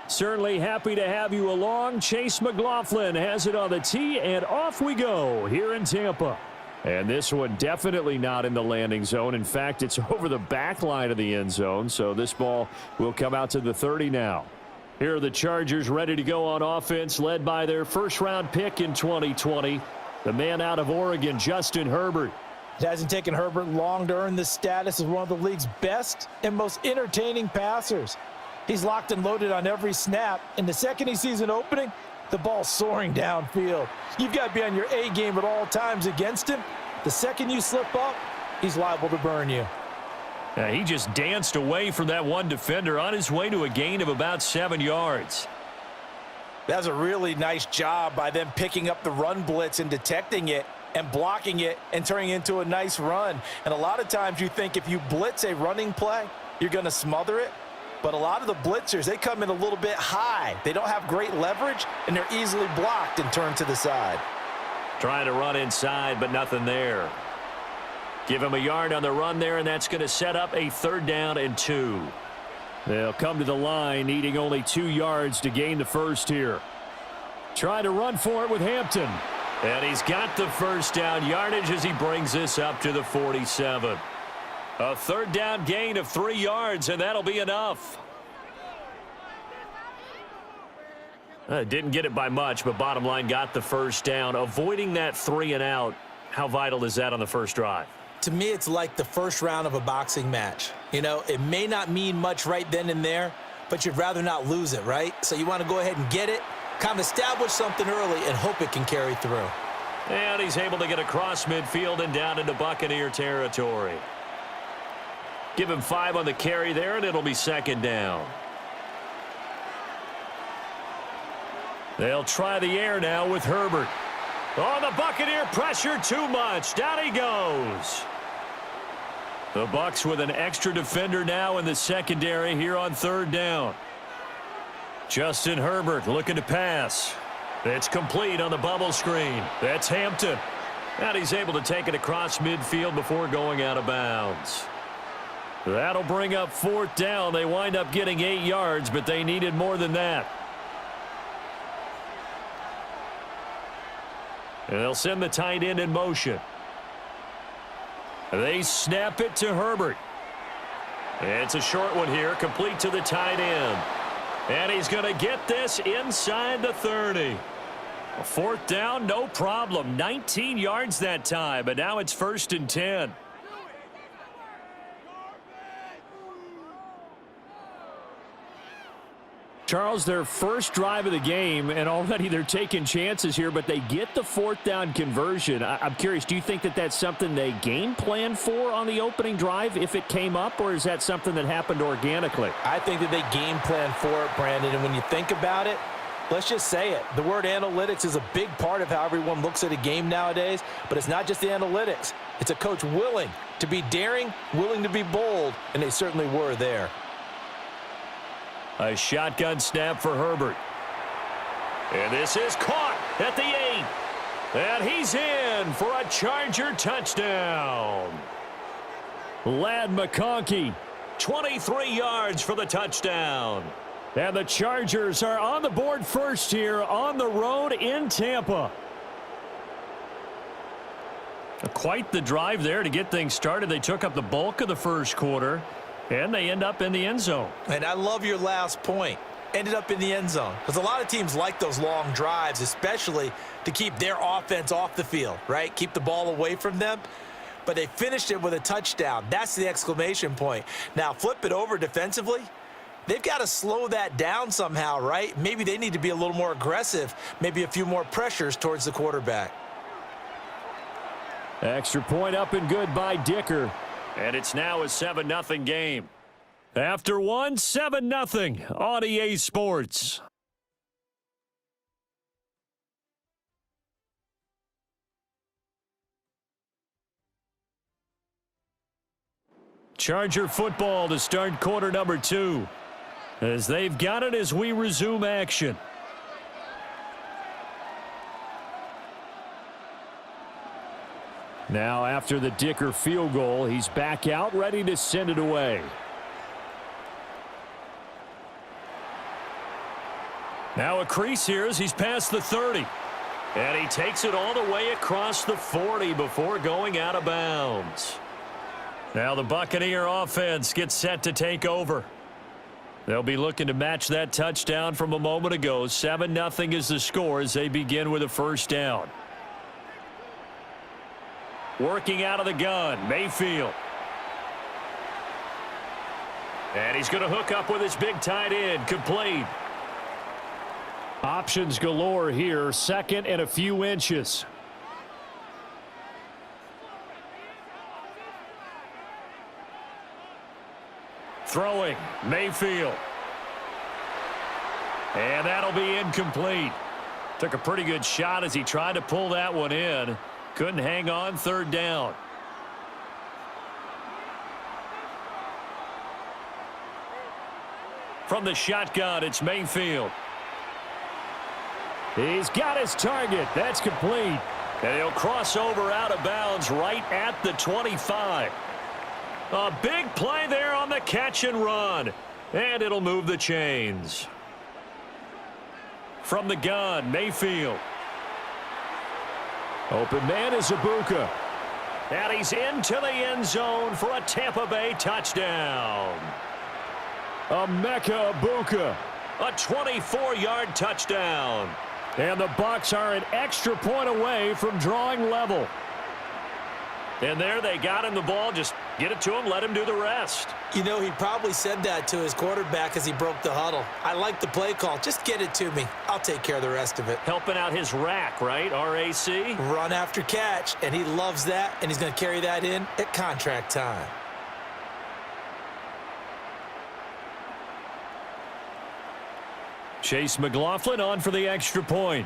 Certainly happy to have you along. Chase McLaughlin has it on the tee, and off we go here in Tampa. And this one definitely not in the landing zone. In fact, it's over the back line of the end zone, so this ball will come out to the 30 now. Here are the Chargers ready to go on offense, led by their first-round pick in 2020, the man out of Oregon, Justin Herbert. It hasn't taken Herbert long to earn this status as one of the league's best and most entertaining passers. He's locked and loaded on every snap, and the second he sees an opening, the ball's soaring downfield. You've got to be on your A game at all times against him. The second you slip up, he's liable to burn you. He just danced away from that one defender on his way to a gain of about 7 yards. That's a really nice job by them picking up the run blitz and detecting it and blocking it and turning it into a nice run. And a lot of times you think if you blitz a running play, you're going to smother it. But a lot of the blitzers, they come in a little bit high. They don't have great leverage, and they're easily blocked and turned to the side. Trying to run inside, but nothing there. Give him a yard on the run there, and that's going to set up a 3rd down and 2. They'll come to the line, needing only 2 yards to gain the first here. Trying to run for it with Hampton. And he's got the first down yardage as he brings this up to the 47. A 3rd down gain of 3 yards, and that'll be enough. Didn't get it by much, but bottom line got the first down. Avoiding that 3 and out, how vital is that on the first drive? To me, it's like the first round of a boxing match. You know, it may not mean much right then and there, but you'd rather not lose it, right? So you want to go ahead and get it, kind of establish something early, and hope it can carry through. And he's able to get across midfield and down into Buccaneer territory. Give him 5 on the carry there, and it'll be 2nd down. They'll try the air now with Herbert. Oh, the Buccaneer pressure too much. Down he goes. The Bucks with an extra defender now in the secondary here on 3rd down. Justin Herbert looking to pass. It's complete on the bubble screen. That's Hampton. And he's able to take it across midfield before going out of bounds. That'll bring up 4th down. They wind up getting 8 yards, but they needed more than that. And they'll send the tight end in motion. They snap it to Herbert. It's a short one here, complete to the tight end. And he's going to get this inside the 30. A 4th down, no problem. 19 yards that time, but now it's 1st and 10. Charles, their first drive of the game, and already they're taking chances here, but they get the 4th down conversion. I'm curious, do you think that that's something they game plan for on the opening drive if it came up, or is that something that happened organically? I think that they game plan for it, Brandon, and when you think about it, let's just say it. The word analytics is a big part of how everyone looks at a game nowadays, but it's not just the analytics. It's a coach willing to be daring, willing to be bold, and they certainly were there. A shotgun snap for Herbert. And this is caught at the 8. And he's in for a Charger touchdown. Ladd McConkey, 23 yards for the touchdown. And the Chargers are on the board first here on the road in Tampa. Quite the drive there to get things started. They took up the bulk of the first quarter. And they end up in the end zone. And I love your last point. Ended up in the end zone. Because a lot of teams like those long drives, especially to keep their offense off the field, right? Keep the ball away from them. But they finished it with a touchdown. That's the exclamation point. Now, flip it over defensively. They've got to slow that down somehow, right? Maybe they need to be a little more aggressive. Maybe a few more pressures towards the quarterback. Extra point up and good by Dicker. And it's now a 7-0 game. After one, 7-0 on EA Sports. Charger football to start quarter number 2. As they've got it as we resume action. Now after the Dicker field goal, he's back out ready to send it away. Now a crease here as he's past the 30. And he takes it all the way across the 40 before going out of bounds. Now the Buccaneer offense gets set to take over. They'll be looking to match that touchdown from a moment ago. 7-0 is the score as they begin with a first down. Working out of the gun, Mayfield. And he's going to hook up with his big tight end, complete. Options galore here, second and a few inches. Throwing, Mayfield. And that'll be incomplete. Took a pretty good shot as he tried to pull that one in. Couldn't hang on, third down. From the shotgun, it's Mayfield. He's got his target. That's complete. And he'll cross over out of bounds right at the 25. A big play there on the catch and run. And it'll move the chains. From the gun, Mayfield. Open man is Ibuka. And he's into the end zone for a Tampa Bay touchdown. Emeka Ibuka. A 24-yard touchdown. And the Bucks are an extra point away from drawing level. And there they got him the ball. Just get it to him, let him do the rest. You know, he probably said that to his quarterback as he broke the huddle. I like the play call. Just get it to me. I'll take care of the rest of it. Helping out his rack, right? RAC? Run after catch, and he loves that, and he's going to carry that in at contract time. Chase McLaughlin on for the extra point.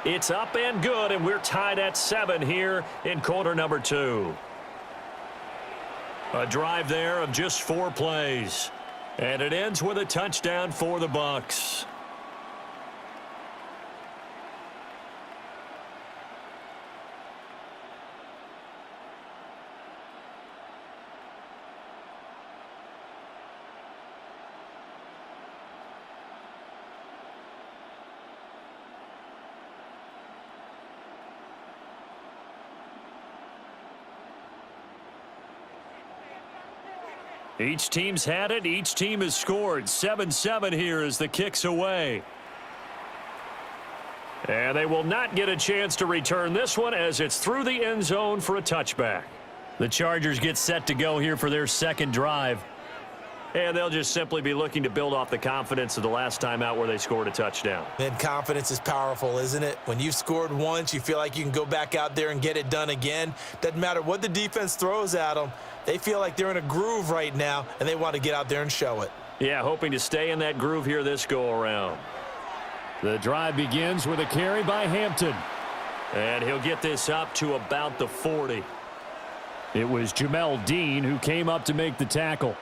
It's up and good, and we're tied at 7 here in quarter number 2. A drive there of just 4 plays. And it ends with a touchdown for the Bucks. Each team's had it. Each team has scored. 7-7 here as the kick's away. And they will not get a chance to return this one as it's through the end zone for a touchback. The Chargers get set to go here for their second drive. And they'll just simply be looking to build off the confidence of the last time out where they scored a touchdown. And confidence is powerful, isn't it? When you've scored once, you feel like you can go back out there and get it done again. Doesn't matter what the defense throws at them. They feel like they're in a groove right now, and they want to get out there and show it. Yeah, hoping to stay in that groove here this go-around. The drive begins with a carry by Hampton. And he'll get this up to about the 40. It was Jamel Dean who came up to make the tackle.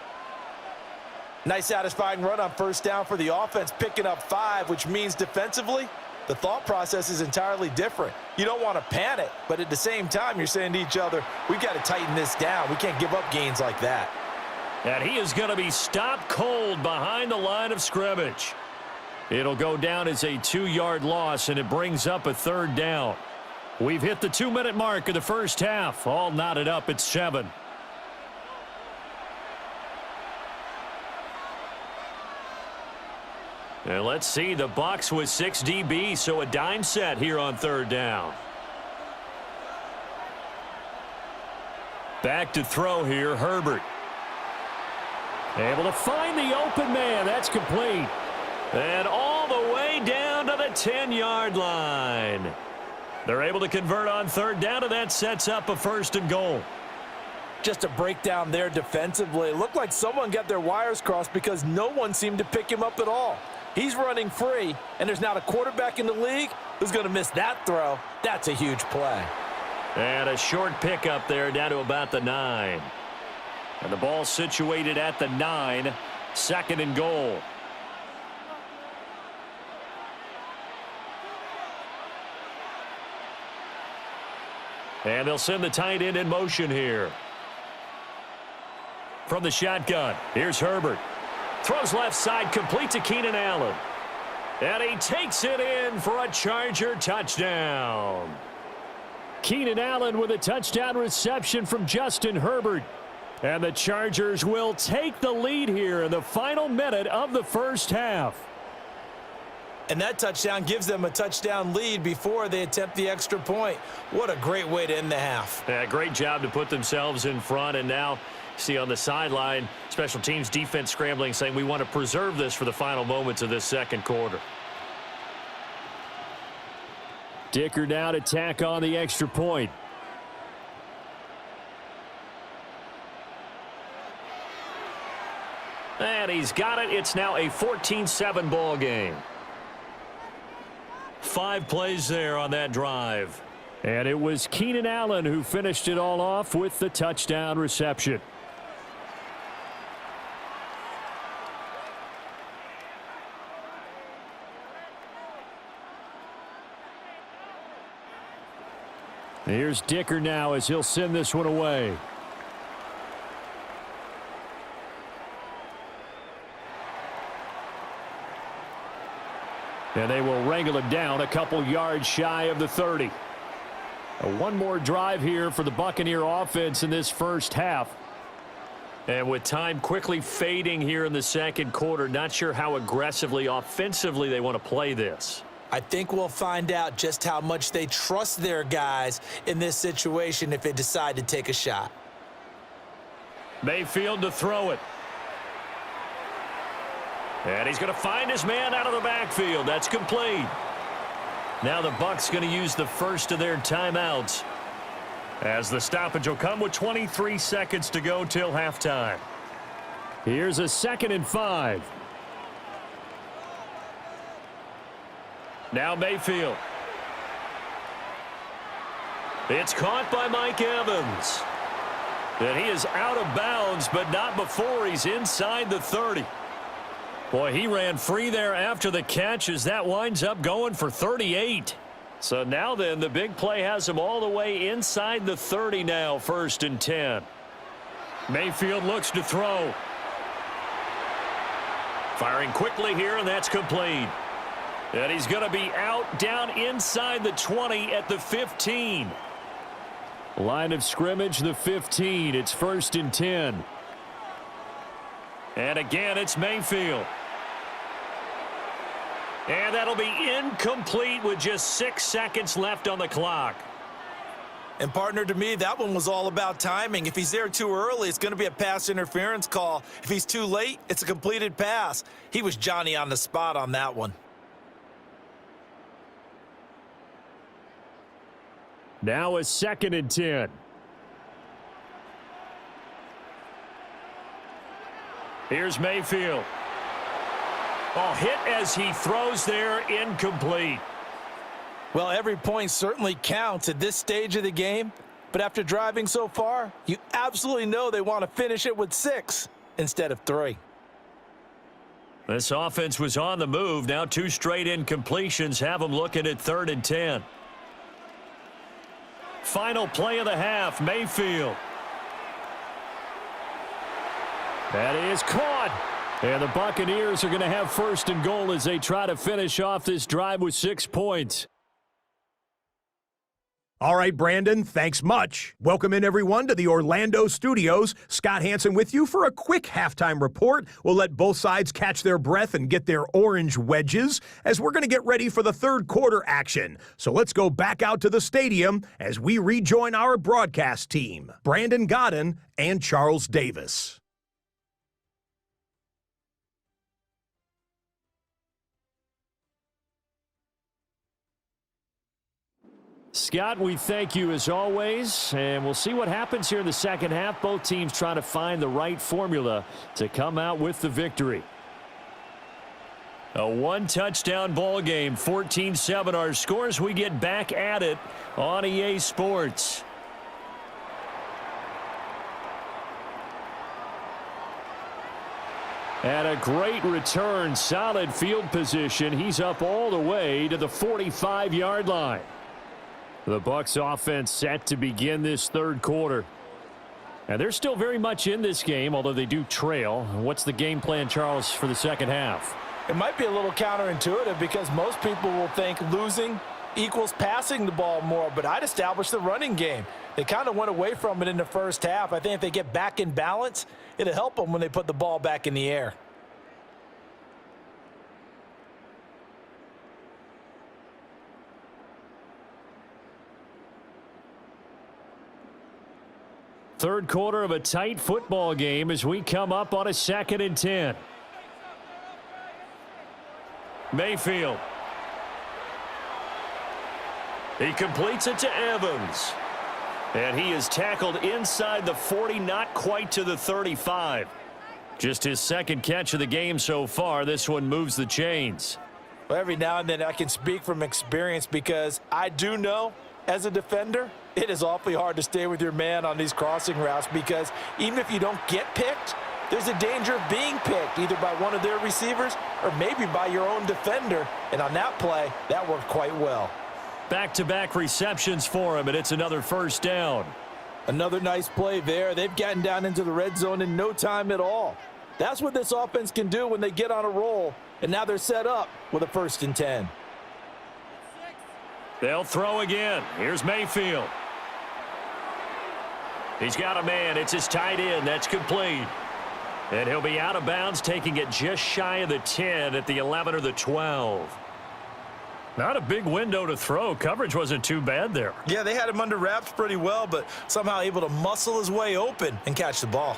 Nice satisfying run on first down for the offense, picking up 5, which means defensively, the thought process is entirely different. You don't want to panic, but at the same time, you're saying to each other, we've got to tighten this down. We can't give up gains like that. And he is going to be stopped cold behind the line of scrimmage. It'll go down as a 2-yard loss, and it brings up a third down. We've hit the 2-minute mark of the first half. All knotted up at 7. And let's see, the Bucks with 6 DB, so a dime set here on third down. Back to throw here, Herbert. Able to find the open man. That's complete. And all the way down to the 10-yard line. They're able to convert on third down, and that sets up a 1st and goal. Just a breakdown there defensively. It looked like someone got their wires crossed because no one seemed to pick him up at all. He's running free, and there's not a quarterback in the league who's going to miss that throw. That's a huge play. And a short pickup there down to about the 9. And the ball situated at the 9, 2nd and goal. And they'll send the tight end in motion here. From the shotgun, here's Herbert. Throws left side, complete to Keenan Allen. And he takes it in for a Charger touchdown. Keenan Allen with a touchdown reception from Justin Herbert. And the Chargers will take the lead here in the final minute of the first half. And that touchdown gives them a touchdown lead before they attempt the extra point. What a great way to end the half. Yeah, great job to put themselves in front. And now, see on the sideline, special teams defense scrambling, saying we want to preserve this for the final moments of this second quarter. Dicker now to tack on the extra point. And he's got it. It's now a 14-7 ball game. 5 plays there on that drive. And it was Keenan Allen who finished it all off with the touchdown reception. Here's Dicker now as he'll send this one away. And they will wrangle him down a couple yards shy of the 30. One more drive here for the Buccaneer offense in this first half. And with time quickly fading here in the second quarter, not sure how aggressively, offensively they want to play this. I think we'll find out just how much they trust their guys in this situation if they decide to take a shot. Mayfield to throw it. And he's going to find his man out of the backfield. That's complete. Now the Bucks going to use the first of their timeouts, as the stoppage will come with 23 seconds to go till halftime. Here's a 2nd and 5. Now Mayfield. It's caught by Mike Evans. And he is out of bounds, but not before he's inside the 30. Boy, he ran free there after the catch as that winds up going for 38. So now then, the big play has him all the way inside the 30 now, 1st and 10. Mayfield looks to throw. Firing quickly here, and that's complete. And he's going to be out down inside the 20 at the 15. Line of scrimmage, the 15. It's 1st and 10. And again, it's Mayfield. And that'll be incomplete with just 6 seconds left on the clock. And partner, to me, that one was all about timing. If he's there too early, it's going to be a pass interference call. If he's too late, it's a completed pass. He was Johnny on the spot on that one. Now a 2nd and 10. Here's Mayfield. Oh, hit as he throws there, incomplete. Well, every point certainly counts at this stage of the game, but after driving so far, you absolutely know they want to finish it with 6 instead of 3. This offense was on the move. Now 2 straight incompletions have them looking at 3rd and 10. Final play of the half, Mayfield. That is caught. And the Buccaneers are going to have 1st and goal as they try to finish off this drive with 6 points. All right, Brandon, thanks much. Welcome in, everyone, to the Orlando studios. Scott Hansen with you for a quick halftime report. We'll let both sides catch their breath and get their orange wedges as we're going to get ready for the third quarter action. So let's go back out to the stadium as we rejoin our broadcast team, Brandon Godden and Charles Davis. Scott, we thank you as always, and we'll see what happens here in the second half. Both teams trying to find the right formula to come out with the victory. A one-touchdown ball game, 14-7 our scores. We get back at it on EA Sports. And a great return, solid field position. He's up all the way to the 45-yard line. The Bucks offense set to begin this third quarter. And they're still very much in this game, although they do trail. What's the game plan, Charles, for the second half? It might be a little counterintuitive because most people will think losing equals passing the ball more, but I'd establish the running game. They kind of went away from it in the first half. I think if they get back in balance, it'll help them when they put the ball back in the air. Third quarter of a tight football game as we come up on a 2nd and 10. Mayfield. He completes it to Evans. And he is tackled inside the 40, not quite to the 35. Just his second catch of the game so far. This one moves the chains. Well, every now and then I can speak from experience because I do know as a defender, it is awfully hard to stay with your man on these crossing routes because even if you don't get picked, there's a danger of being picked either by one of their receivers or maybe by your own defender. And on that play, that worked quite well. Back-to-back receptions for him, and it's another first down. Another nice play there. They've gotten down into the red zone in no time at all. That's what this offense can do when they get on a roll. And now they're set up with a 1st and 10. They'll throw again. Here's Mayfield. He's got a man. It's his tight end. That's complete. And he'll be out of bounds, taking it just shy of the 10 at the 11 or the 12. Not a big window to throw. Coverage wasn't too bad there. Yeah, they had him under wraps pretty well, but somehow able to muscle his way open and catch the ball.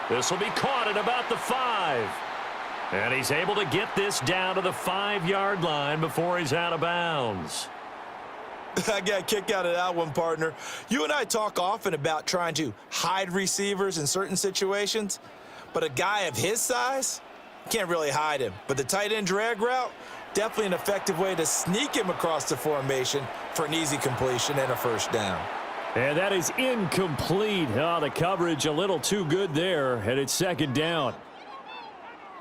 This will be caught at about the 5. And he's able to get this down to the 5-yard line before he's out of bounds. I got a kick out of that one, partner. You and I talk often about trying to hide receivers in certain situations, but a guy of his size can't really hide him. But the tight end drag route, definitely an effective way to sneak him across the formation for an easy completion and a first down. And that is incomplete. Oh, the coverage a little too good there, and it's 2nd down.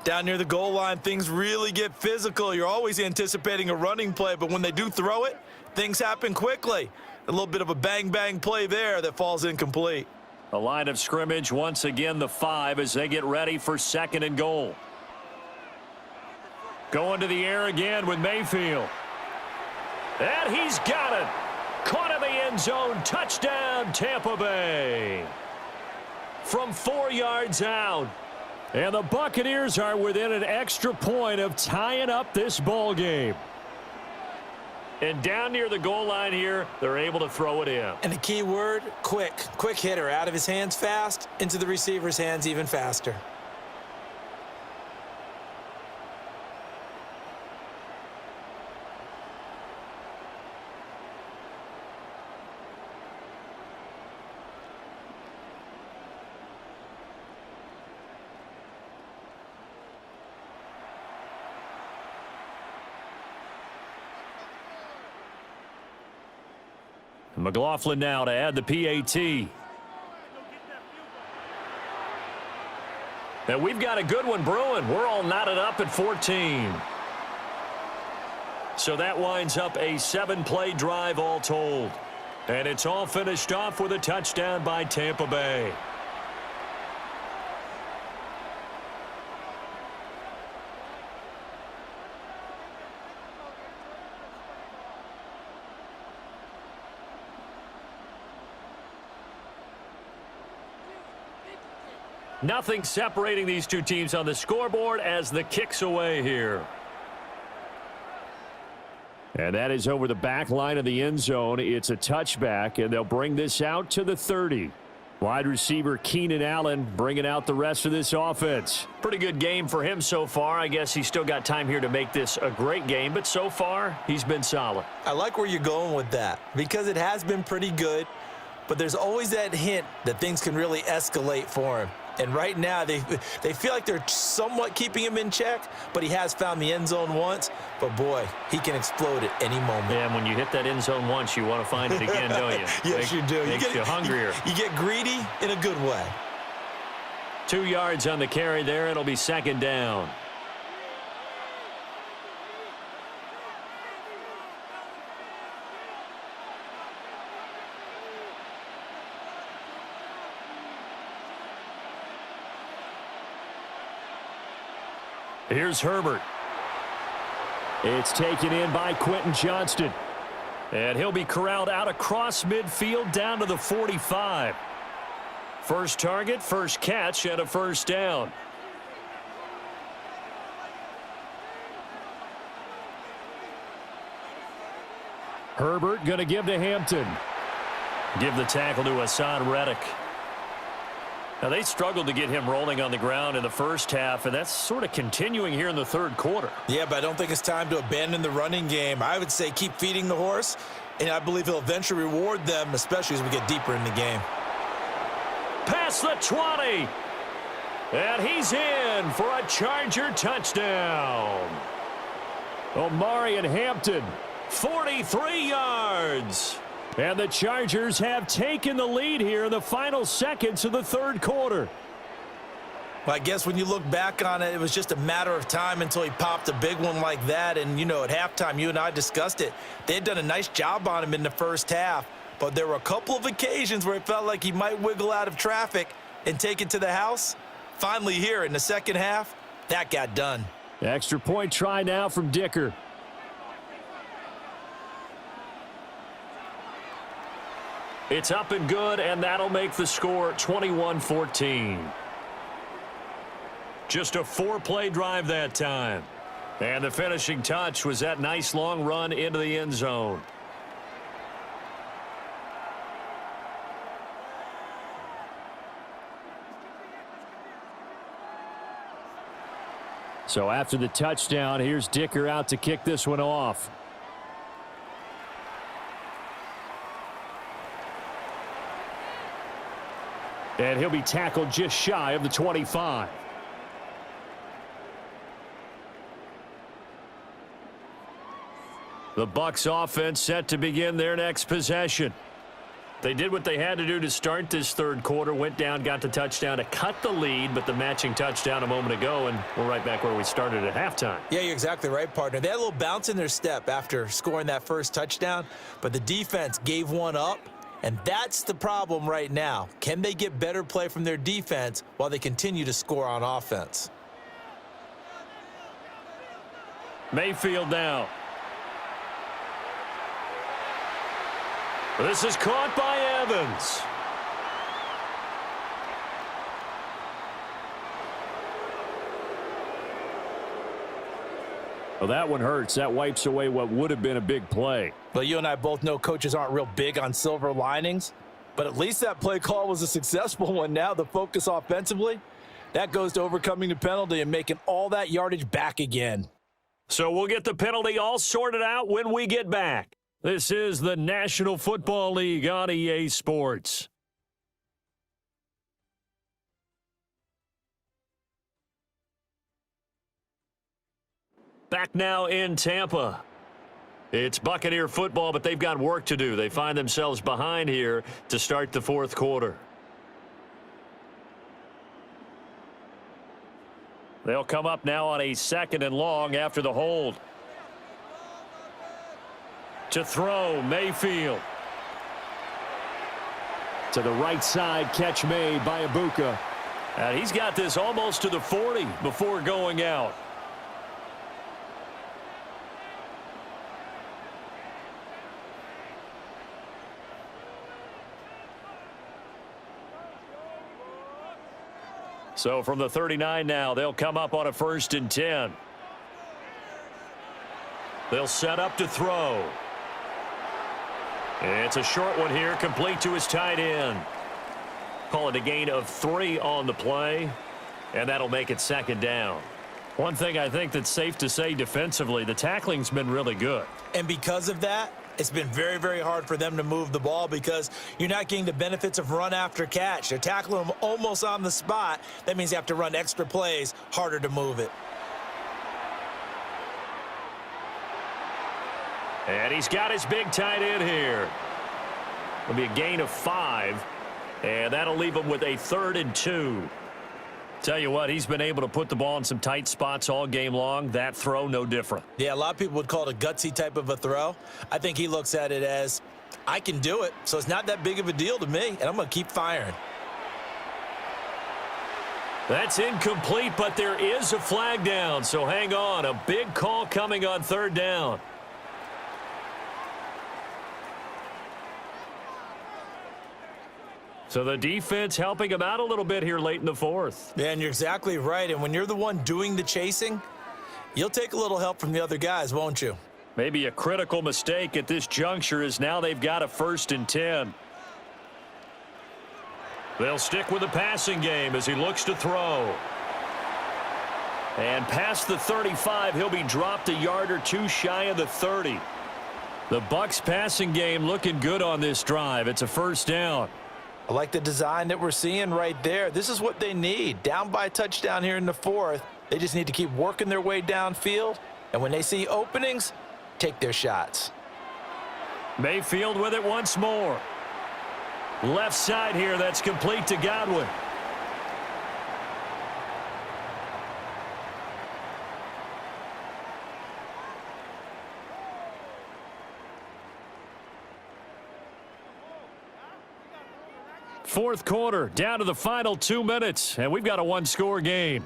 Down near the goal line, things really get physical. You're always anticipating a running play, but when they do throw it, things happen quickly. A little bit of a bang-bang play there that falls incomplete. A line of scrimmage, once again the 5 as they get ready for 2nd and goal. Going to the air again with Mayfield. And he's got it. Caught in the end zone. Touchdown, Tampa Bay. From 4 yards out. And the Buccaneers are within an extra point of tying up this ball game. And down near the goal line here, they're able to throw it in. And the key word, quick. Quick hitter. Out of his hands fast, into the receiver's hands even faster. McLaughlin now to add the PAT. And we've got a good one brewing. We're all knotted up at 14. So that winds up a 7-play drive all told. And it's all finished off with a touchdown by Tampa Bay. Nothing separating these two teams on the scoreboard as the kick's away here. And that is over the back line of the end zone. It's a touchback, and they'll bring this out to the 30. Wide receiver Keenan Allen bringing out the rest of this offense. Pretty good game for him so far. I guess he's still got time here to make this a great game, but so far he's been solid. I like where you're going with that because it has been pretty good, but there's always that hint that things can really escalate for him. And right now, they feel like they're somewhat keeping him in check, but he has found the end zone once. But, boy, he can explode at any moment. Yeah, and when you hit that end zone once, you want to find it again, don't you? Yes, you do. Makes you hungrier. You get greedy in a good way. 2 yards on the carry there. It'll be second down. Here's Herbert. It's taken in by Quentin Johnston. And he'll be corralled out across midfield down to the 45. First target, first catch, and a first down. Herbert going to give to Hampton. Give the tackle to Hassan Reddick. Now, they struggled to get him rolling on the ground in the first half, and that's sort of continuing here in the third quarter. Yeah, but I don't think it's time to abandon the running game. I would say keep feeding the horse, and I believe he'll eventually reward them, especially as we get deeper in the game. Past the 20. And he's in for a Charger touchdown. Omari and Hampton, 43 yards. And the Chargers have taken the lead here in the final seconds of the third quarter. Well, I guess when you look back on it, it was just a matter of time until he popped a big one like that. And, you know, at halftime, you and I discussed it. They had done a nice job on him in the first half. But there were a couple of occasions where it felt like he might wiggle out of traffic and take it to the house. Finally here in the second half, that got done. Extra point try now from Dicker. It's up and good, and that'll make the score 21-14. Just a 4-play drive that time. And the finishing touch was that nice long run into the end zone. So after the touchdown, here's Dicker out to kick this one off. And he'll be tackled just shy of the 25. The Bucks offense set to begin their next possession. They did what they had to do to start this third quarter, went down, got the touchdown to cut the lead, but the matching touchdown a moment ago, and we're right back where we started at halftime. Yeah, you're exactly right, partner. They had a little bounce in their step after scoring that first touchdown, but the defense gave one up. And that's the problem right now. Can they get better play from their defense while they continue to score on offense? Mayfield now. This is caught by Evans. Well, that one hurts. That wipes away what would have been a big play. Well, you and I both know coaches aren't real big on silver linings, but at least that play call was a successful one. Now the focus offensively, that goes to overcoming the penalty and making all that yardage back again. So we'll get the penalty all sorted out when we get back. This is the National Football League on EA Sports. Back now in Tampa. It's Buccaneer football, but they've got work to do. They find themselves behind here to start the fourth quarter. They'll come up now on a 2nd and long after the hold. To throw, Mayfield. To the right side, catch made by Ibuka. And he's got this almost to the 40 before going out. So from the 39 now, they'll come up on a 1st and 10. They'll set up to throw. It's a short one here, complete to his tight end. Call it a gain of 3 on the play, and that'll make it second down. One thing I think that's safe to say defensively, the tackling's been really good. And because of that, it's been very, very hard for them to move the ball because you're not getting the benefits of run after catch. They're tackling them almost on the spot. That means you have to run extra plays, harder to move it. And he's got his big tight end here. It'll be a gain of 5, and that'll leave him with a 3rd and 2. Tell you what, he's been able to put the ball in some tight spots all game long. That throw, no different. Yeah, a lot of people would call it a gutsy type of a throw. I think he looks at it as, I can do it, so it's not that big of a deal to me, and I'm going to keep firing. That's incomplete, but there is a flag down, so hang on. A big call coming on 3rd down. So the defense helping him out a little bit here late in the 4th. Yeah, and you're exactly right. And when you're the one doing the chasing, you'll take a little help from the other guys, won't you? Maybe a critical mistake at this juncture is now they've got a 1st and 10. They'll stick with the passing game as he looks to throw. And past the 35, he'll be dropped a yard or 2 shy of the 30. The Bucks passing game looking good on this drive. It's a 1st down. I like the design that we're seeing right there. This is what they need. Down by a touchdown here in the 4th. They just need to keep working their way downfield. And when they see openings, take their shots. Mayfield with it once more. Left side here, that's complete to Godwin. Fourth quarter, down to the final 2 minutes, and we've got a 1-score game.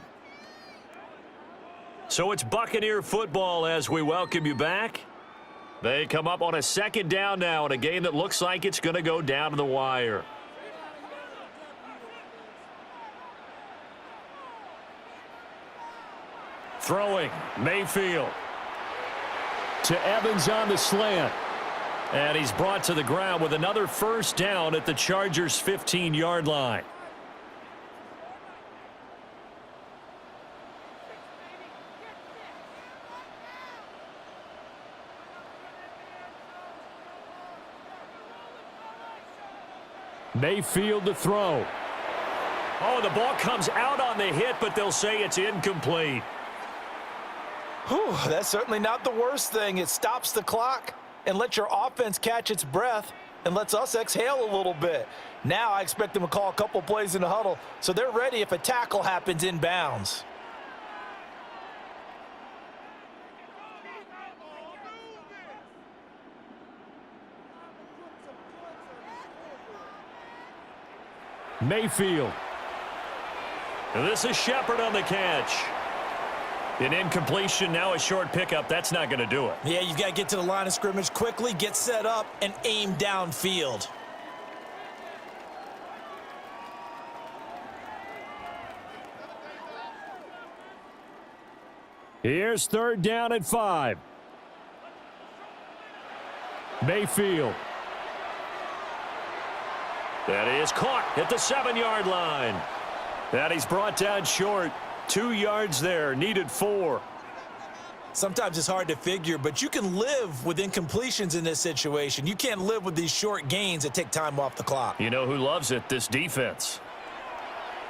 So it's Buccaneer football as we welcome you back. They come up on a 2nd down now in a game that looks like it's going to go down to the wire. Throwing, Mayfield. To Evans on the slant. And he's brought to the ground with another 1st down at the Chargers' 15-yard line. Mayfield to throw. Oh, the ball comes out on the hit, but they'll say it's incomplete. Whew, that's certainly not the worst thing. It stops the clock and lets your offense catch its breath and lets us exhale a little bit. Now I expect them to call a couple plays in the huddle so they're ready if a tackle happens in bounds. Mayfield. And this is Shepard on the catch. An incompletion, now a short pickup. That's not going to do it. Yeah, you've got to get to the line of scrimmage quickly, get set up, and aim downfield. Here's 3rd down and 5. Mayfield. That is caught at the 7-yard line. And he's brought down short. 2 yards there, needed 4. Sometimes it's hard to figure, but you can live with incompletions in this situation. You can't live with these short gains that take time off the clock. You know who loves it? This defense.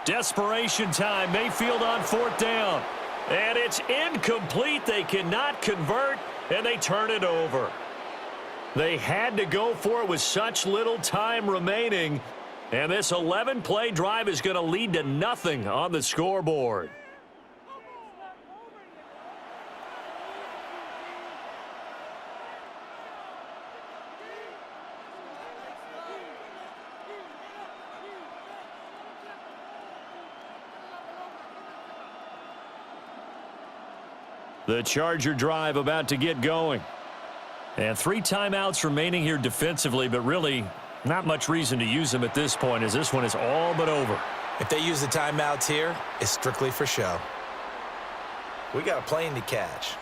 Desperation time. Mayfield on 4th down. And it's incomplete. They cannot convert, and they turn it over. They had to go for it with such little time remaining. And this 11-play drive is going to lead to nothing on the scoreboard. The Charger drive about to get going. And 3 timeouts remaining here defensively, but really not much reason to use them at this point as this one is all but over. If they use the timeouts here, it's strictly for show. We got a plane to catch.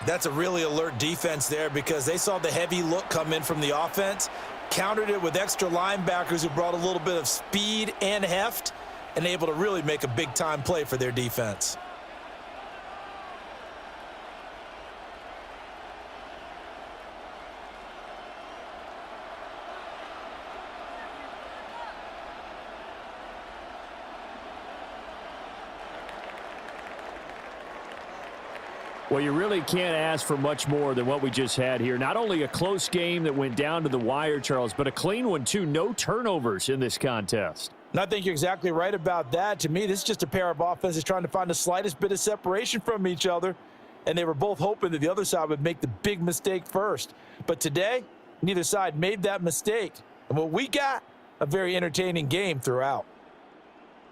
That's a really alert defense there because they saw the heavy look come in from the offense. countered it with extra linebackers who brought a little bit of speed and heft and able to really make a big-time play for their defense. Well, you really can't ask for much more than what we just had here. Not only a close game that went down to the wire, Charles, but a clean one, too. No turnovers in this contest. And I think you're exactly right about that. To me, this is just a pair of offenses trying to find the slightest bit of separation from each other, and they were both hoping that the other side would make the big mistake first. But today, neither side made that mistake. And what we got, a very entertaining game throughout.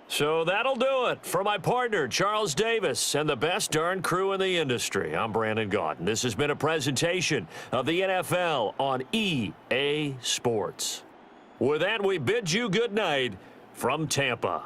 So that'll do it for my partner, Charles Davis, and the best darn crew in the industry. I'm Brandon Gaudin. This has been a presentation of the NFL on EA Sports. With that, we bid you good night from Tampa.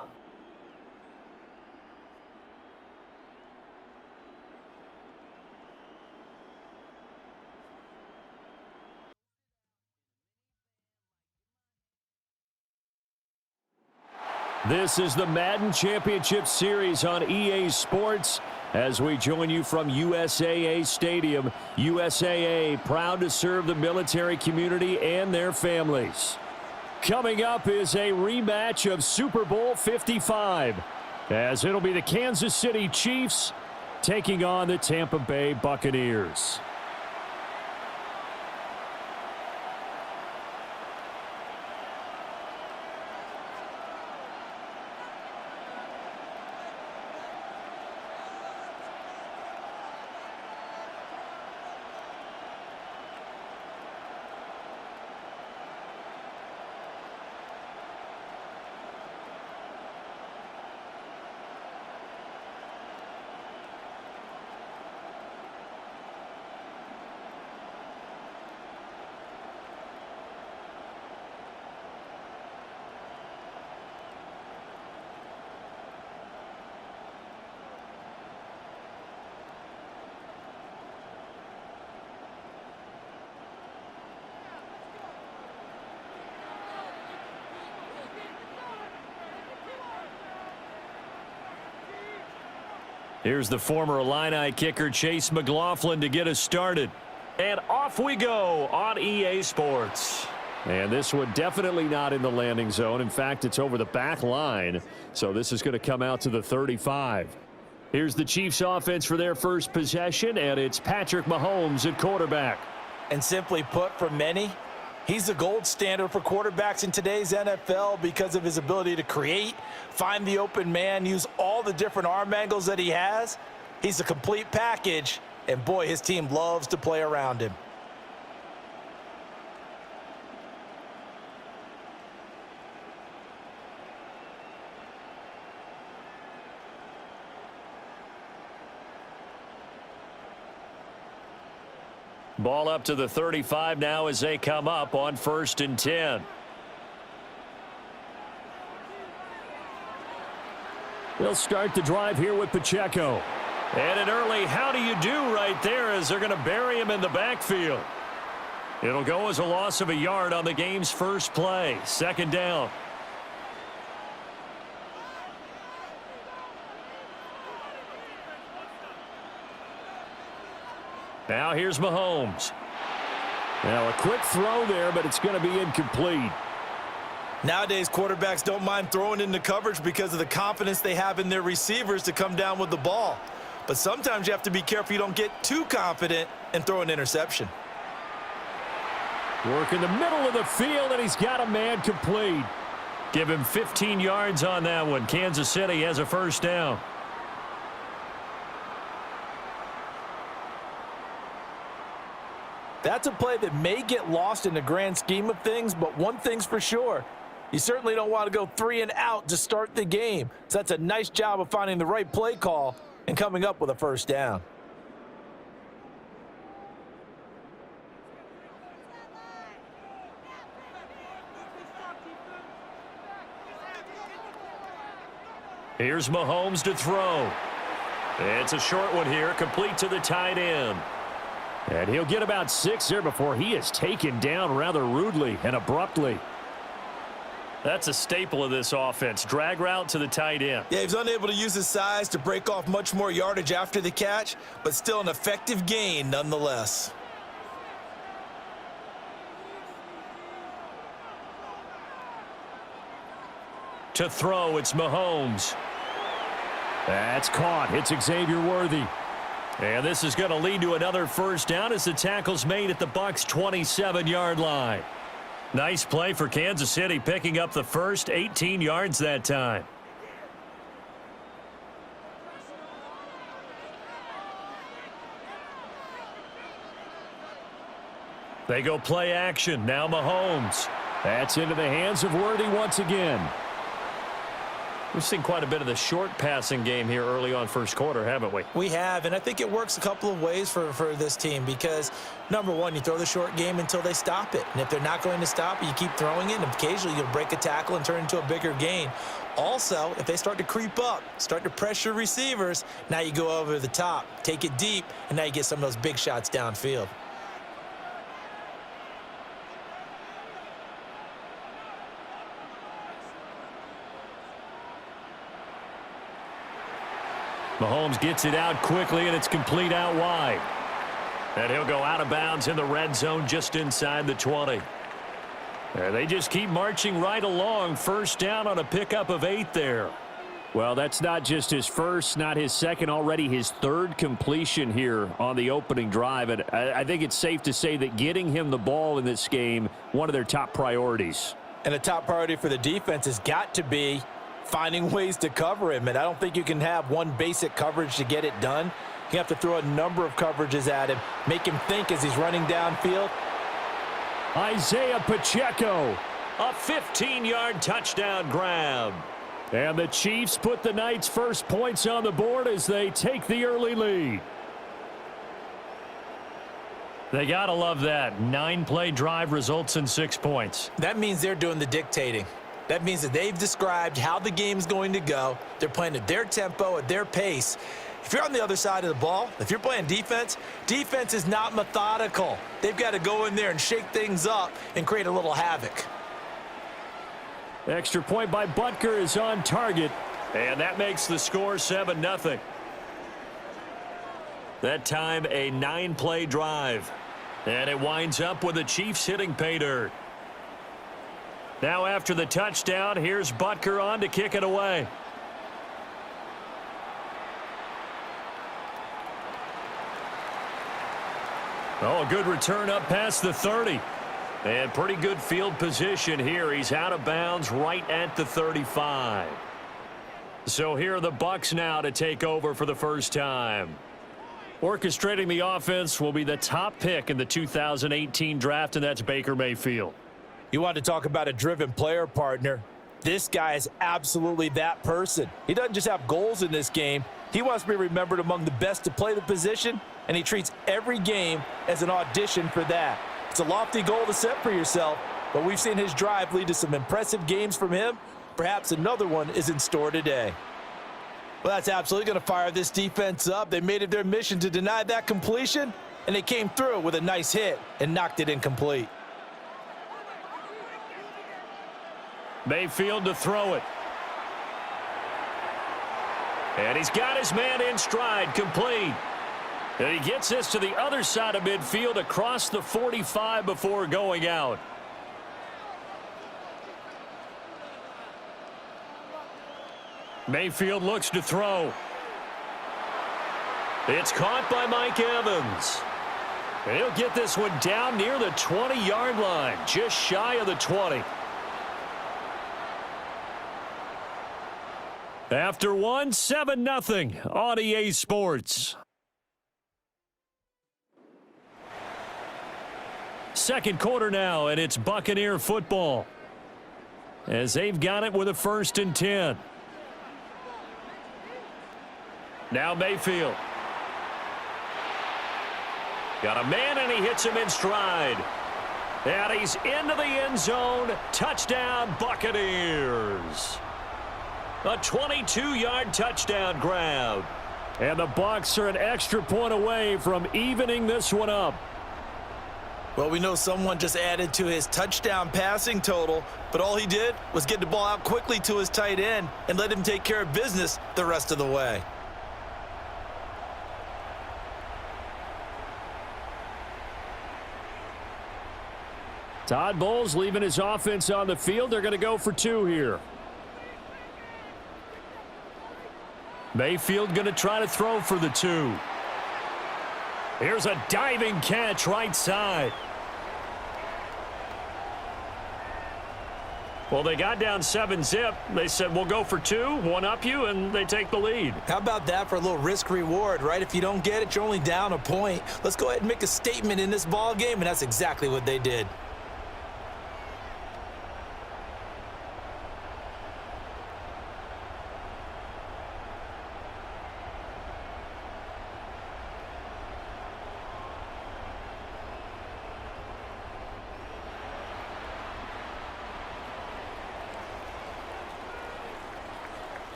This is the Madden Championship Series on EA Sports as we join you from USAA Stadium. USAA proud to serve the military community and their families. Coming up is a rematch of Super Bowl 55 as it'll be the Kansas City Chiefs taking on the Tampa Bay Buccaneers. Here's the former Illini kicker Chase McLaughlin to get us started. And off we go on EA Sports. And this one definitely not in the landing zone. In fact, it's over the back line. So this is going to come out to the 35. Here's the Chiefs offense for their first possession, and it's Patrick Mahomes at quarterback. And simply put, for many, he's the gold standard for quarterbacks in today's NFL because of his ability to create, find the open man, use all the different arm angles that he has. He's a complete package, and boy, his team loves to play around him. Ball up to the 35 now as they come up on 1st and 10. They'll start the drive here with Pacheco. And an early how do you do right there as they're going to bury him in the backfield. It'll go as a loss of a yard on the game's first play. 2nd down. Now here's Mahomes. Now a quick throw there, but it's going to be incomplete. Nowadays, quarterbacks don't mind throwing into coverage because of the confidence they have in their receivers to come down with the ball. But sometimes you have to be careful you don't get too confident and throw an interception. Work in the middle of the field, and he's got a man complete. Give him 15 yards on that one. Kansas City has a 1st down. That's a play that may get lost in the grand scheme of things, but one thing's for sure. You certainly don't want to go 3 and out to start the game. So that's a nice job of finding the right play call and coming up with a 1st down. Here's Mahomes to throw. It's a short one here, complete to the tight end. And he'll get about 6 there before he is taken down rather rudely and abruptly. That's a staple of this offense. Drag route to the tight end. Yeah, he was unable to use his size to break off much more yardage after the catch, but still an effective gain nonetheless. To throw, it's Mahomes. That's caught. It's Xavier Worthy. And this is going to lead to another first down as the tackle's made at the Bucks' 27-yard line. Nice play for Kansas City, picking up the first, 18 yards that time. They go play action. Now Mahomes. That's into the hands of Worthy once again. We've seen quite a bit of the short passing game here early on first quarter, haven't we? We have, and I think it works a couple of ways for this team because, number one, you throw the short game until they stop it. And if they're not going to stop it, you keep throwing it, and occasionally you'll break a tackle and turn into a bigger gain. Also, if they start to creep up, start to pressure receivers, now you go over the top, take it deep, and now you get some of those big shots downfield. Mahomes gets it out quickly, and it's complete out wide. And he'll go out of bounds in the red zone just inside the 20. And they just keep marching right along. First down on a pickup of 8 there. Well, that's not just his first, not his second, already his third completion here on the opening drive. And I think it's safe to say that getting him the ball in this game, one of their top priorities. And a top priority for the defense has got to be finding ways to cover him, and I don't think you can have one basic coverage to get it done. You have to throw a number of coverages at him, make him think as he's running downfield. Isaiah Pacheco, a 15-yard touchdown grab. And the Chiefs put the night's first points on the board as they take the early lead. They got to love that. 9-play drive results in 6 points. That means they're doing the dictating. That means that they've described how the game's going to go. They're playing at their tempo, at their pace. If you're on the other side of the ball, if you're playing defense, defense is not methodical. They've got to go in there and shake things up and create a little havoc. Extra point by Butker is on target, and that makes the score 7-0. That time a 9-play drive, and it winds up with the Chiefs hitting pay dirt. Now after the touchdown, here's Butker on to kick it away. Oh, a good return up past the 30. And pretty good field position here. He's out of bounds right at the 35. So here are the Bucks now to take over for the first time. Orchestrating the offense will be the top pick in the 2018 draft, and that's Baker Mayfield. You want to talk about a driven player, partner. This guy is absolutely that person. He doesn't just have goals in this game. He wants to be remembered among the best to play the position, and he treats every game as an audition for that. It's a lofty goal to set for yourself, but we've seen his drive lead to some impressive games from him. Perhaps another one is in store today. Well, that's absolutely going to fire this defense up. They made it their mission to deny that completion, and they came through with a nice hit and knocked it incomplete. Mayfield to throw it. And he's got his man in stride, complete. And he gets this to the other side of midfield across the 45 before going out. Mayfield looks to throw. It's caught by Mike Evans. And he'll get this one down near the 20-yard line, just shy of the 20. After one, 7-0 on EA Sports. Second quarter now, and it's Buccaneer football, as they've got it with a 1st and 10. Now Mayfield. Got a man, and he hits him in stride. And he's into the end zone. Touchdown, Buccaneers. A 22-yard touchdown grab. And the Bucks are an extra point away from evening this one up. Well, we know someone just added to his touchdown passing total, but all he did was get the ball out quickly to his tight end and let him take care of business the rest of the way. Todd Bowles leaving his offense on the field. They're going to go for 2 here. Mayfield going to try to throw for the 2. Here's a diving catch right side. Well, they got down 7-zip. They said, we'll go for 2, one up you, and they take the lead. How about that for a little risk reward, right? If you don't get it, you're only down a point. Let's go ahead and make a statement in this ball game, and that's exactly what they did.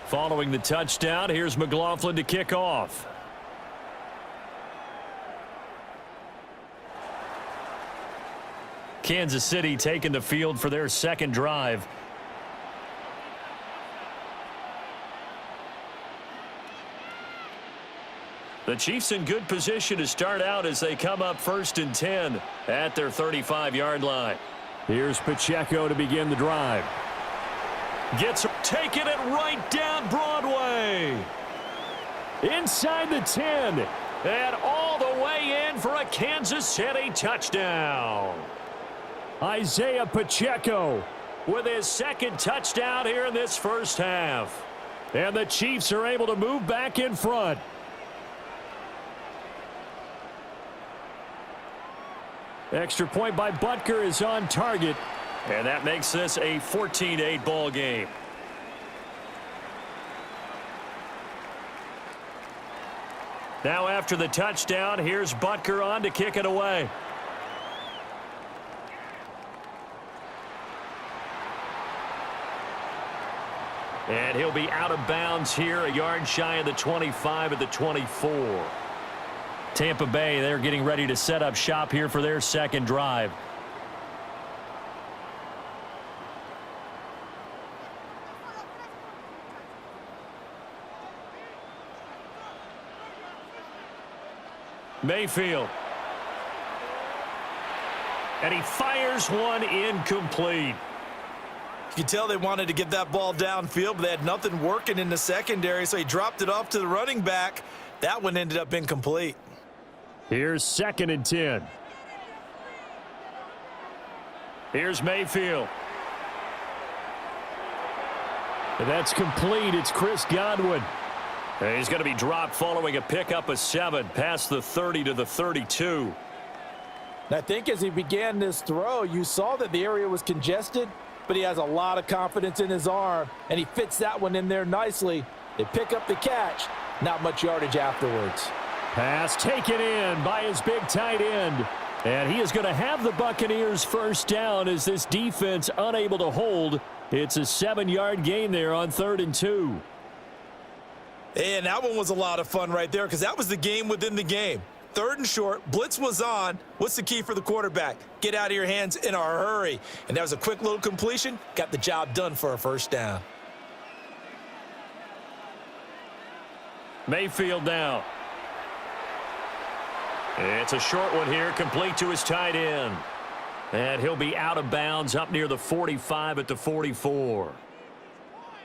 Following the touchdown, here's McLaughlin to kick off. Kansas City taking the field for their second drive. The Chiefs in good position to start out as they come up 1st and 10 at their 35-yard line. Here's Pacheco to begin the drive. Gets taking it right down Broadway. Inside the 10. And all the way in for a Kansas City touchdown. Isaiah Pacheco with his second touchdown here in this first half. And the Chiefs are able to move back in front. Extra point by Butker is on target. And that makes this a 14-8 ball game. Now after the touchdown, here's Butker on to kick it away. And he'll be out of bounds here, a yard shy of the 25 at the 24. Tampa Bay, they're getting ready to set up shop here for their second drive. Mayfield. And he fires one incomplete. You can tell they wanted to get that ball downfield, but they had nothing working in the secondary, so he dropped it off to the running back. That one ended up incomplete. Here's 2nd and 10. Here's Mayfield. And that's complete. It's Chris Godwin. And he's going to be dropped following a pickup of 7 past the 30 to the 32. I think as he began this throw, you saw that the area was congested, but he has a lot of confidence in his arm, and he fits that one in there nicely. They pick up the catch. Not much yardage afterwards. Pass taken in by his big tight end. And he is going to have the Buccaneers first down as this defense unable to hold. It's a 7-yard gain there on 3rd and 2. And that one was a lot of fun right there because that was the game within the game. 3rd and short, blitz was on. What's the key for the quarterback? Get out of your hands in a hurry. And that was a quick little completion. Got the job done for a first down. Mayfield now. It's a short one here, complete to his tight end. And he'll be out of bounds up near the 45 at the 44.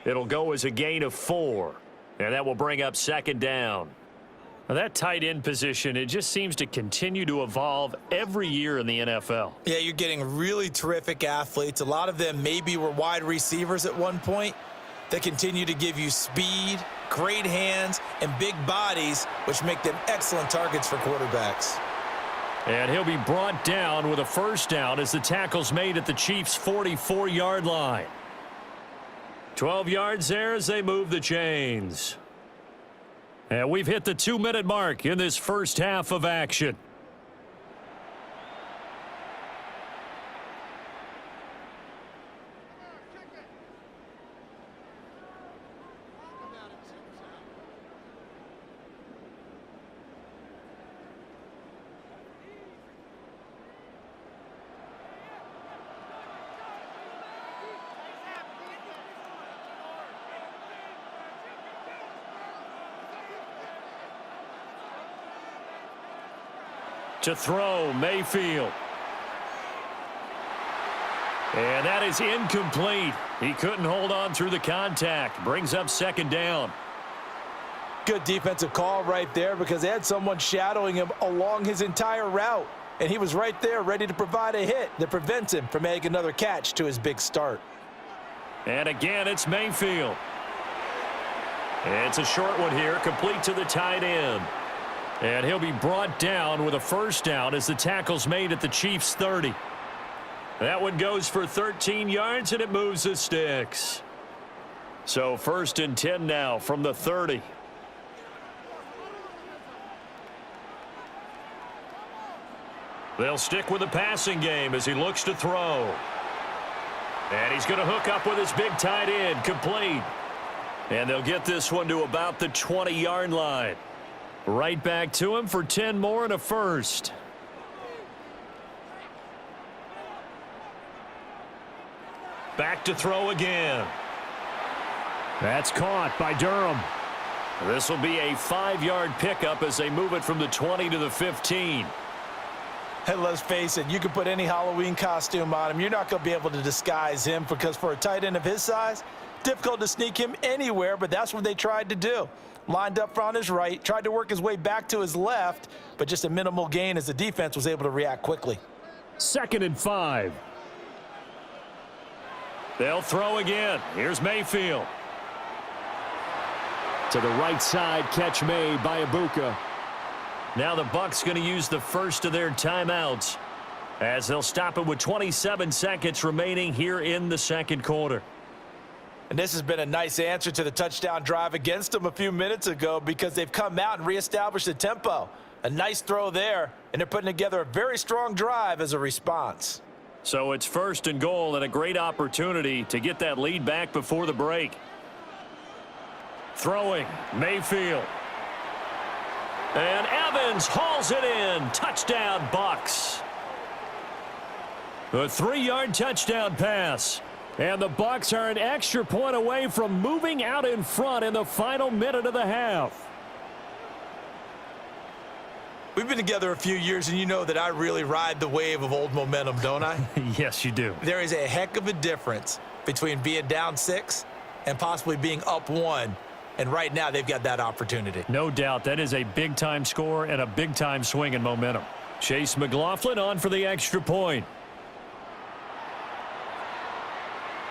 It'll go as a gain of 4. And that will bring up 2nd down. Now that tight end position, it just seems to continue to evolve every year in the NFL. Yeah, you're getting really terrific athletes. A lot of them maybe were wide receivers at one point that continue to give you speed, great hands, and big bodies, which make them excellent targets for quarterbacks. And he'll be brought down with a first down as the tackle's made at the Chiefs' 44-yard line. 12 yards there as they move the chains. And we've hit the 2-minute mark in this first half of action. To throw, Mayfield. And that is incomplete. He couldn't hold on through the contact. Brings up second down. Good defensive call right there because they had someone shadowing him along his entire route. And he was right there ready to provide a hit that prevents him from making another catch to his big start. And again, it's Mayfield. It's a short one here, complete to the tight end. And he'll be brought down with a first down as the tackle's made at the Chiefs' 30. That one goes for 13 yards, and it moves the sticks. So 1st and 10 now from the 30. They'll stick with the passing game as he looks to throw. And he's going to hook up with his big tight end, complete. And they'll get this one to about the 20-yard line. Right back to him for 10 more and a first. Back to throw again. That's caught by Durham. This will be a 5-yard pickup as they move it from the 20 to the 15. And let's face it, you can put any Halloween costume on him. You're not going to be able to disguise him because for a tight end of his size, difficult to sneak him anywhere, but that's what they tried to do. Lined up on his right, tried to work his way back to his left, but just a minimal gain as the defense was able to react quickly. 2nd and 5. They'll throw again. Here's Mayfield. To the right side, catch made by Ibuka. Now the Bucks going to use the first of their timeouts as they'll stop it with 27 seconds remaining here in the second quarter. And this has been a nice answer to the touchdown drive against them a few minutes ago because they've come out and reestablished the tempo. A nice throw there, and they're putting together a very strong drive as a response. So it's 1st and goal and a great opportunity to get that lead back before the break. Throwing, Mayfield. And Evans hauls it in. Touchdown, Bucks. A 3-yard touchdown pass. And the Bucks are an extra point away from moving out in front in the final minute of the half. We've been together a few years, and you know that I really ride the wave of old momentum, don't I? Yes, you do. There is a heck of a difference between being down 6 and possibly being up 1. And right now, they've got that opportunity. No doubt. That is a big-time score and a big-time swing in momentum. Chase McLaughlin on for the extra point.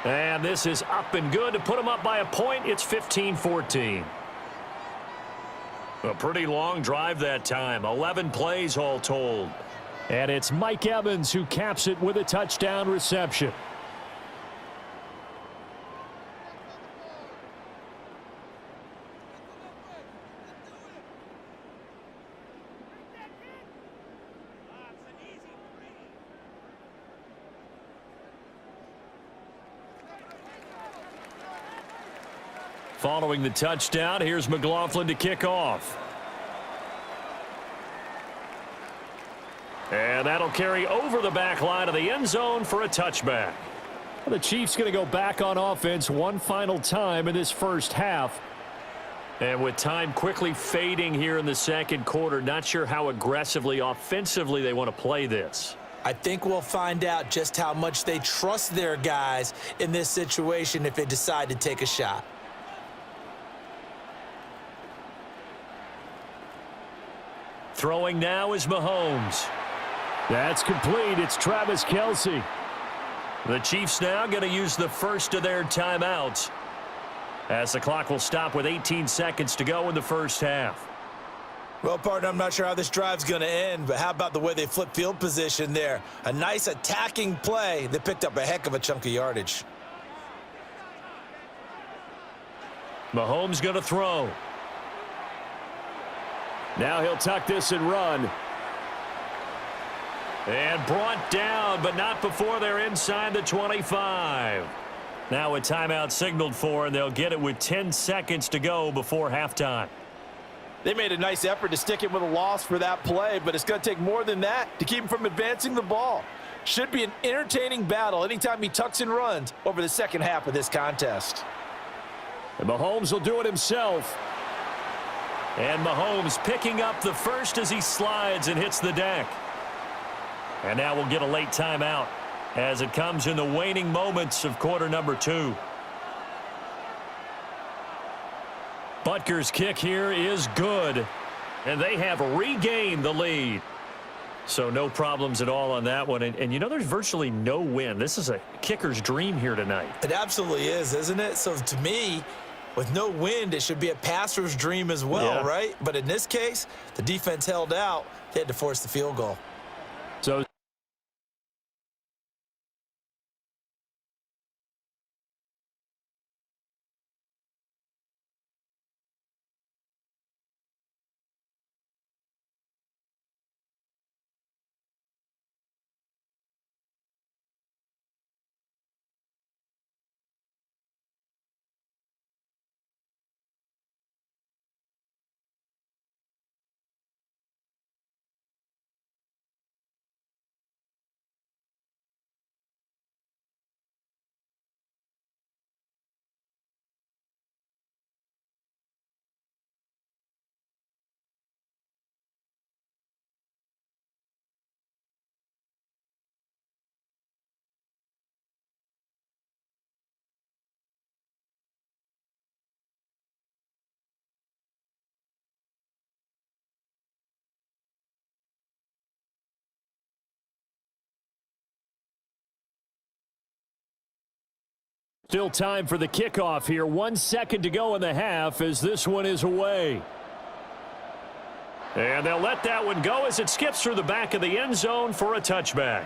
And this is up and good to put them up by a point. It's 15-14. A pretty long drive that time. 11 plays all told. And it's Mike Evans who caps it with a touchdown reception. Following the touchdown, here's McLaughlin to kick off. And that'll carry over the back line of the end zone for a touchback. The Chiefs going to go back on offense one final time in this first half. And with time quickly fading here in the second quarter, not sure how aggressively, offensively they want to play this. I think we'll find out just how much they trust their guys in this situation if they decide to take a shot. Throwing now is Mahomes. That's complete. It's Travis Kelce. The Chiefs now going to use the first of their timeouts as the clock will stop with 18 seconds to go in the first half. Well, partner, I'm not sure how this drive's going to end, but how about the way they flip field position there? A nice attacking play that picked up a heck of a chunk of yardage. Mahomes going to throw. Now he'll tuck this and run. And brought down, but not before they're inside the 25. Now a timeout signaled for, and they'll get it with 10 seconds to go before halftime. They made a nice effort to stick him with a loss for that play, but it's going to take more than that to keep him from advancing the ball. Should be an entertaining battle anytime he tucks and runs over the second half of this contest. And Mahomes will do it himself. And Mahomes picking up the first as he slides and hits the deck. And now we'll get a late timeout as it comes in the waning moments of quarter number 2. Butker's kick here is good. And they have regained the lead. So no problems at all on that one. And you know, there's virtually no wind. This is a kicker's dream here tonight. It absolutely is, isn't it? So to me, with no wind, it should be a passer's dream as well, right? But in this case, the defense held out. They had to force the field goal. So still time for the kickoff here. 1 second to go in the half as this one is away. And they'll let that one go as it skips through the back of the end zone for a touchback.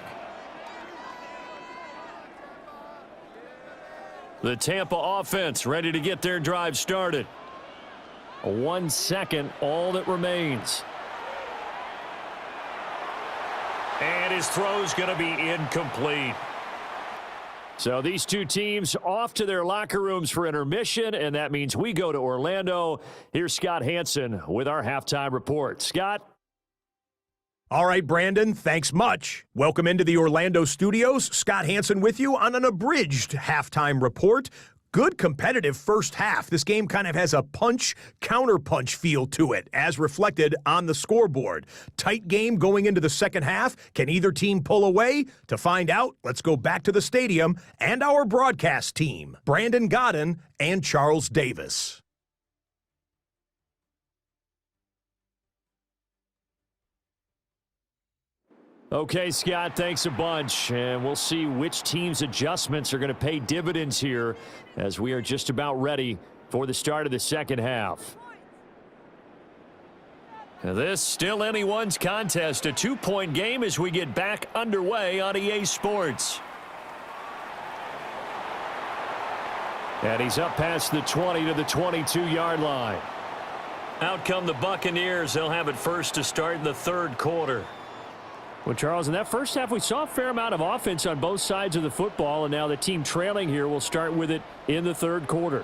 The Tampa offense ready to get their drive started. 1 second, all that remains. And his throw's going to be incomplete. So these two teams off to their locker rooms for intermission, and that means we go to Orlando. Here's Scott Hansen with our halftime report. Scott? All right, Brandon, thanks much. Welcome into the Orlando studios. Scott Hansen with you on an abridged halftime report. Good competitive first half. This game kind of has a punch-counterpunch feel to it, as reflected on the scoreboard. Tight game going into the second half. Can either team pull away? To find out, let's go back to the stadium and our broadcast team, Brandon Godden and Charles Davis. Okay, Scott, thanks a bunch. And we'll see which team's adjustments are going to pay dividends here as we are just about ready for the start of the second half. Now, this still anyone's contest, a 2-point game as we get back underway on EA Sports. And he's up past the 20 to the 22-yard line. Out come the Buccaneers. They'll have it first to start in the third quarter. Well, Charles, in that first half, we saw a fair amount of offense on both sides of the football, and now the team trailing here will start with it in the third quarter.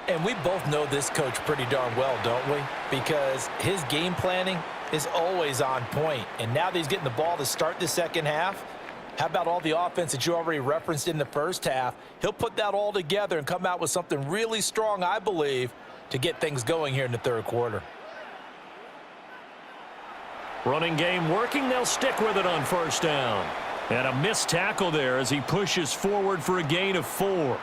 And we both know this coach pretty darn well, don't we? Because his game planning is always on point. And now that he's getting the ball to start the second half, how about all the offense that you already referenced in the first half? He'll put that all together and come out with something really strong, I believe, to get things going here in the third quarter. Running game working. They'll stick with it on first down. And a missed tackle there as he pushes forward for a gain of 4.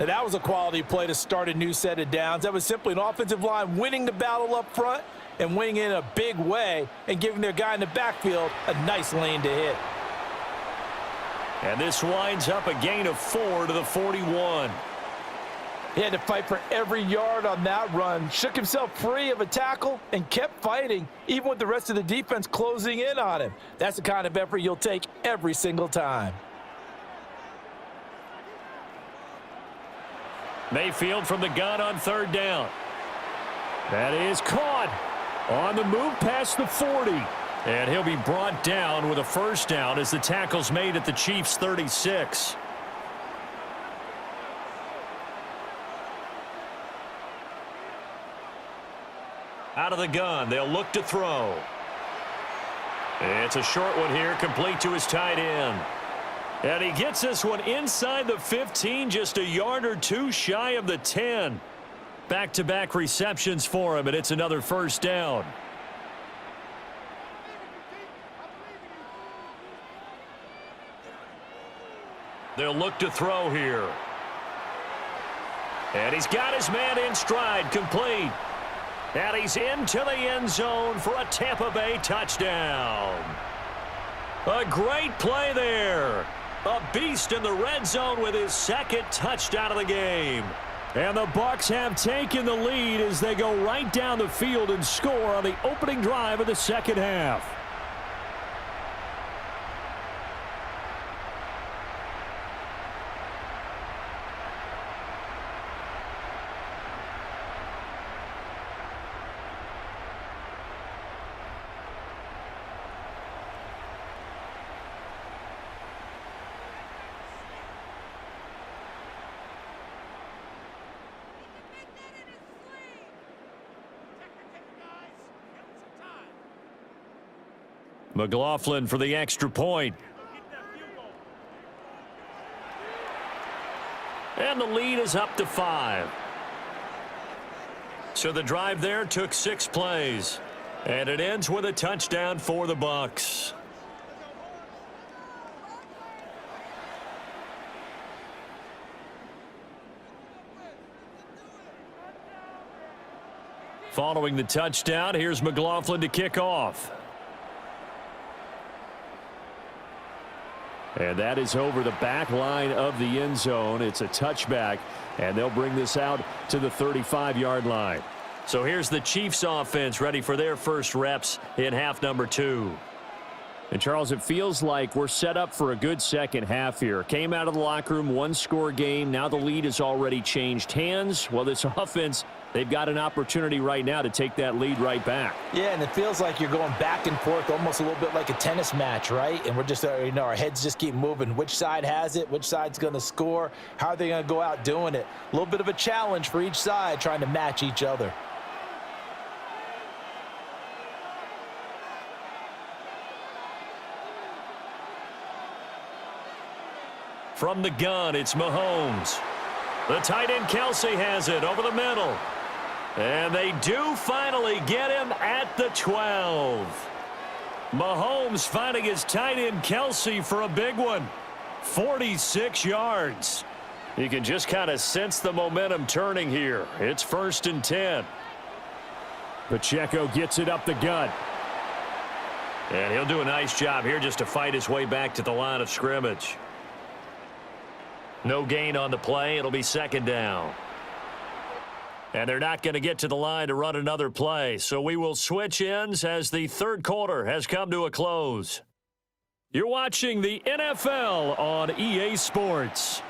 Now, that was a quality play to start a new set of downs. That was simply an offensive line winning the battle up front and winning it in a big way and giving their guy in the backfield a nice lane to hit. And this winds up a gain of 4 to the 41. He had to fight for every yard on that run, shook himself free of a tackle, and kept fighting, even with the rest of the defense closing in on him. That's the kind of effort you'll take every single time. Mayfield from the gun on third down. That is caught on the move past the 40. And he'll be brought down with a first down as the tackle's made at the Chiefs' 36. Out of the gun, they'll look to throw. It's a short one here, complete to his tight end. And he gets this one inside the 15, just a yard or two shy of the 10. Back-to-back receptions for him, and it's another first down. They'll look to throw here. And he's got his man in stride, complete. And he's into the end zone for a Tampa Bay touchdown. A great play there. A beast in the red zone with his second touchdown of the game. And the Bucks have taken the lead as they go right down the field and score on the opening drive of the second half. McLaughlin for the extra point. And the lead is up to 5. So the drive there took 6 plays. And it ends with a touchdown for the Bucks. Following the touchdown, here's McLaughlin to kick off. And that is over the back line of the end zone. It's a touchback, and they'll bring this out to the 35-yard line. So here's the Chiefs offense ready for their first reps in half number 2. And, Charles, it feels like we're set up for a good second half here. Came out of the locker room, one-score game. Now the lead has already changed hands. Well, this offense, they've got an opportunity right now to take that lead right back. Yeah, and it feels like you're going back and forth, almost a little bit like a tennis match, right? And we're just, our heads just keep moving. Which side has it? Which side's going to score? How are they going to go out doing it? A little bit of a challenge for each side, trying to match each other. From the gun, it's Mahomes. The tight end Kelsey has it over the middle. And they do finally get him at the 12. Mahomes finding his tight end Kelsey for a big one. 46 yards. You can just kind of sense the momentum turning here. It's 1st and 10. Pacheco gets it up the gut. And he'll do a nice job here just to fight his way back to the line of scrimmage. No gain on the play. It'll be 2nd down. And they're not going to get to the line to run another play. So we will switch ends as the third quarter has come to a close. You're watching the NFL on EA Sports.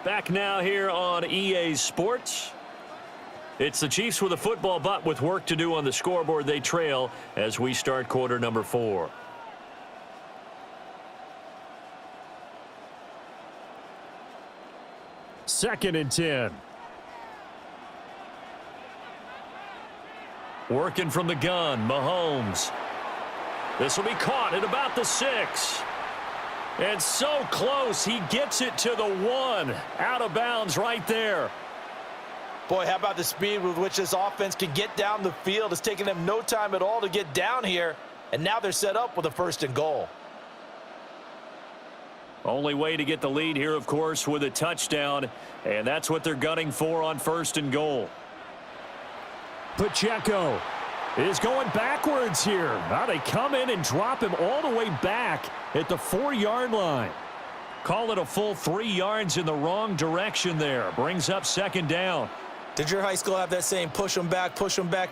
Back now here on EA Sports. It's the Chiefs with a football, but with work to do on the scoreboard. They trail as we start quarter number 4. Second and 10. Working from the gun, Mahomes. This will be caught at about the 6. And so close, he gets it to the 1. Out of bounds right there. Boy, how about the speed with which this offense can get down the field? It's taken them no time at all to get down here. And now they're set up with a 1st and goal. Only way to get the lead here, of course, with a touchdown. And that's what they're gunning for on 1st and goal. Pacheco is going backwards here. Now they come in and drop him all the way back at the 4-yard line. Call it a full 3 yards in the wrong direction there. Brings up 2nd down. Did your high school have that same push them back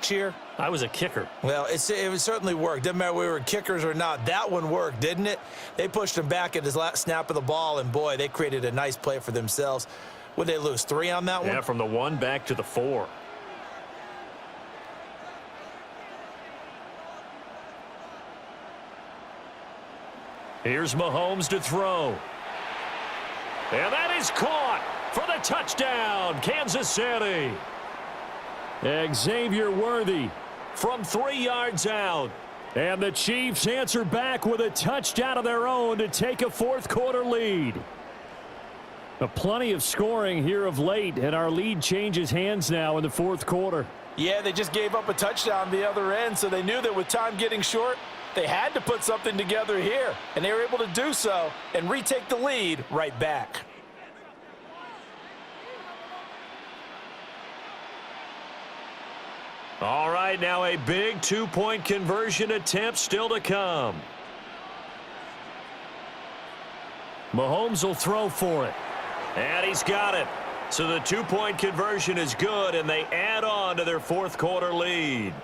cheer? I was a kicker. Well, it certainly worked. Didn't matter whether we were kickers or not. That one worked, didn't it? They pushed him back at his last snap of the ball, and boy, they created a nice play for themselves. Would they lose 3 on that one? Yeah, from the 1 back to the 4. Here's Mahomes to throw. And that is caught for the touchdown, Kansas City. Xavier Worthy from 3 yards out. And the Chiefs answer back with a touchdown of their own to take a 4th quarter lead. Plenty of scoring here of late, and our lead changes hands now in the fourth quarter. Yeah, they just gave up a touchdown the other end, so they knew that with time getting short, they had to put something together here, and they were able to do so and retake the lead right back. All right, now a big two-point conversion attempt still to come. Mahomes will throw for it. And he's got it. So the two-point conversion is good, and they add on to their fourth quarter lead.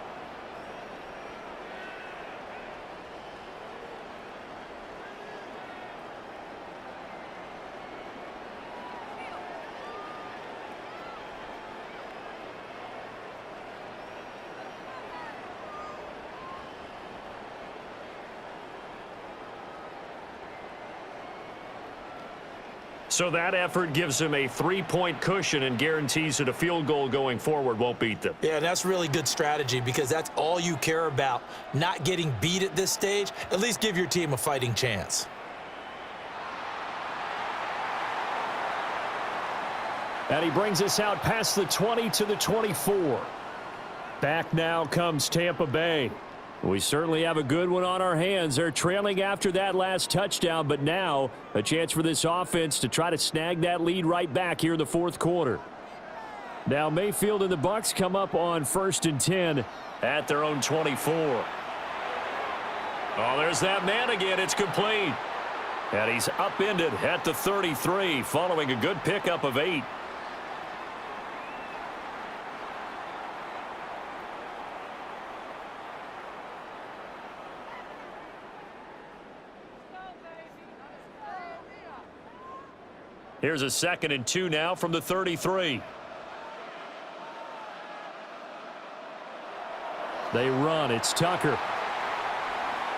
So that effort gives him a 3-point cushion and guarantees that a field goal going forward won't beat them. Yeah, that's really good strategy because that's all you care about, not getting beat at this stage. At least give your team a fighting chance. And he brings us out past the 20 to the 24. Back now comes Tampa Bay. We certainly have a good one on our hands. They're trailing after that last touchdown, but now a chance for this offense to try to snag that lead right back here in the fourth quarter. Now Mayfield and the Bucks come up on 1st and 10 at their own 24. Oh, there's that man again. It's complete. And he's upended at the 33 following a good pickup of 8. Here's a 2nd and 2 now from the 33. They run. It's Tucker.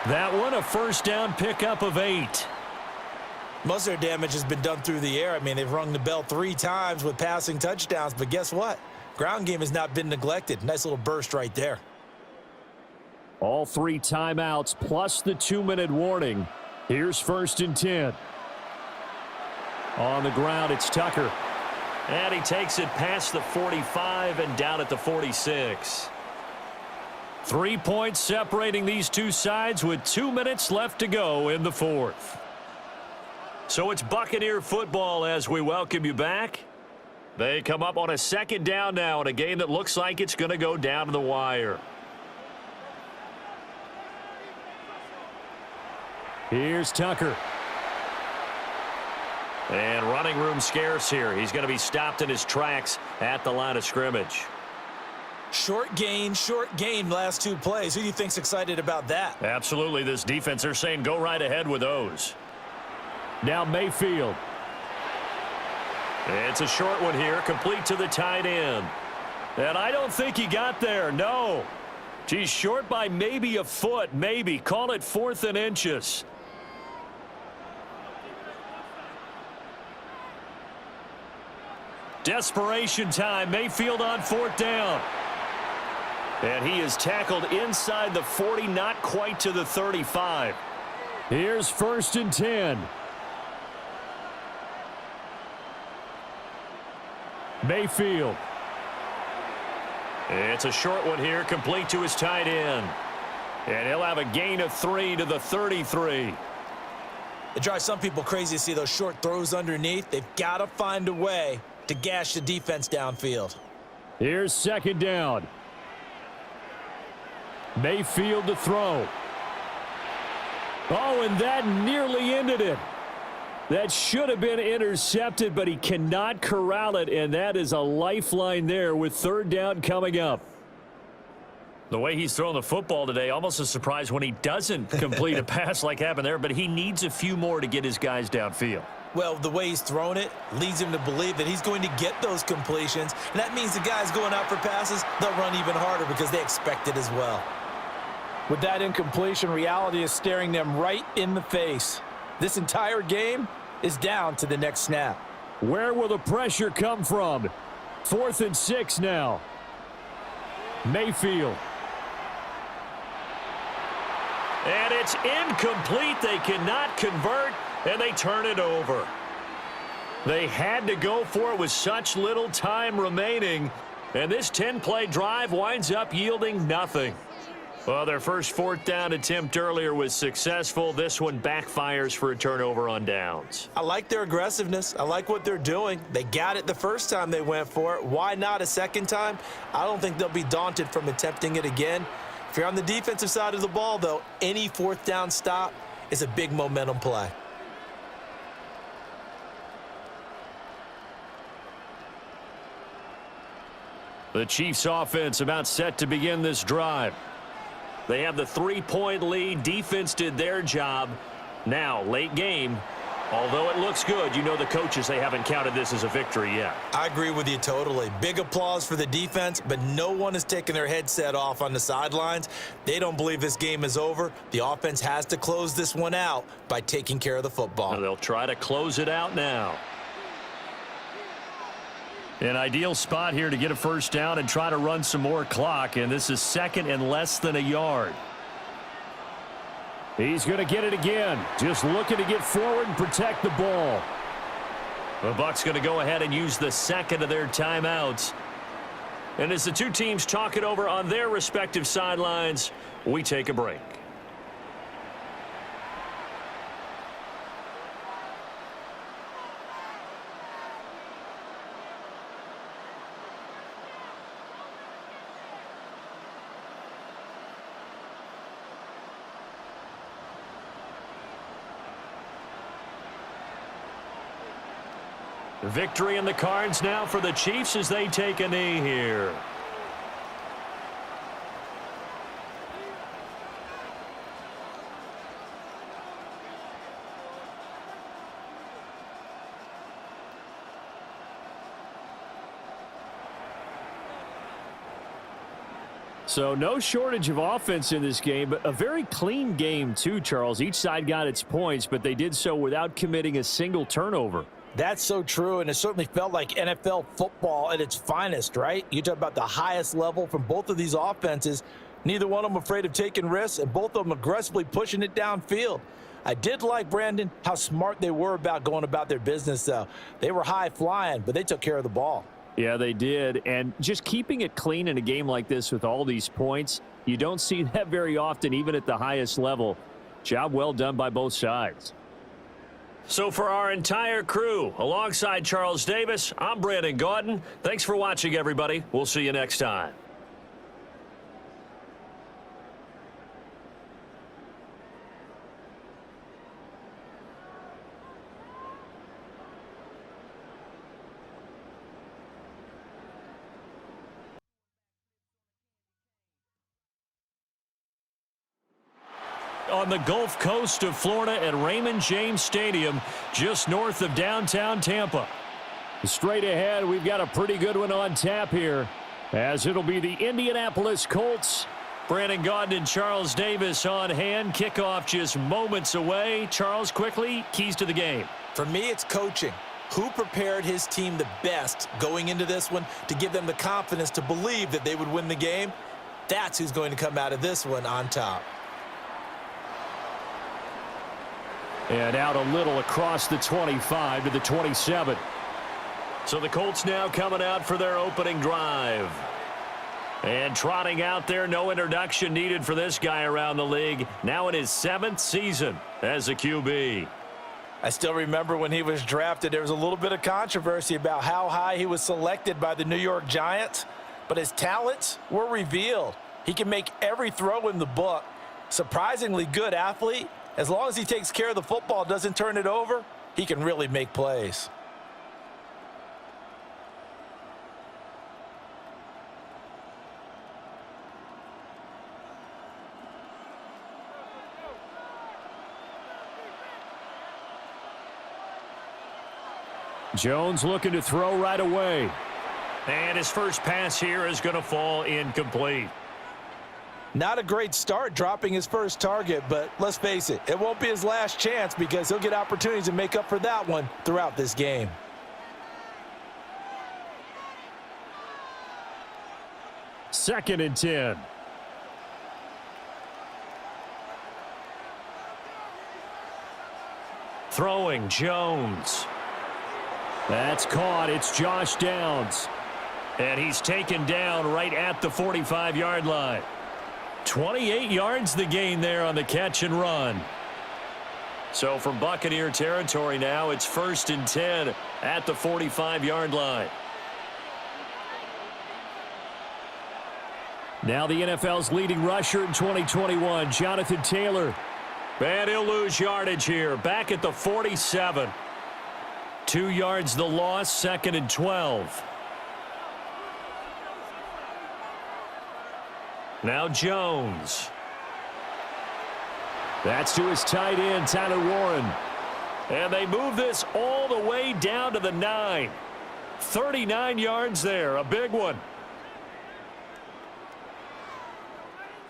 That one a first down pickup of 8. Most of their damage has been done through the air. I mean, they've rung the bell 3 times with passing touchdowns, but guess what? Ground game has not been neglected. Nice little burst right there. All 3 timeouts plus the 2-minute warning. Here's 1st and 10. On the ground, it's Tucker. And he takes it past the 45 and down at the 46. 3 points separating these two sides with 2 minutes left to go in the fourth. So it's Buccaneer football as we welcome you back. They come up on a 2nd down now in a game that looks like it's going to go down to the wire. Here's Tucker. And running room scarce here. He's going to be stopped in his tracks at the line of scrimmage. Short gain last 2 plays. Who do you think's excited about that? Absolutely. This defense, they're saying go right ahead with those. Now Mayfield. It's a short one here, complete to the tight end. And I don't think he got there, no. He's short by maybe a foot, maybe. Call it 4th and inches. Desperation time. Mayfield on 4th down. And he is tackled inside the 40, not quite to the 35. Here's 1st and 10. Mayfield. It's a short one here, complete to his tight end. And he'll have a gain of 3 to the 33. It drives some people crazy to see those short throws underneath. They've got to find a way to gash the defense downfield. Here's 2nd down. Mayfield to throw. Oh, and that nearly ended it. That should have been intercepted, but he cannot corral it, and that is a lifeline there with 3rd down coming up. The way he's throwing the football today, almost a surprise when he doesn't complete a pass like happened there, but he needs a few more to get his guys downfield. Well, the way he's thrown it leads him to believe that he's going to get those completions, and that means the guys going out for passes, they'll run even harder because they expect it as well. With that incompletion, reality is staring them right in the face. This entire game is down to the next snap. Where will the pressure come from? 4th and 6 now. Mayfield. And it's incomplete. They cannot convert, and they turn it over. They had to go for it with such little time remaining, and this 10-play drive winds up yielding nothing. Well, their first fourth down attempt earlier was successful. This one backfires for a turnover on downs. I like their aggressiveness. I like what they're doing. They got it the first time they went for it. Why not a second time? I don't think they'll be daunted from attempting it again. If you're on the defensive side of the ball, though, any fourth down stop is a big momentum play. The Chiefs offense about set to begin this drive. They have the 3-point lead. Defense did their job. Now, late game, although it looks good, you know the coaches, they haven't counted this as a victory yet. I agree with you totally. Big applause for the defense, but no one is taking their headset off on the sidelines. They don't believe this game is over. The offense has to close this one out by taking care of the football. They'll try to close it out now. An ideal spot here to get a first down and try to run some more clock, and this is second and less than a yard. He's going to get it again. Just looking to get forward and protect the ball. The Bucks going to go ahead and use the second of their timeouts. And as the two teams talk it over on their respective sidelines, we take a break. Victory in the cards now for the Chiefs as they take a knee here. So no shortage of offense in this game, but a very clean game too, Charles. Each side got its points, but they did so without committing a single turnover. That's so true, and it certainly felt like NFL football at its finest, right? You talk about the highest level from both of these offenses. Neither one of them afraid of taking risks, and both of them aggressively pushing it downfield. I did like, Brandon, how smart they were about going about their business, though. They were high-flying, but they took care of the ball. Yeah, they did, and just keeping it clean in a game like this with all these points, you don't see that very often, even at the highest level. Job well done by both sides. So for our entire crew, alongside Charles Davis, I'm Brandon Gaudin. Thanks for watching, everybody. We'll see you next time. On the Gulf Coast of Florida at Raymond James Stadium, just north of downtown Tampa. Straight ahead, we've got a pretty good one on tap here, as it'll be the Indianapolis Colts. Brandon Gaudin and Charles Davis on hand. Kickoff just moments away. Charles, quickly, keys to the game. For me, it's coaching. Who prepared his team the best going into this one to give them the confidence to believe that they would win the game? That's who's going to come out of this one on top. And out a little across the 25 to the 27. So the Colts now coming out for their opening drive. And trotting out there, no introduction needed for this guy around the league. Now in his 7th season as a QB. I still remember when he was drafted, there was a little bit of controversy about how high he was selected by the New York Giants. But his talents were revealed. He can make every throw in the book. Surprisingly good athlete. As long as he takes care of the football, doesn't turn it over, he can really make plays. Jones looking to throw right away. And his first pass here is going to fall incomplete. Not a great start dropping his first target, but let's face it, it won't be his last chance because he'll get opportunities to make up for that one throughout this game. Second and 10. Throwing Jones. That's caught. It's Josh Downs. And he's taken down right at the 45-yard line. 28 yards the gain there on the catch and run. So from Buccaneer territory now, it's 1st and 10 at the 45-yard line. Now the NFL's leading rusher in 2021, Jonathan Taylor. And he'll lose yardage here, back at the 47. 2 yards the loss, 2nd and 12. Now Jones. That's to his tight end, Tyler Warren. And they move this all the way down to the 9. 39 yards there, a big one.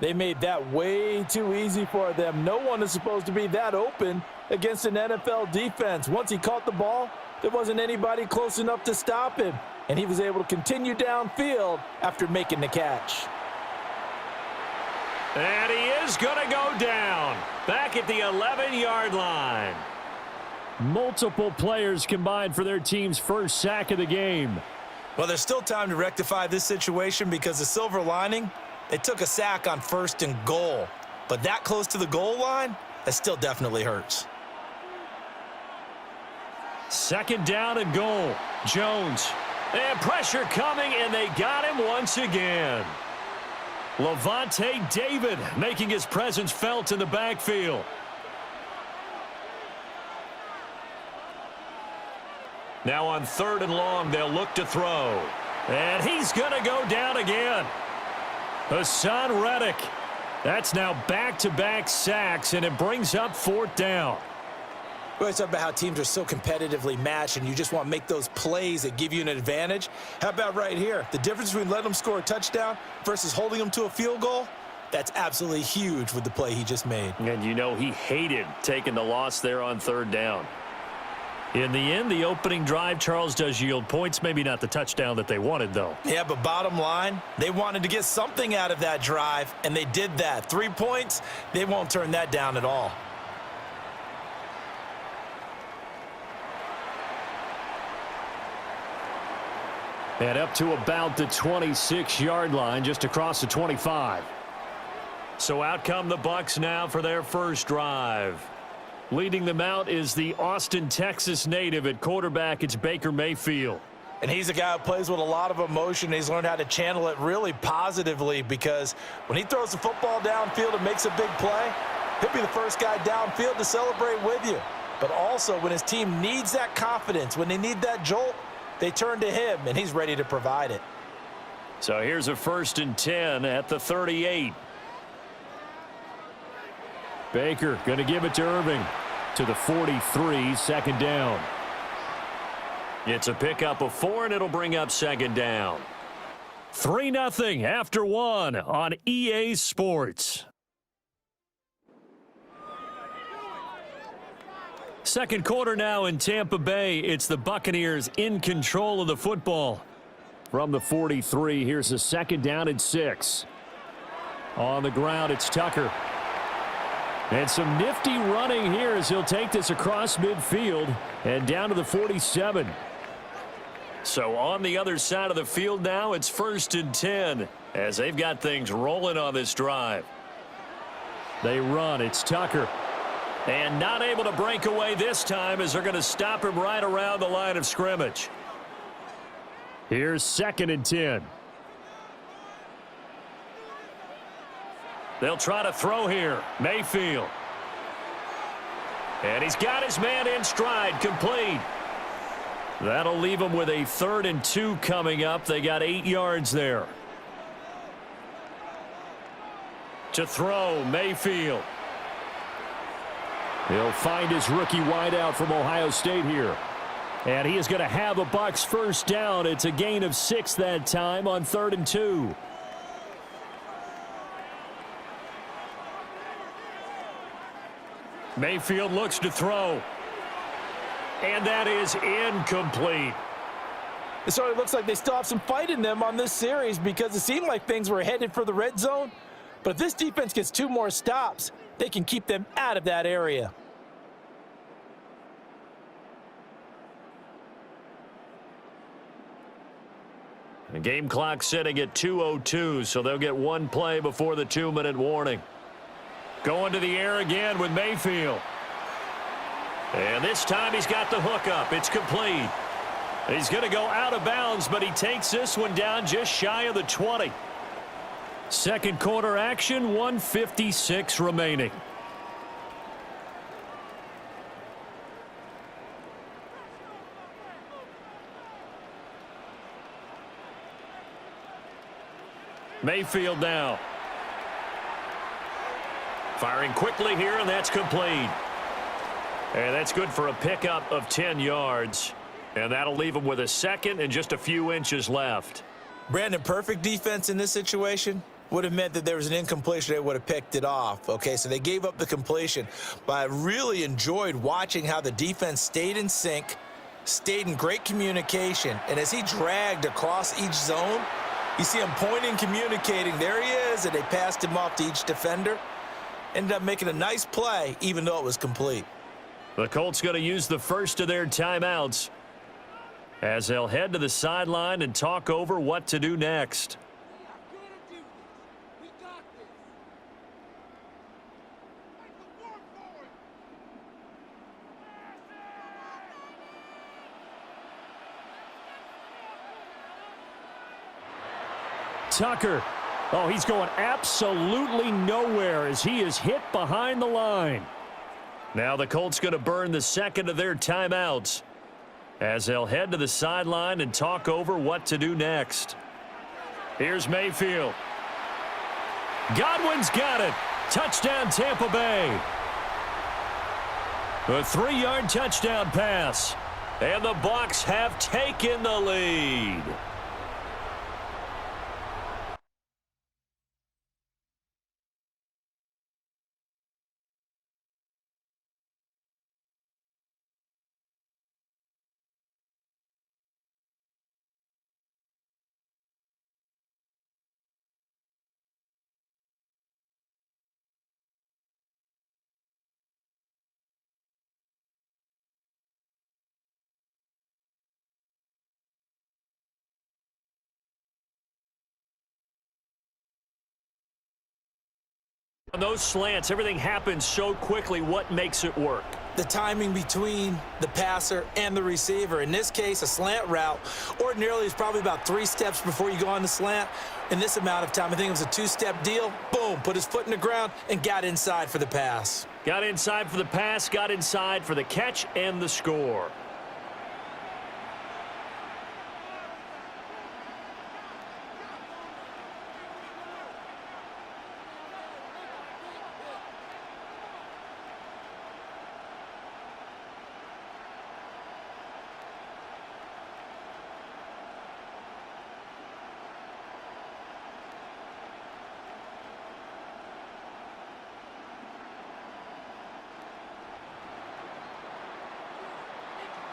They made that way too easy for them. No one is supposed to be that open against an NFL defense. Once he caught the ball, there wasn't anybody close enough to stop him. And he was able to continue downfield after making the catch. And he is going to go down back at the 11-yard line. Multiple players combined for their team's first sack of the game. Well, there's still time to rectify this situation because the silver lining, they took a sack on 1st and goal. But that close to the goal line, that still definitely hurts. 2nd down and goal. Jones. And pressure coming, and they got him once again. Levante David making his presence felt in the backfield. Now on 3rd and long, they'll look to throw. And he's going to go down again. Hassan Reddick. That's now back-to-back sacks, and it brings up 4th down. We always talk about how teams are so competitively matched, and you just want to make those plays that give you an advantage. How about right here? The difference between letting them score a touchdown versus holding them to a field goal, that's absolutely huge with the play he just made. And you know he hated taking the loss there on 3rd down. In the end, the opening drive, Charles, does yield points. Maybe not the touchdown that they wanted, though. Yeah, but bottom line, they wanted to get something out of that drive, and they did that. 3 points, they won't turn that down at all. And up to about the 26-yard line, just across the 25. So out come the Bucks now for their first drive. Leading them out is the Austin, Texas native at quarterback. It's Baker Mayfield. And he's a guy who plays with a lot of emotion. He's learned how to channel it really positively because when he throws the football downfield and makes a big play, he'll be the first guy downfield to celebrate with you. But also when his team needs that confidence, when they need that jolt, they turn to him, and he's ready to provide it. So here's a 1st and 10 at the 38. Baker going to give it to Irving to the 43, 2nd down. It's a pickup of 4, and it'll bring up 2nd down. 3-0 after 1 on EA Sports. Second quarter now in Tampa Bay. It's the Buccaneers in control of the football. From the 43, here's a 2nd down and 6. On the ground, it's Tucker. And some nifty running here as he'll take this across midfield and down to the 47. So on the other side of the field now, it's 1st and 10 as they've got things rolling on this drive. They run. It's Tucker. And not able to break away this time as they're going to stop him right around the line of scrimmage. Here's 2nd and 10. They'll try to throw here. Mayfield. And he's got his man in stride, complete. That'll leave him with a 3rd and 2 coming up. They got 8 yards there. To throw, Mayfield. He'll find his rookie wideout from Ohio State here. And he is going to have a Bucks first down. It's a gain of 6 that time on 3rd and 2. Mayfield looks to throw. And that is incomplete. It sort of looks like they still have some fight in them on this series because it seemed like things were headed for the red zone. But if this defense gets 2 more stops, they can keep them out of that area. The game clock sitting at 2:02, so they'll get one play before the 2-minute warning. Going to the air again with Mayfield. And this time he's got the hook up. It's complete. He's going to go out of bounds, but he takes this one down just shy of the 20. Second quarter action, 1:56 remaining. Mayfield now. Firing quickly here, and that's complete. And that's good for a pickup of 10 yards. And that'll leave him with a second and just a few inches left. Brandon, perfect defense in this situation would have meant that there was an incompletion. They would have picked it off. Okay, so they gave up the completion. But I really enjoyed watching how the defense stayed in sync, stayed in great communication. And as he dragged across each zone, you see him pointing, communicating. There he is, and they passed him off to each defender. Ended up making a nice play, even though it was complete. The Colts going to use the first of their timeouts as they'll head to the sideline and talk over what to do next. Tucker. Oh, he's going absolutely nowhere as he is hit behind the line. Now the Colts going to burn the second of their timeouts as they'll head to the sideline and talk over what to do next. Here's Mayfield. Godwin's got it. Touchdown, Tampa Bay. A 3-yard touchdown pass. And the Bucks have taken the lead. On those slants, everything happens so quickly. What makes it work? The timing between the passer and the receiver. In this case, a slant route ordinarily is probably about 3 steps before you go on the slant. In this amount of time, I think it was a 2-step deal. Boom, put his foot in the ground and got inside for the pass. Got inside for the pass, got inside for the catch and the score.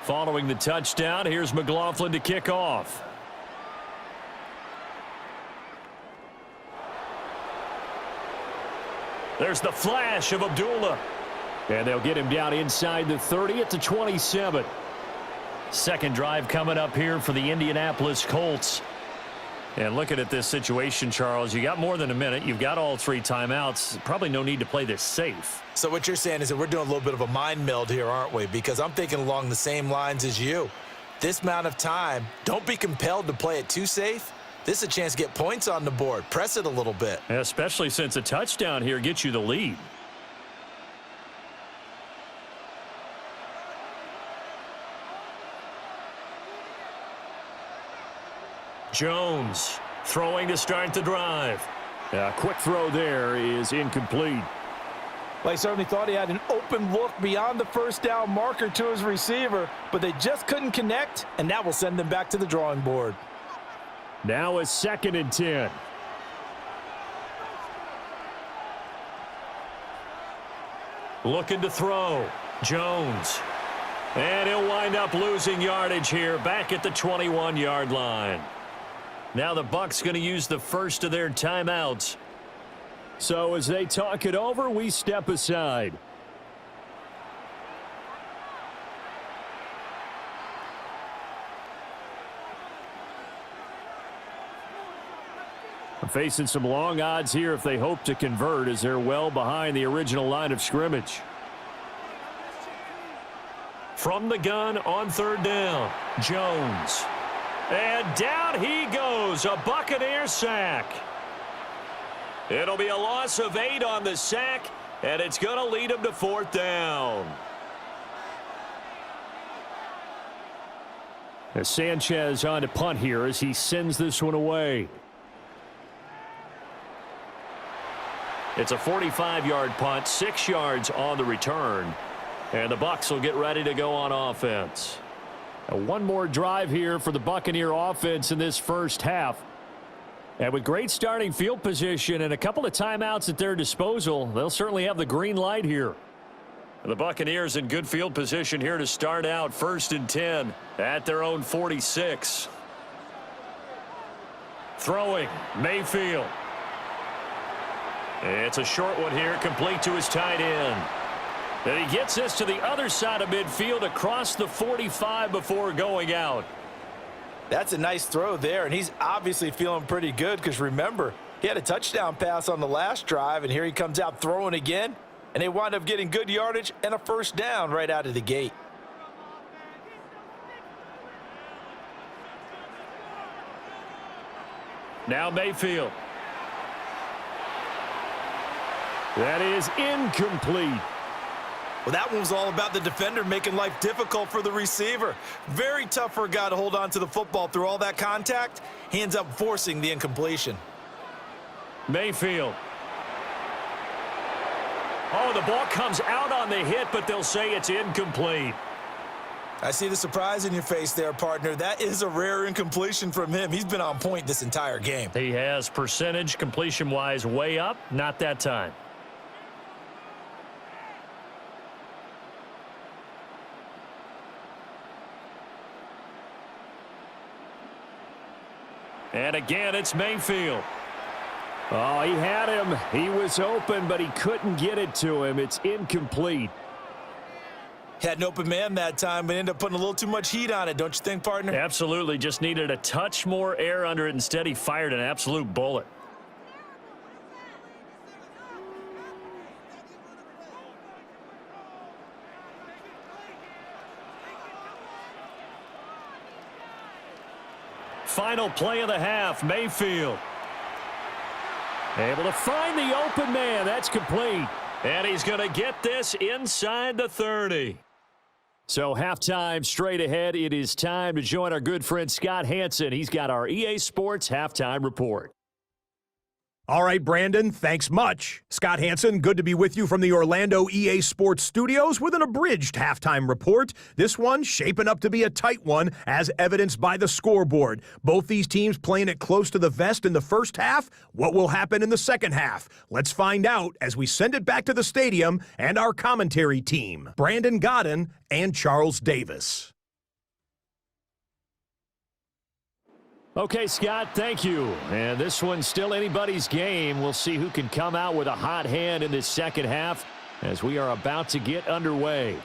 Following the touchdown, here's McLaughlin to kick off. There's the flash of Abdullah. And they'll get him down inside the 30 at the 27. Second drive coming up here for the Indianapolis Colts. And looking at this situation, Charles, you got more than a minute. You've got all 3 timeouts. Probably no need to play this safe. So what you're saying is that we're doing a little bit of a mind meld here, aren't we? Because I'm thinking along the same lines as you. This amount of time, don't be compelled to play it too safe. This is a chance to get points on the board. Press it a little bit. Especially since a touchdown here gets you the lead. Jones throwing to start the drive. A quick throw there is incomplete. Well, he certainly thought he had an open look beyond the first down marker to his receiver, but they just couldn't connect, and that will send them back to the drawing board. Now a 2nd and 10. Looking to throw. Jones. And he'll wind up losing yardage here back at the 21-yard line. Now the Bucks going to use the first of their timeouts. So as they talk it over, we step aside. facing some long odds here if they hope to convert, as they're well behind the original line of scrimmage. From the gun on 3rd down, Jones. And down he goes, a Buccaneer sack. It'll be a loss of 8 on the sack, and it's going to lead him to 4th down. As Sanchez on to punt here as he sends this one away. It's a 45-yard punt, 6 yards on the return. And the Bucs will get ready to go on offense. One more drive here for the Buccaneer offense in this first half. And with great starting field position and a couple of timeouts at their disposal, they'll certainly have the green light here. The Buccaneers in good field position here to start out, 1st and 10 at their own 46. Throwing, Mayfield. It's a short one here, complete to his tight end. And he gets this to the other side of midfield across the 45 before going out. That's a nice throw there, and he's obviously feeling pretty good because, remember, he had a touchdown pass on the last drive, and here he comes out throwing again, and they wind up getting good yardage and a 1st down right out of the gate. Now Mayfield. That is incomplete. Well, that one was all about the defender making life difficult for the receiver. Very tough for a guy to hold on to the football through all that contact. He ends up forcing the incompletion. Mayfield. Oh, the ball comes out on the hit, but they'll say it's incomplete. I see the surprise in your face there, partner. That is a rare incompletion from him. He's been on point this entire game. He has percentage completion-wise way up, not that time. And again, it's Mayfield. Oh, he had him. He was open, but he couldn't get it to him. It's incomplete. Had an open man that time, but ended up putting a little too much heat on it, don't you think, partner? Absolutely. Just needed a touch more air under it. Instead, he fired an absolute bullet. Final play of the half, Mayfield. Able to find the open man. That's complete. And he's going to get this inside the 30. So halftime straight ahead. It is time to join our good friend Scott Hanson. He's got our EA Sports halftime report. All right, Brandon, thanks much. Scott Hanson, good to be with you from the Orlando EA Sports Studios with an abridged halftime report. This one shaping up to be a tight one, as evidenced by the scoreboard. Both these teams playing it close to the vest in the first half. What will happen in the second half? Let's find out as we send it back to the stadium and our commentary team, Brandon Godden and Charles Davis. Okay, Scott, thank you. And this one's still anybody's game. We'll see who can come out with a hot hand in this second half as we are about to get underway.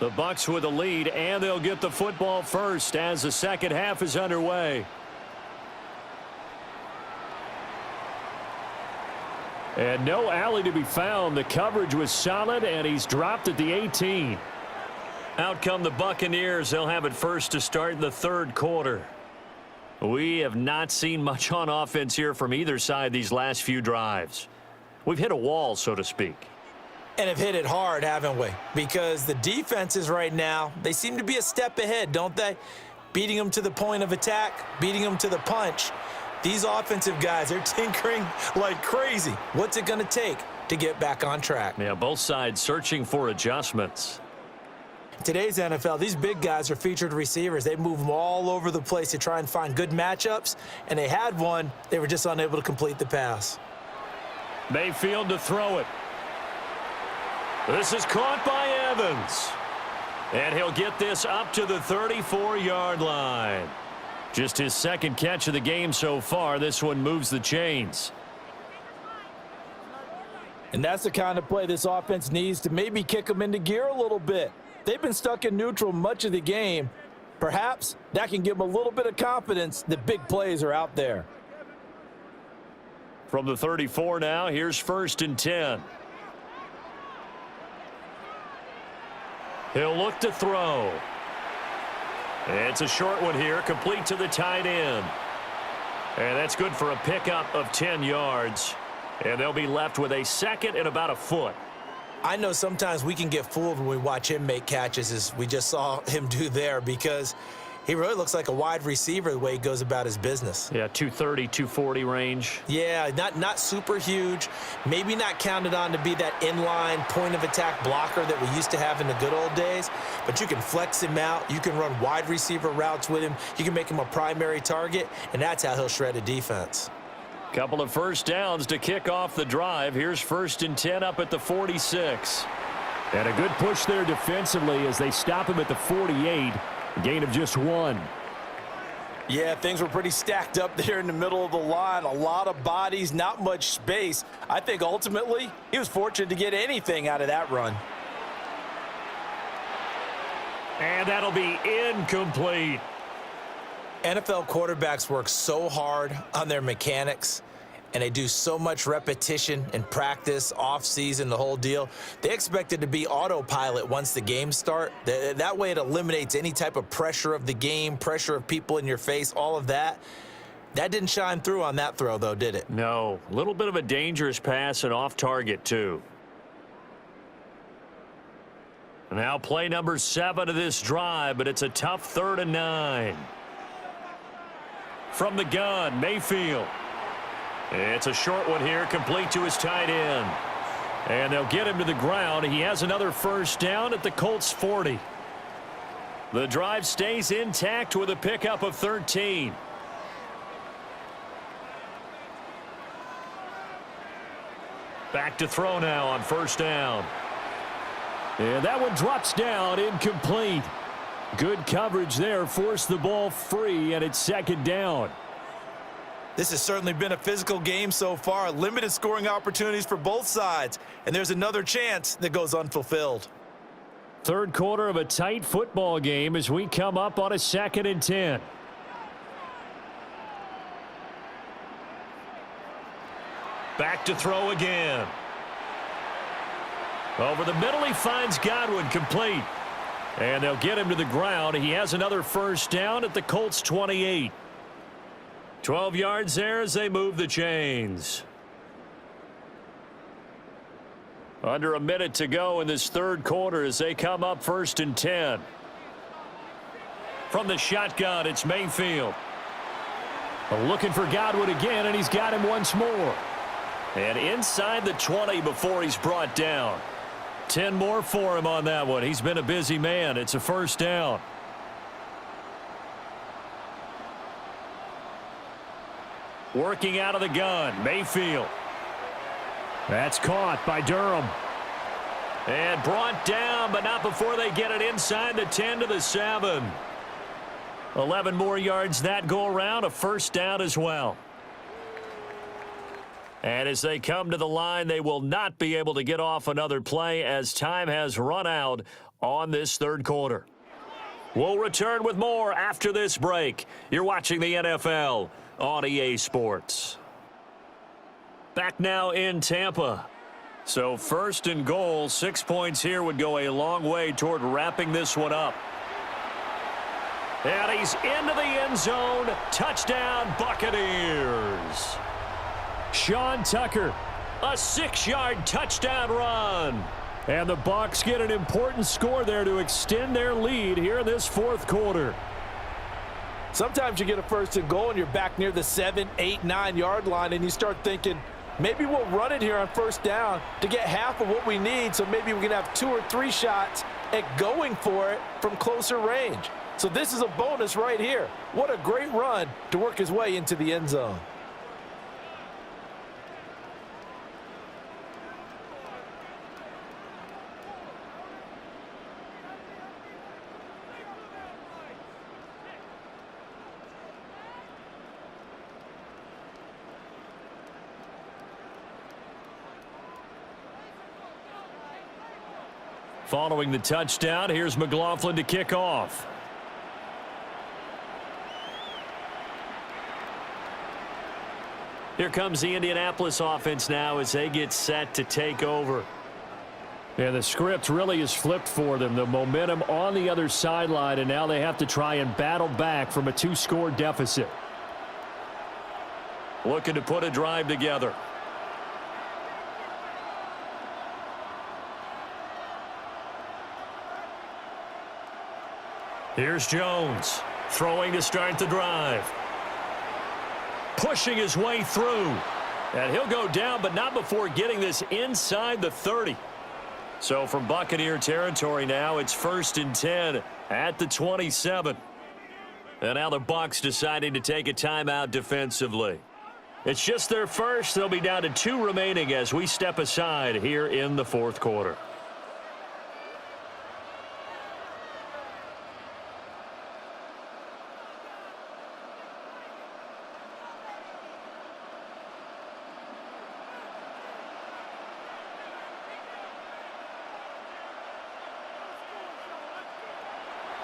The Bucs with the lead, and they'll get the football first as the second half is underway. And no alley to be found. The coverage was solid, and he's dropped at the 18. Out come the Buccaneers. They'll have it first to start in the third quarter. We have not seen much on offense here from either side these last few drives. We've hit a wall, so to speak. And have hit it hard, haven't we? Because the defenses right now, they seem to be a step ahead, don't they? Beating them to the point of attack, beating them to the punch. These offensive guys are tinkering like crazy. What's it going to take to get back on track? Yeah, both sides searching for adjustments. Today's NFL, these big guys are featured receivers. They move them all over the place to try and find good matchups, and they had one. They were just unable to complete the pass. Mayfield to throw it. This is caught by Evans. And he'll get this up to the 34-yard line. Just his second catch of the game so far. This one moves the chains. And that's the kind of play this offense needs to maybe kick them into gear a little bit. They've been stuck in neutral much of the game. Perhaps that can give them a little bit of confidence that big plays are out there. From the 34 now, here's 1st and 10. He'll look to throw. It's a short one here, complete to the tight end. And that's good for a pickup of 10 yards. And they'll be left with a 2nd and about a foot. I know sometimes we can get fooled when we watch him make catches, as we just saw him do there, because he really looks like a wide receiver the way he goes about his business. Yeah, 230, 240 range. Yeah, not super huge. Maybe not counted on to be that inline point-of-attack blocker that we used to have in the good old days. But you can flex him out. You can run wide receiver routes with him. You can make him a primary target, and that's how he'll shred a defense. Couple of first downs to kick off the drive. Here's 1st and 10 up at the 46. And a good push there defensively as they stop him at the 48. A gain of just 1. Yeah, things were pretty stacked up there in the middle of the line. A lot of bodies, not much space. I think ultimately he was fortunate to get anything out of that run. And that'll be incomplete. NFL quarterbacks work so hard on their mechanics, and they do so much repetition and practice, off-season, the whole deal. They expect it to be autopilot once the games start. That way it eliminates any type of pressure of the game, pressure of people in your face, all of that. That didn't shine through on that throw, though, did it? No. A little bit of a dangerous pass and off target, too. Now play number 7 of this drive, but it's a tough 3rd and 9. From the gun, Mayfield. It's a short one here, complete to his tight end. And they'll get him to the ground. He has another first down at the Colts 40. The drive stays intact with a pickup of 13. Back to throw now on 1st down. And that one drops down, incomplete. Good coverage there, forced the ball free, and it's 2nd down. This has certainly been a physical game so far. Limited scoring opportunities for both sides. And there's another chance that goes unfulfilled. 3rd quarter of a tight football game as we come up on a 2nd and 10. Back to throw again. Over the middle, he finds Godwin, complete. And they'll get him to the ground. He has another first down at the Colts 28. 12 yards there as they move the chains. Under a minute to go in this 3rd quarter as they come up 1st and 10. From the shotgun, it's Mayfield. Looking for Godwin again, and he's got him once more. And inside the 20 before he's brought down. 10 more for him on that one. He's been a busy man. It's a first down. Working out of the gun, Mayfield. That's caught by Durham. And brought down, but not before they get it inside the 10 to the 7. 11 more yards that go around, a first down as well. And as they come to the line, they will not be able to get off another play as time has run out on this 3rd quarter. We'll return with more after this break. You're watching the NFL on EA Sports. Back now in Tampa. So 1st and goal, 6 points here would go a long way toward wrapping this one up. And he's into the end zone. Touchdown, Buccaneers. Sean Tucker. A 6-yard touchdown run. And the Bucks get an important score there to extend their lead here in this 4th quarter. Sometimes you get a 1st and goal and you're back near the 7, 8, 9-yard line, and you start thinking, maybe we'll run it here on 1st down to get half of what we need, so maybe we can have 2 or 3 shots at going for it from closer range. So this is a bonus right here. What a great run to work his way into the end zone. Following the touchdown, here's McLaughlin to kick off. Here comes the Indianapolis offense now as they get set to take over. And the script really is flipped for them. The momentum on the other sideline, and now they have to try and battle back from a 2-score deficit. Looking to put a drive together. Here's Jones, throwing to start the drive. Pushing his way through. And he'll go down, but not before getting this inside the 30. So from Buccaneer territory now, it's 1st and 10 at the 27. And now the Bucks deciding to take a timeout defensively. It's just their first. They'll be down to 2 remaining as we step aside here in the 4th quarter.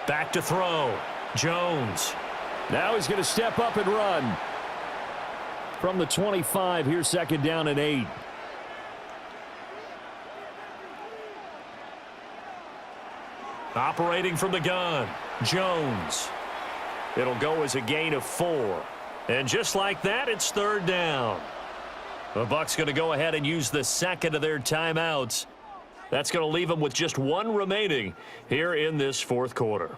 Back to throw. Jones. Now he's going to step up and run. From the 25, here's 2nd down and 8. Operating from the gun. Jones. It'll go as a gain of 4. And just like that, it's 3rd down. The Bucks going to go ahead and use the 2nd of their timeouts. That's going to leave them with just 1 remaining here in this 4th quarter.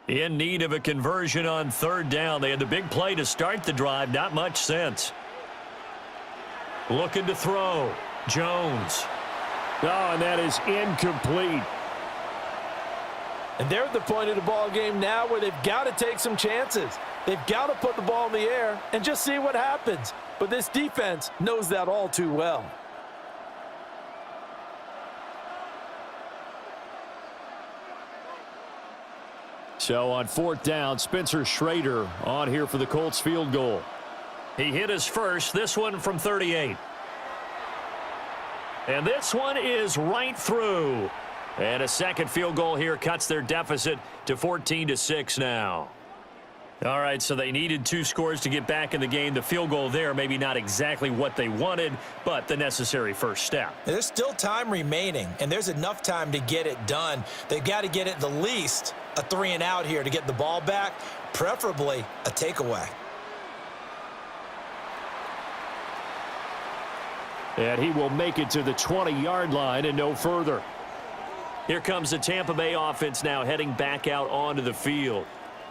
In need of a conversion on 3rd down. They had the big play to start the drive. Not much sense. Looking to throw. Jones. Oh, and that is incomplete. And they're at the point of the ball game now where they've got to take some chances. They've got to put the ball in the air and just see what happens. But this defense knows that all too well. So on 4th down, Spencer Schrader on here for the Colts field goal. He hit his first, this one from 38. And this one is right through. And a 2nd field goal here cuts their deficit to 14-6 now. All right, so they needed 2 scores to get back in the game. The field goal there, maybe not exactly what they wanted, but the necessary first step. There's still time remaining, and there's enough time to get it done. They've got to get it the least a 3-and-out here to get the ball back, preferably a takeaway. And he will make it to the 20-yard line and no further. Here comes the Tampa Bay offense now heading back out onto the field.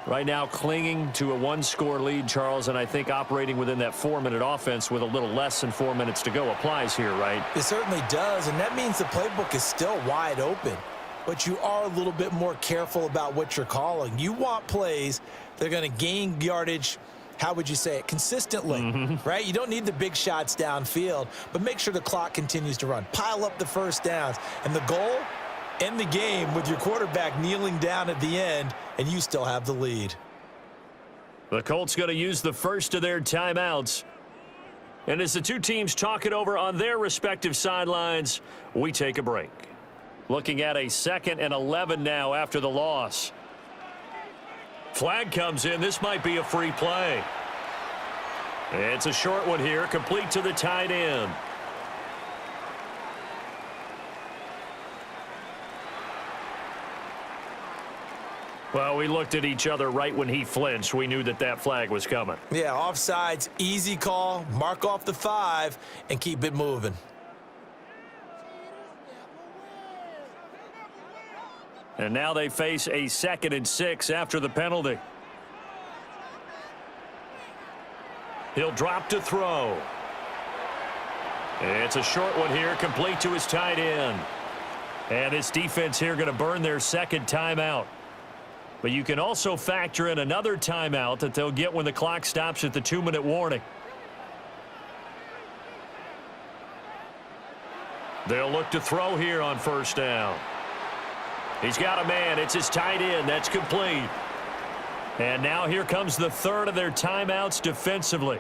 Right now clinging to a 1-score lead, Charles, and I think operating within that 4-minute offense with a little less than 4 minutes to go applies here, right? It certainly does, and that means the playbook is still wide open. But you are a little bit more careful about what you're calling. You want plays that are going to gain yardage, how would you say it, consistently, right? You don't need the big shots downfield, but make sure the clock continues to run. Pile up the first downs. And the goal, end the game with your quarterback kneeling down at the end, and you still have the lead. The Colts going to use the first of their timeouts. And as the 2 teams talk it over on their respective sidelines, we take a break. Looking at a 2nd and 11 now after the loss. Flag comes in. This might be a free play. It's a short one here, complete to the tight end. Well, we looked at each other right when he flinched. We knew that that flag was coming. Yeah, offsides, easy call. Mark off the 5 and keep it moving. And now they face a 2nd and 6 after the penalty. He'll drop to throw. It's a short one here, complete to his tight end. And this defense here going to burn their 2nd timeout. But you can also factor in another timeout that they'll get when the clock stops at the 2-minute warning. They'll look to throw here on 1st down. He's got a man. It's his tight end. That's complete. And now here comes the 3rd of their timeouts defensively.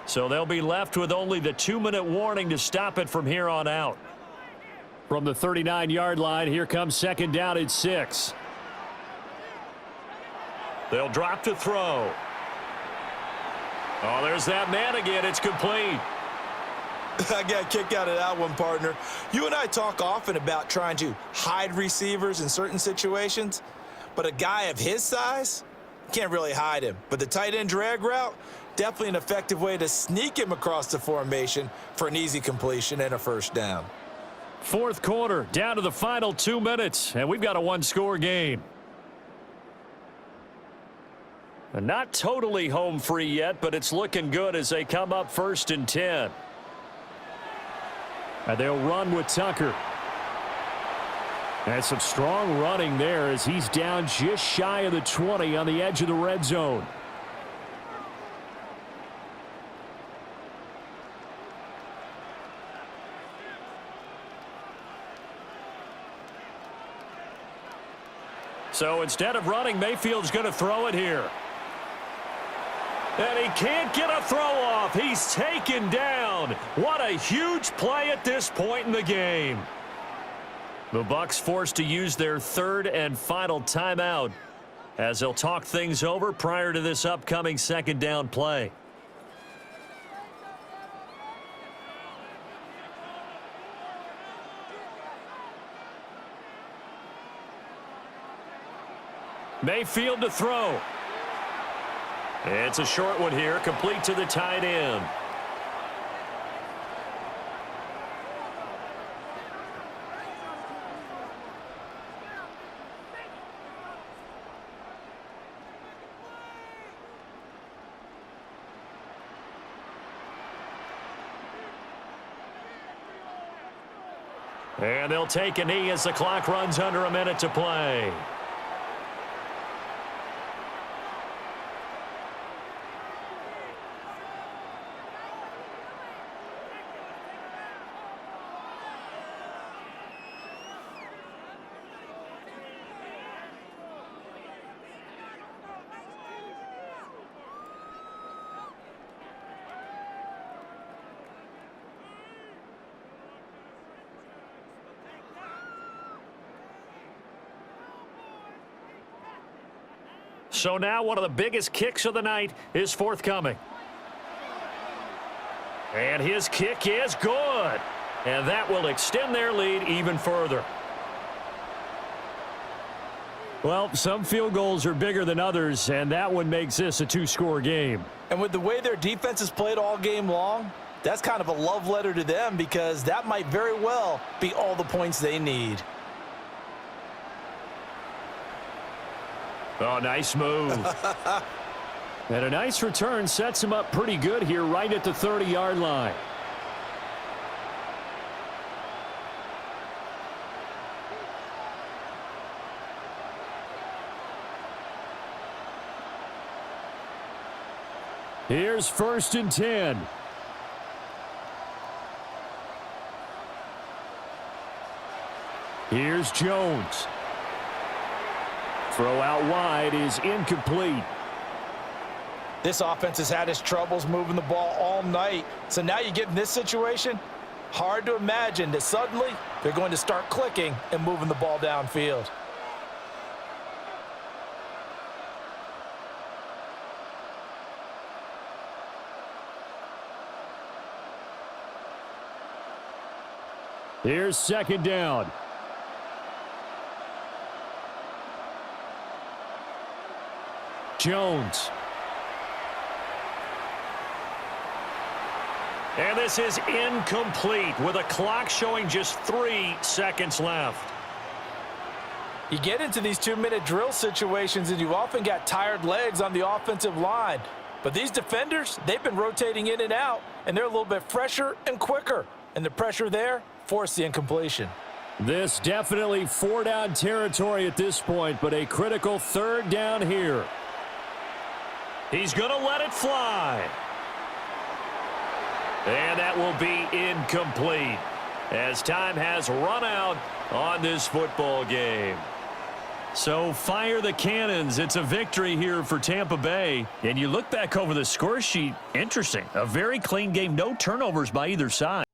So they'll be left with only the 2-minute warning to stop it from here on out. From the 39-yard line, here comes second down at 6. They'll drop to throw. Oh, there's that man again. It's complete. I got a kick out of that one, partner. You and I talk often about trying to hide receivers in certain situations, but a guy of his size can't really hide him. But the tight end drag route, definitely an effective way to sneak him across the formation for an easy completion and a first down. Fourth quarter, down to the final 2 minutes, and we've got a one-score game. And not totally home free yet, but it's looking good as they come up 1st and 10. And they'll run with Tucker. And some strong running there as he's down just shy of the 20 on the edge of the red zone. So instead of running, Mayfield's going to throw it here. And he can't get a throw off. He's taken down. What a huge play at this point in the game. The Bucks forced to use their third and final timeout as they'll talk things over prior to this upcoming second down play. Mayfield to throw. It's a short one here, complete to the tight end. And they'll take a knee as the clock runs under a minute to play. So now one of the biggest kicks of the night is forthcoming. And his kick is good. And that will extend their lead even further. Well, some field goals are bigger than others, and that one makes this a two-score game. And with the way their defense has played all game long, that's kind of a love letter to them because that might very well be all the points they need. Oh, nice move. And a nice return sets him up pretty good here right at the 30-yard line. Here's 1st and 10. Here's Jones. Throw out wide is incomplete. This offense has had its troubles moving the ball all night. So now you get in this situation, hard to imagine that suddenly they're going to start clicking and moving the ball downfield. Here's second down. Jones. And this is incomplete with a clock showing just 3 seconds left. You get into these 2-minute drill situations and you've often got tired legs on the offensive line. But these defenders, they've been rotating in and out, and they're a little bit fresher and quicker. And the pressure there forced the incompletion. This definitely 4-down territory at this point, but a critical 3rd down here. He's going to let it fly. And that will be incomplete as time has run out on this football game. So fire the cannons. It's a victory here for Tampa Bay. And you look back over the score sheet, interesting. A very clean game, no turnovers by either side.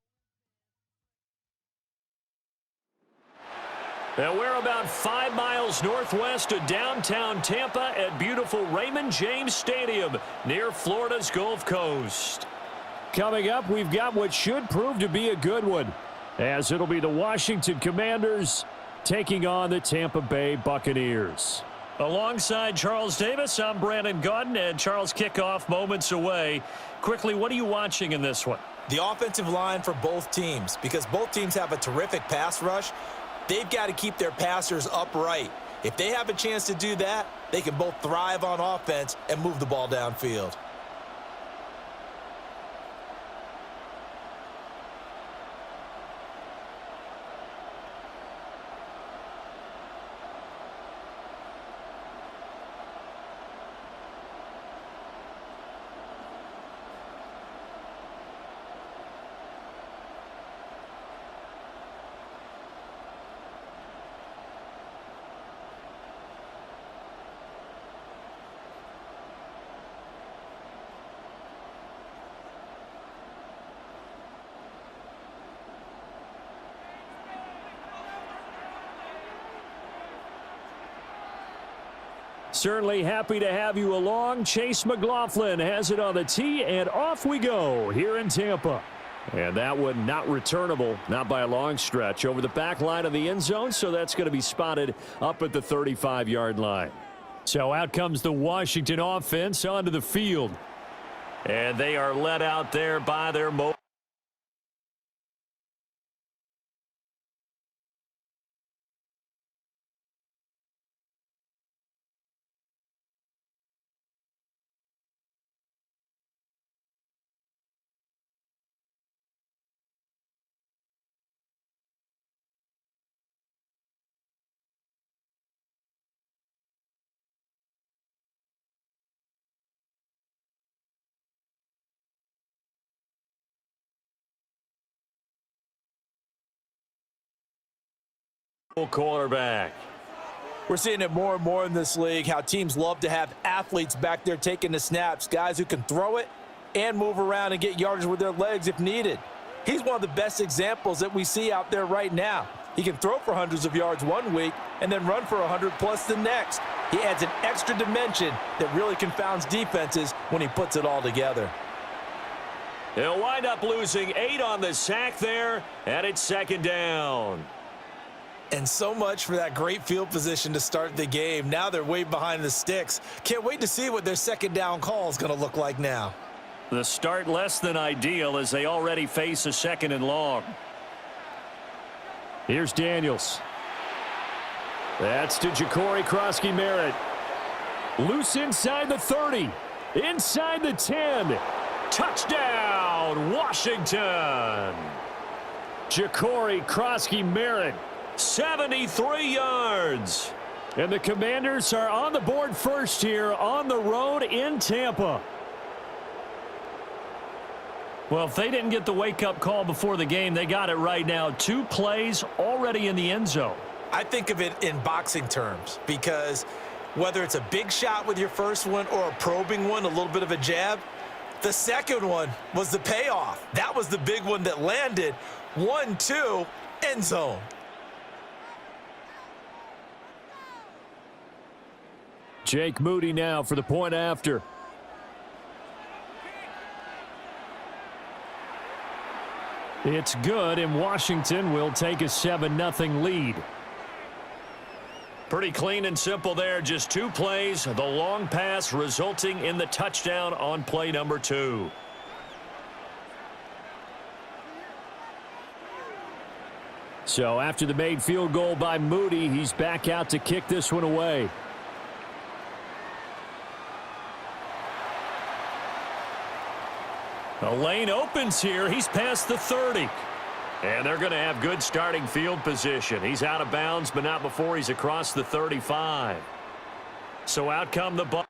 And we're about 5 miles northwest of downtown Tampa at beautiful Raymond James Stadium near Florida's Gulf Coast. Coming up, we've got what should prove to be a good one, as it'll be the Washington Commanders taking on the Tampa Bay Buccaneers. Alongside Charles Davis, I'm Brandon Gaudin, and Charles, kickoff moments away. Quickly, what are you watching in this one? The offensive line for both teams, because both teams have a terrific pass rush. They've got to keep their passers upright. If they have a chance to do that, they can both thrive on offense and move the ball downfield. Certainly happy to have you along. Chase McLaughlin has it on the tee, and off we go here in Tampa. And that one not returnable, not by a long stretch, over the back line of the end zone, so that's going to be spotted up at the 35-yard line. So out comes the Washington offense onto the field. And they are led out there by their quarterback. We're seeing it more and more in this league, how teams love to have athletes back there taking the snaps, guys who can throw it and move around and get yardage with their legs if needed. He's one of the best examples that we see out there right now. He can throw for hundreds of yards one week and then run for 100+ the next. He adds an extra dimension that really confounds defenses when he puts it all together. They'll wind up losing 8 on the sack there, and it's second down. And so much for that great field position to start the game. Now they're way behind the sticks. Can't wait to see what their second down call is going to look like now. The start less than ideal as they already face a second and long. Here's Daniels. That's to Ja'Cory Krosky-Merritt. Loose inside the 30. Inside the 10. Touchdown, Washington. Ja'Cory Krosky-Merritt. 73 yards. And the Commanders are on the board first here on the road in Tampa. Well, if they didn't get the wake-up call before the game, they got it right now. 2 plays already in the end zone. I think of it in boxing terms, because whether it's a big shot with your first one or a probing one, a little bit of a jab, the second one was the payoff. That was the big one that landed. 1-2, end zone. Jake Moody now for the point after. It's good, and Washington will take a 7-0 lead. Pretty clean and simple there. Just 2 plays. The long pass resulting in the touchdown on play number 2. So after the made field goal by Moody, he's back out to kick this one away. The lane opens here. He's past the 30. And they're going to have good starting field position. He's out of bounds, but not before he's across the 35. So out come the Bucks.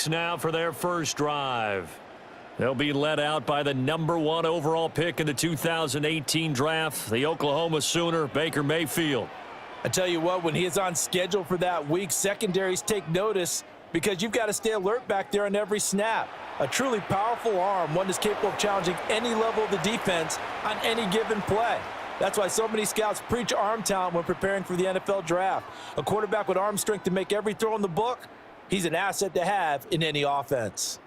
Bucks now for their first drive. They'll be led out by the #1 overall pick in the 2018 draft, the Oklahoma Sooner, Baker Mayfield. I tell you what, when he is on schedule for that week, secondaries take notice because you've got to stay alert back there on every snap. A truly powerful arm, one that's capable of challenging any level of the defense on any given play. That's why so many scouts preach arm talent when preparing for the NFL draft. A quarterback with arm strength to make every throw in the book, he's an asset to have in any offense.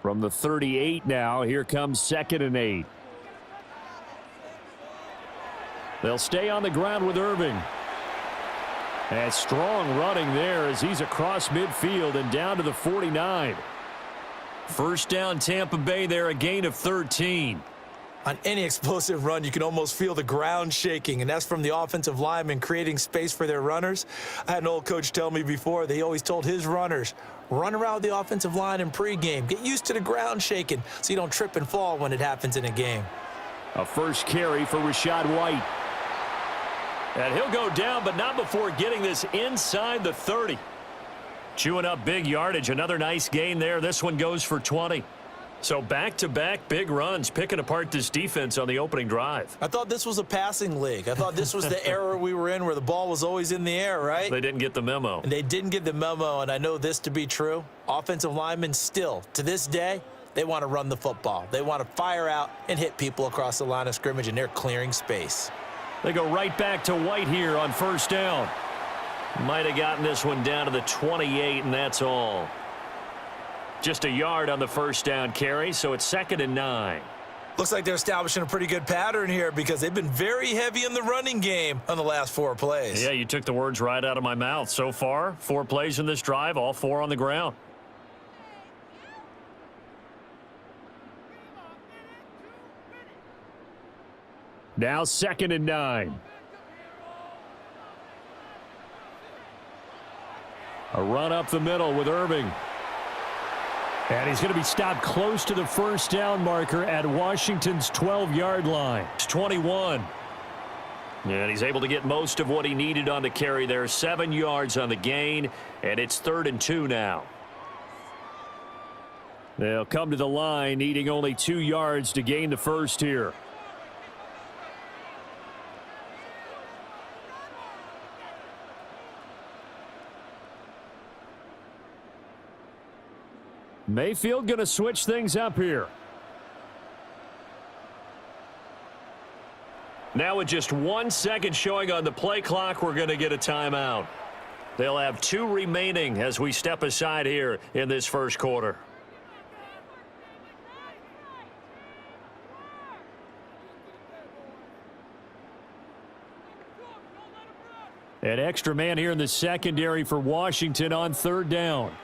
From the 38 now, here comes 2nd and 8. They'll stay on the ground with Irving. And strong running there as he's across midfield and down to the 49. First down Tampa Bay there, a gain of 13. On any explosive run, you can almost feel the ground shaking, and that's from the offensive linemen creating space for their runners. I had an old coach tell me before, they always told his runners, run around the offensive line in pregame. Get used to the ground shaking so you don't trip and fall when it happens in a game. A first carry for Rachaad White. And he'll go down, but not before getting this inside the 30. Chewing up big yardage. Another nice gain there. This one goes for 20. So back-to-back big runs, picking apart this defense on the opening drive. I thought this was a passing league. I thought this was the era we were in where the ball was always in the air, right? They didn't get the memo. And they didn't get the memo, and I know this to be true. Offensive linemen still, to this day, they want to run the football. They want to fire out and hit people across the line of scrimmage, and they're clearing space. They go right back to White here on first down. Might have gotten this one down to the 28, and that's all. Just a yard on the first down carry, so it's 2nd and 9. Looks like they're establishing a pretty good pattern here because they've been very heavy in the running game on the last 4 plays. Yeah, you took the words right out of my mouth. So far, 4 plays in this drive, all 4 on the ground. Now 2nd and 9. A run up the middle with Irving. And he's going to be stopped close to the first down marker at Washington's 12-yard line. It's 21. And he's able to get most of what he needed on the carry there. 7 yards on the gain, and it's 3rd and 2 now. They'll come to the line needing only 2 yards to gain the first here. Mayfield going to switch things up here. Now with just 1 second showing on the play clock, we're going to get a timeout. They'll have 2 remaining as we step aside here in this first quarter. An extra man here in the secondary for Washington on 3rd down.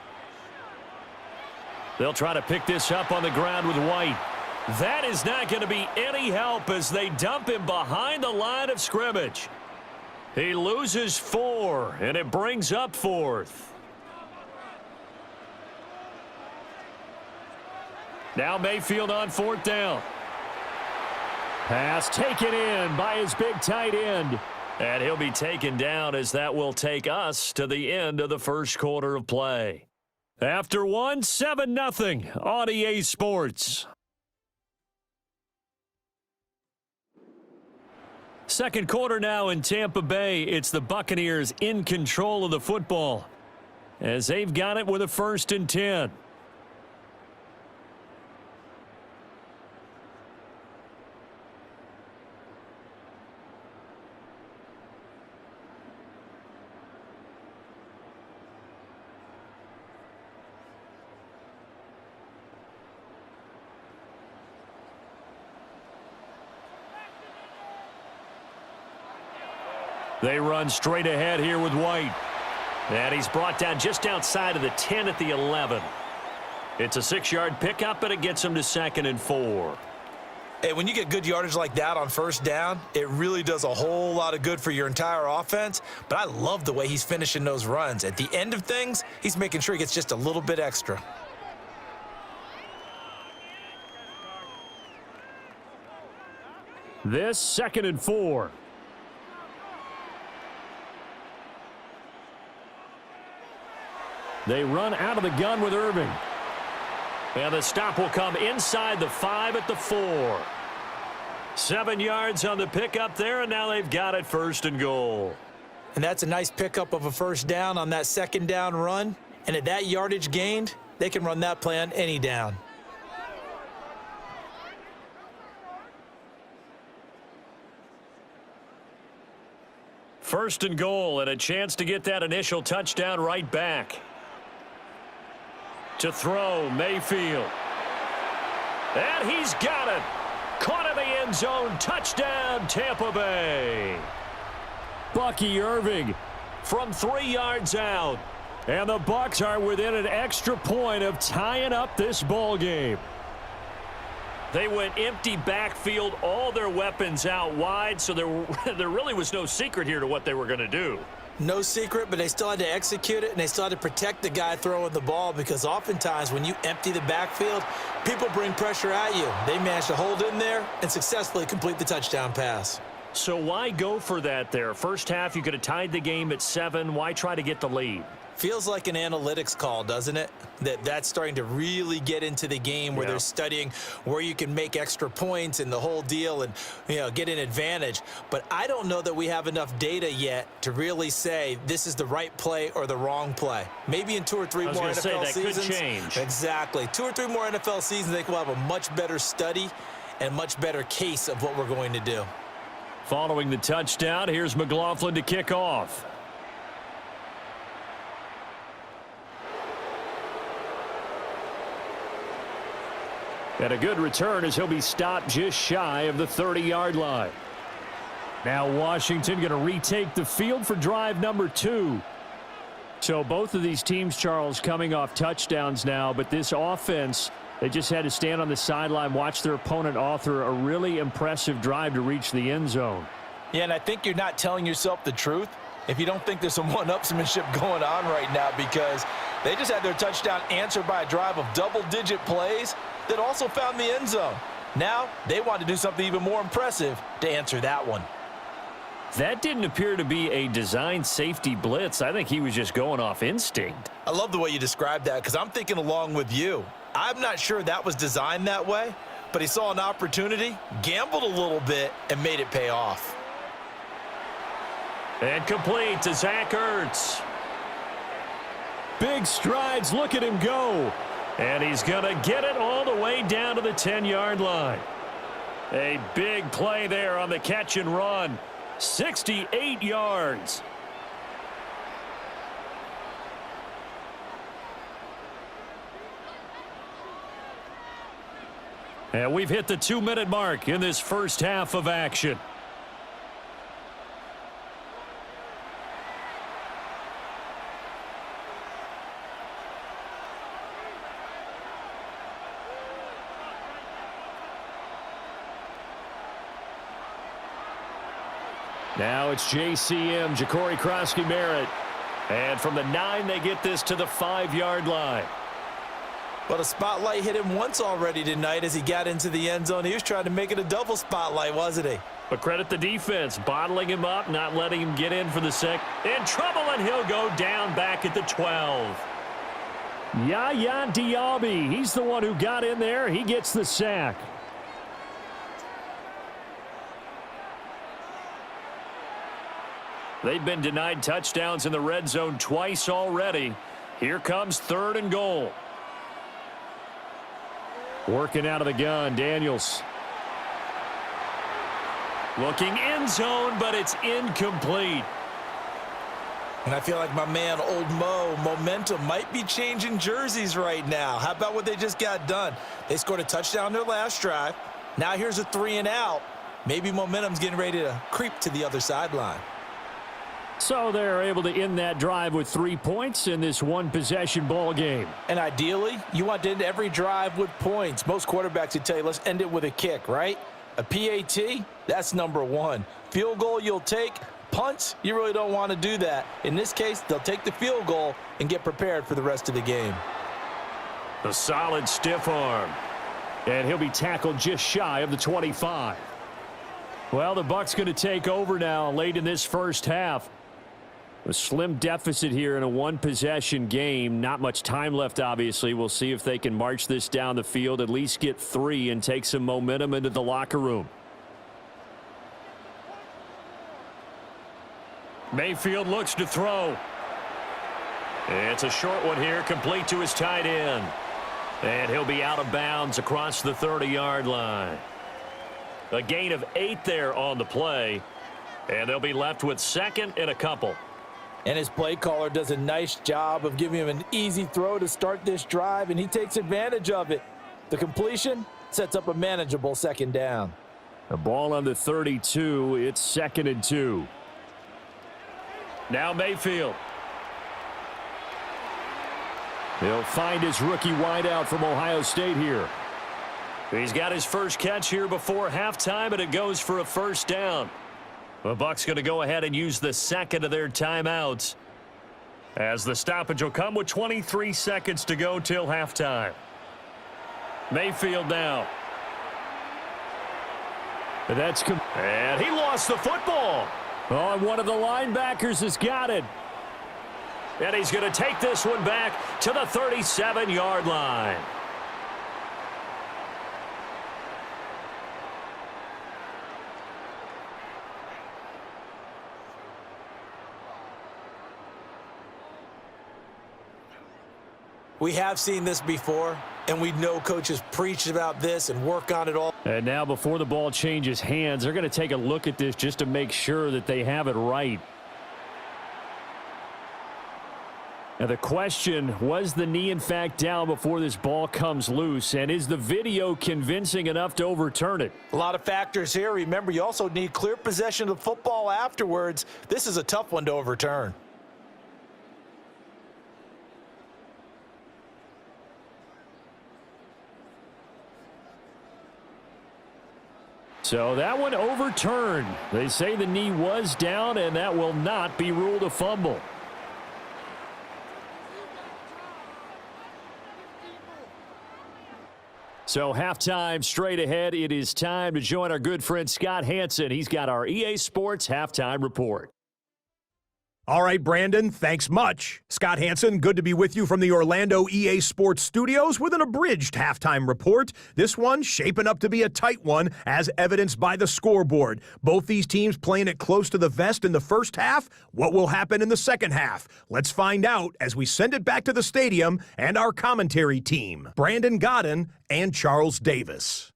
They'll try to pick this up on the ground with White. That is not going to be any help as they dump him behind the line of scrimmage. He loses 4, and it brings up 4th. Now Mayfield on 4th down. Pass taken in by his big tight end. And he'll be taken down as that will take us to the end of the first quarter of play. After 1, 7-0 on EA Sports. Second quarter now in Tampa Bay. It's the Buccaneers in control of the football as they've got it with a 1st and 10. They run straight ahead here with White. And he's brought down just outside of the 10 at the 11. It's a 6-yard pickup, and it gets him to 2nd and 4. Hey, when you get good yardage like that on first down, it really does a whole lot of good for your entire offense. But I love the way he's finishing those runs. At the end of things, he's making sure he gets just a little bit extra. This 2nd and 4. They run out of the gun with Irving. And the stop will come inside the 5 at the 4. 7 yards on the pickup there, and now they've got it 1st and goal. And that's a nice pickup of a 1st down on that 2nd down run. And at that yardage gained, they can run that play on any down. First and goal, and a chance to get that initial touchdown right back. To throw, Mayfield. And he's got it. Caught in the end zone. Touchdown, Tampa Bay. Bucky Irving from 3 yards out. And the Bucks are within an extra point of tying up this ball game. They went empty backfield, all their weapons out wide, so there really was no secret here to what they were going to do. No secret, but they still had to execute it, and they still had to protect the guy throwing the ball, because oftentimes when you empty the backfield, people bring pressure at you. They managed to hold in there and successfully complete the touchdown pass. So why go for that there? First half, you could have tied the game at 7. Why try to get the lead? Feels like an analytics call, doesn't it? That's starting to really get into the game where they're studying where you can make extra points and the whole deal and, get an advantage. But I don't know that we have enough data yet to really say this is the right play or the wrong play. Maybe in 2 or 3 more NFL seasons. Could change. Exactly. 2 or 3 more NFL seasons, they will have a much better study and much better case of what we're going to do. Following the touchdown, here's McLaughlin to kick off. And a good return as he'll be stopped just shy of the 30-yard line. Now Washington going to retake the field for drive number 2. So both of these teams, Charles, coming off touchdowns now, but this offense, they just had to stand on the sideline, watch their opponent author a really impressive drive to reach the end zone. Yeah, and I think you're not telling yourself the truth if you don't think there's some one-upsmanship going on right now, because they just had their touchdown answered by a drive of double-digit plays that also found the end zone. Now they want to do something even more impressive to answer that one. That didn't appear to be a design safety blitz. I think he was just going off instinct. I love the way you described that, because I'm thinking along with you. I'm not sure that was designed that way, but he saw an opportunity, gambled a little bit, and made it pay off. And complete to Zach Ertz. Big strides. Look at him go. And he's going to get it all the way down to the 10-yard line. A big play there on the catch and run. 68 yards. And we've hit the 2-minute mark in this first half of action. Now it's JCM, Ja'Cory Krosky-Merritt. And from the 9, they get this to the 5-yard line. But a spotlight hit him once already tonight as he got into the end zone. He was trying to make it a double spotlight, wasn't he? But credit the defense, bottling him up, not letting him get in for the sec. In trouble, and he'll go down back at the 12. Yaya Diaby, he's the one who got in there. He gets the sack. They've been denied touchdowns in the red zone twice already. Here comes 3rd and goal. Working out of the gun, Daniels. Looking end zone, but it's incomplete. And I feel like my man, Old Mo, momentum might be changing jerseys right now. How about what they just got done? They scored a touchdown their last drive. Now here's a 3 and out. Maybe momentum's getting ready to creep to the other sideline. So they're able to end that drive with 3 points in this one-possession ball game. And ideally, you want to end every drive with points. Most quarterbacks would tell you, let's end it with a kick, right? A PAT, that's number 1. Field goal you'll take. Punts, you really don't want to do that. In this case, they'll take the field goal and get prepared for the rest of the game. A solid stiff arm. And he'll be tackled just shy of the 25. Well, the Bucks going to take over now late in this first half. A slim deficit here in a one-possession game. Not much time left, obviously. We'll see if they can march this down the field, at least get 3 and take some momentum into the locker room. Mayfield looks to throw. It's a short one here, complete to his tight end. And he'll be out of bounds across the 30-yard line. A gain of 8 there on the play. And they'll be left with 2nd and a couple. And his play caller does a nice job of giving him an easy throw to start this drive, and he takes advantage of it. The completion sets up a manageable 2nd down. The ball on the 32. It's 2nd and 2. Now Mayfield. He'll find his rookie wideout from Ohio State here. He's got his first catch here before halftime, and it goes for a 1st down. The Bucks going to go ahead and use the 2nd of their timeouts, as the stoppage will come with 23 seconds to go till halftime. Mayfield now. And he lost the football. Oh, and one of the linebackers has got it. And he's going to take this one back to the 37-yard line. We have seen this before, and we know coaches preach about this and work on it all. And now before the ball changes hands, they're going to take a look at this just to make sure that they have it right. Now the question, was the knee in fact down before this ball comes loose? And is the video convincing enough to overturn it? A lot of factors here. Remember, you also need clear possession of the football afterwards. This is a tough one to overturn. So that one overturned. They say the knee was down, and that will not be ruled a fumble. So halftime straight ahead. It is time to join our good friend Scott Hanson. He's got our EA Sports halftime report. All right, Brandon, thanks much. Scott Hanson, good to be with you from the Orlando EA Sports Studios with an abridged halftime report. This one shaping up to be a tight one, as evidenced by the scoreboard. Both these teams playing it close to the vest in the first half. What will happen in the second half? Let's find out as we send it back to the stadium and our commentary team, Brandon Godden and Charles Davis.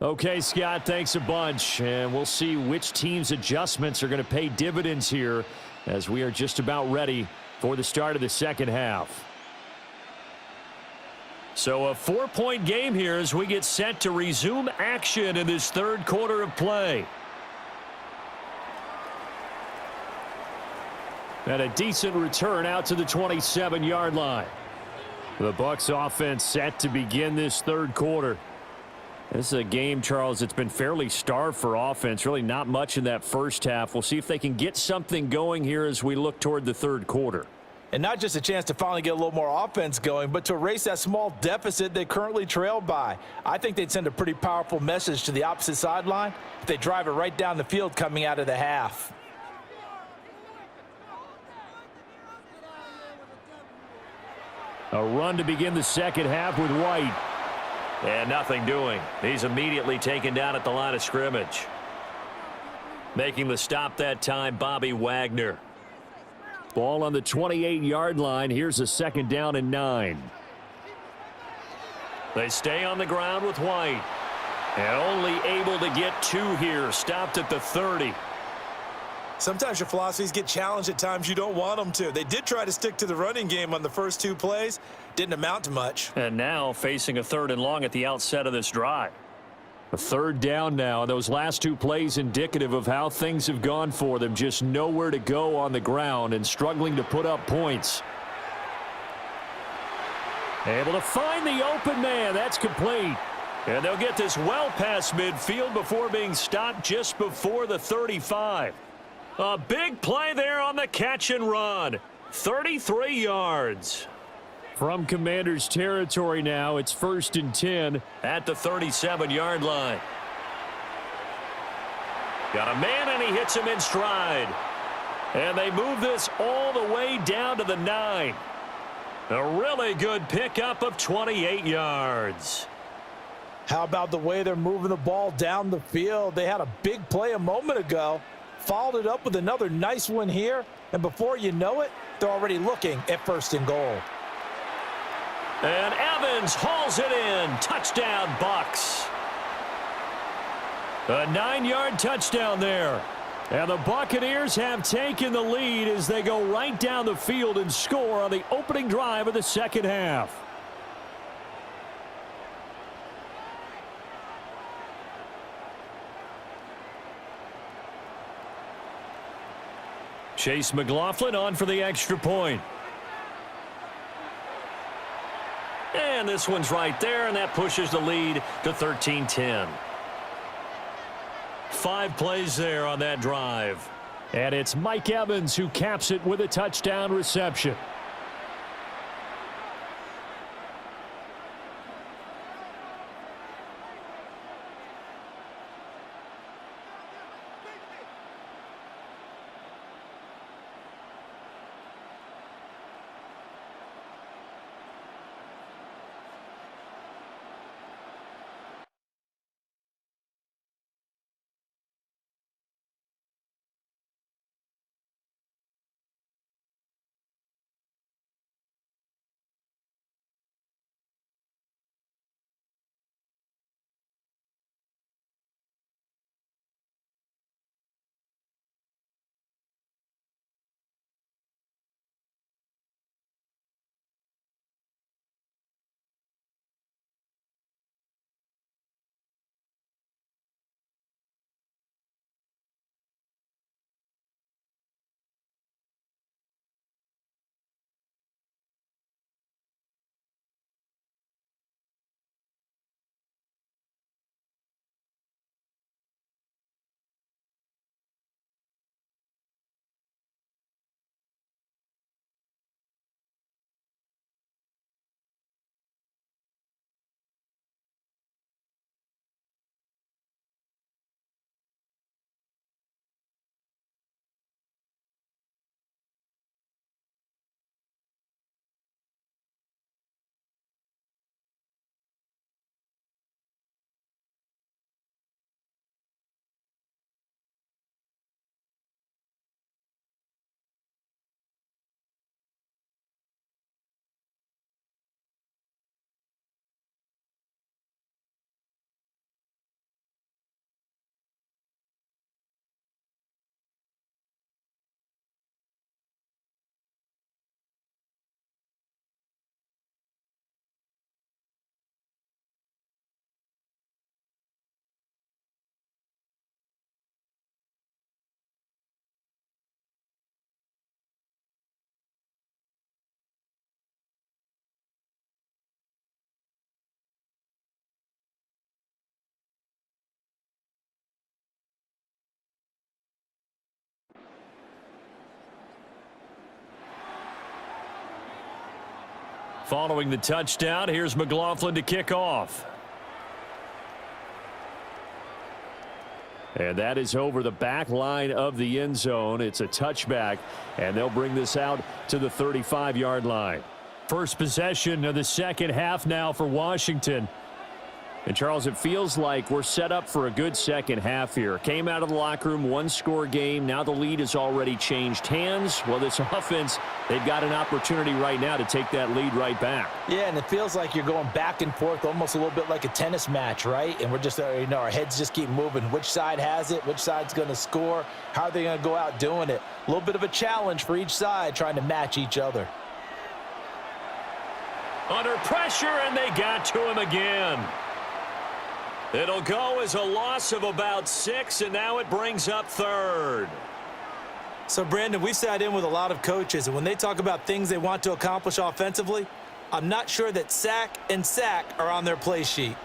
Okay, Scott, thanks a bunch. And we'll see which team's adjustments are going to pay dividends here as we are just about ready for the start of the second half. So a 4-point game here as we get set to resume action in this third quarter of play. And a decent return out to the 27-yard line. The Bucks offense set to begin this third quarter. This is a game, Charles, it's been fairly starved for offense. Really not much in that first half. We'll see if they can get something going here as we look toward the third quarter. And not just a chance to finally get a little more offense going, but to erase that small deficit they currently trailed by. I think they'd send a pretty powerful message to the opposite sideline if they drive it right down the field coming out of the half. A run to begin the second half with White. And nothing doing. He's immediately taken down at the line of scrimmage. Making the stop that time, Bobby Wagner. Ball on the 28-yard line. Here's a 2nd down and 9. They stay on the ground with White. And only able to get 2 here. Stopped at the 30. Sometimes your philosophies get challenged at times you don't want them to. They did try to stick to the running game on the first 2 plays. Didn't amount to much. And now facing a 3rd and long at the outset of this drive. A 3rd down now. Those last 2 plays indicative of how things have gone for them. Just nowhere to go on the ground and struggling to put up points. Able to find the open man. That's complete. And they'll get this well past midfield before being stopped just before the 35. A big play there on the catch and run. 33 yards. From Commanders territory now, it's 1st and 10 at the 37-yard line. Got a man, and he hits him in stride. And they move this all the way down to the 9. A really good pickup of 28 yards. How about the way they're moving the ball down the field? They had a big play a moment ago, followed it up with another nice one here, and before you know it, they're already looking at 1st and goal. And Evans hauls it in. Touchdown, Bucks. A 9-yard touchdown there. And the Buccaneers have taken the lead as they go right down the field and score on the opening drive of the second half. Chase McLaughlin on for the extra point. And this one's right there, and that pushes the lead to 13-10. 5 plays there on that drive. And it's Mike Evans who caps it with a touchdown reception. Following the touchdown, here's McLaughlin to kick off. And that is over the back line of the end zone. It's a touchback, and they'll bring this out to the 35-yard line. First possession of the second half now for Washington. And, Charles, it feels like we're set up for a good second half here. Came out of the locker room, one-score game. Now the lead has already changed hands. Well, this offense, they've got an opportunity right now to take that lead right back. Yeah, and it feels like you're going back and forth, almost a little bit like a tennis match, right? And we're just, our heads just keep moving. Which side has it? Which side's going to score? How are they going to go out doing it? A little bit of a challenge for each side, trying to match each other. Under pressure, and they got to him again. It'll go as a loss of about 6, and now it brings up third. So, Brandon, we sat in with a lot of coaches, and when they talk about things they want to accomplish offensively, I'm not sure that sack and sack are on their play sheet.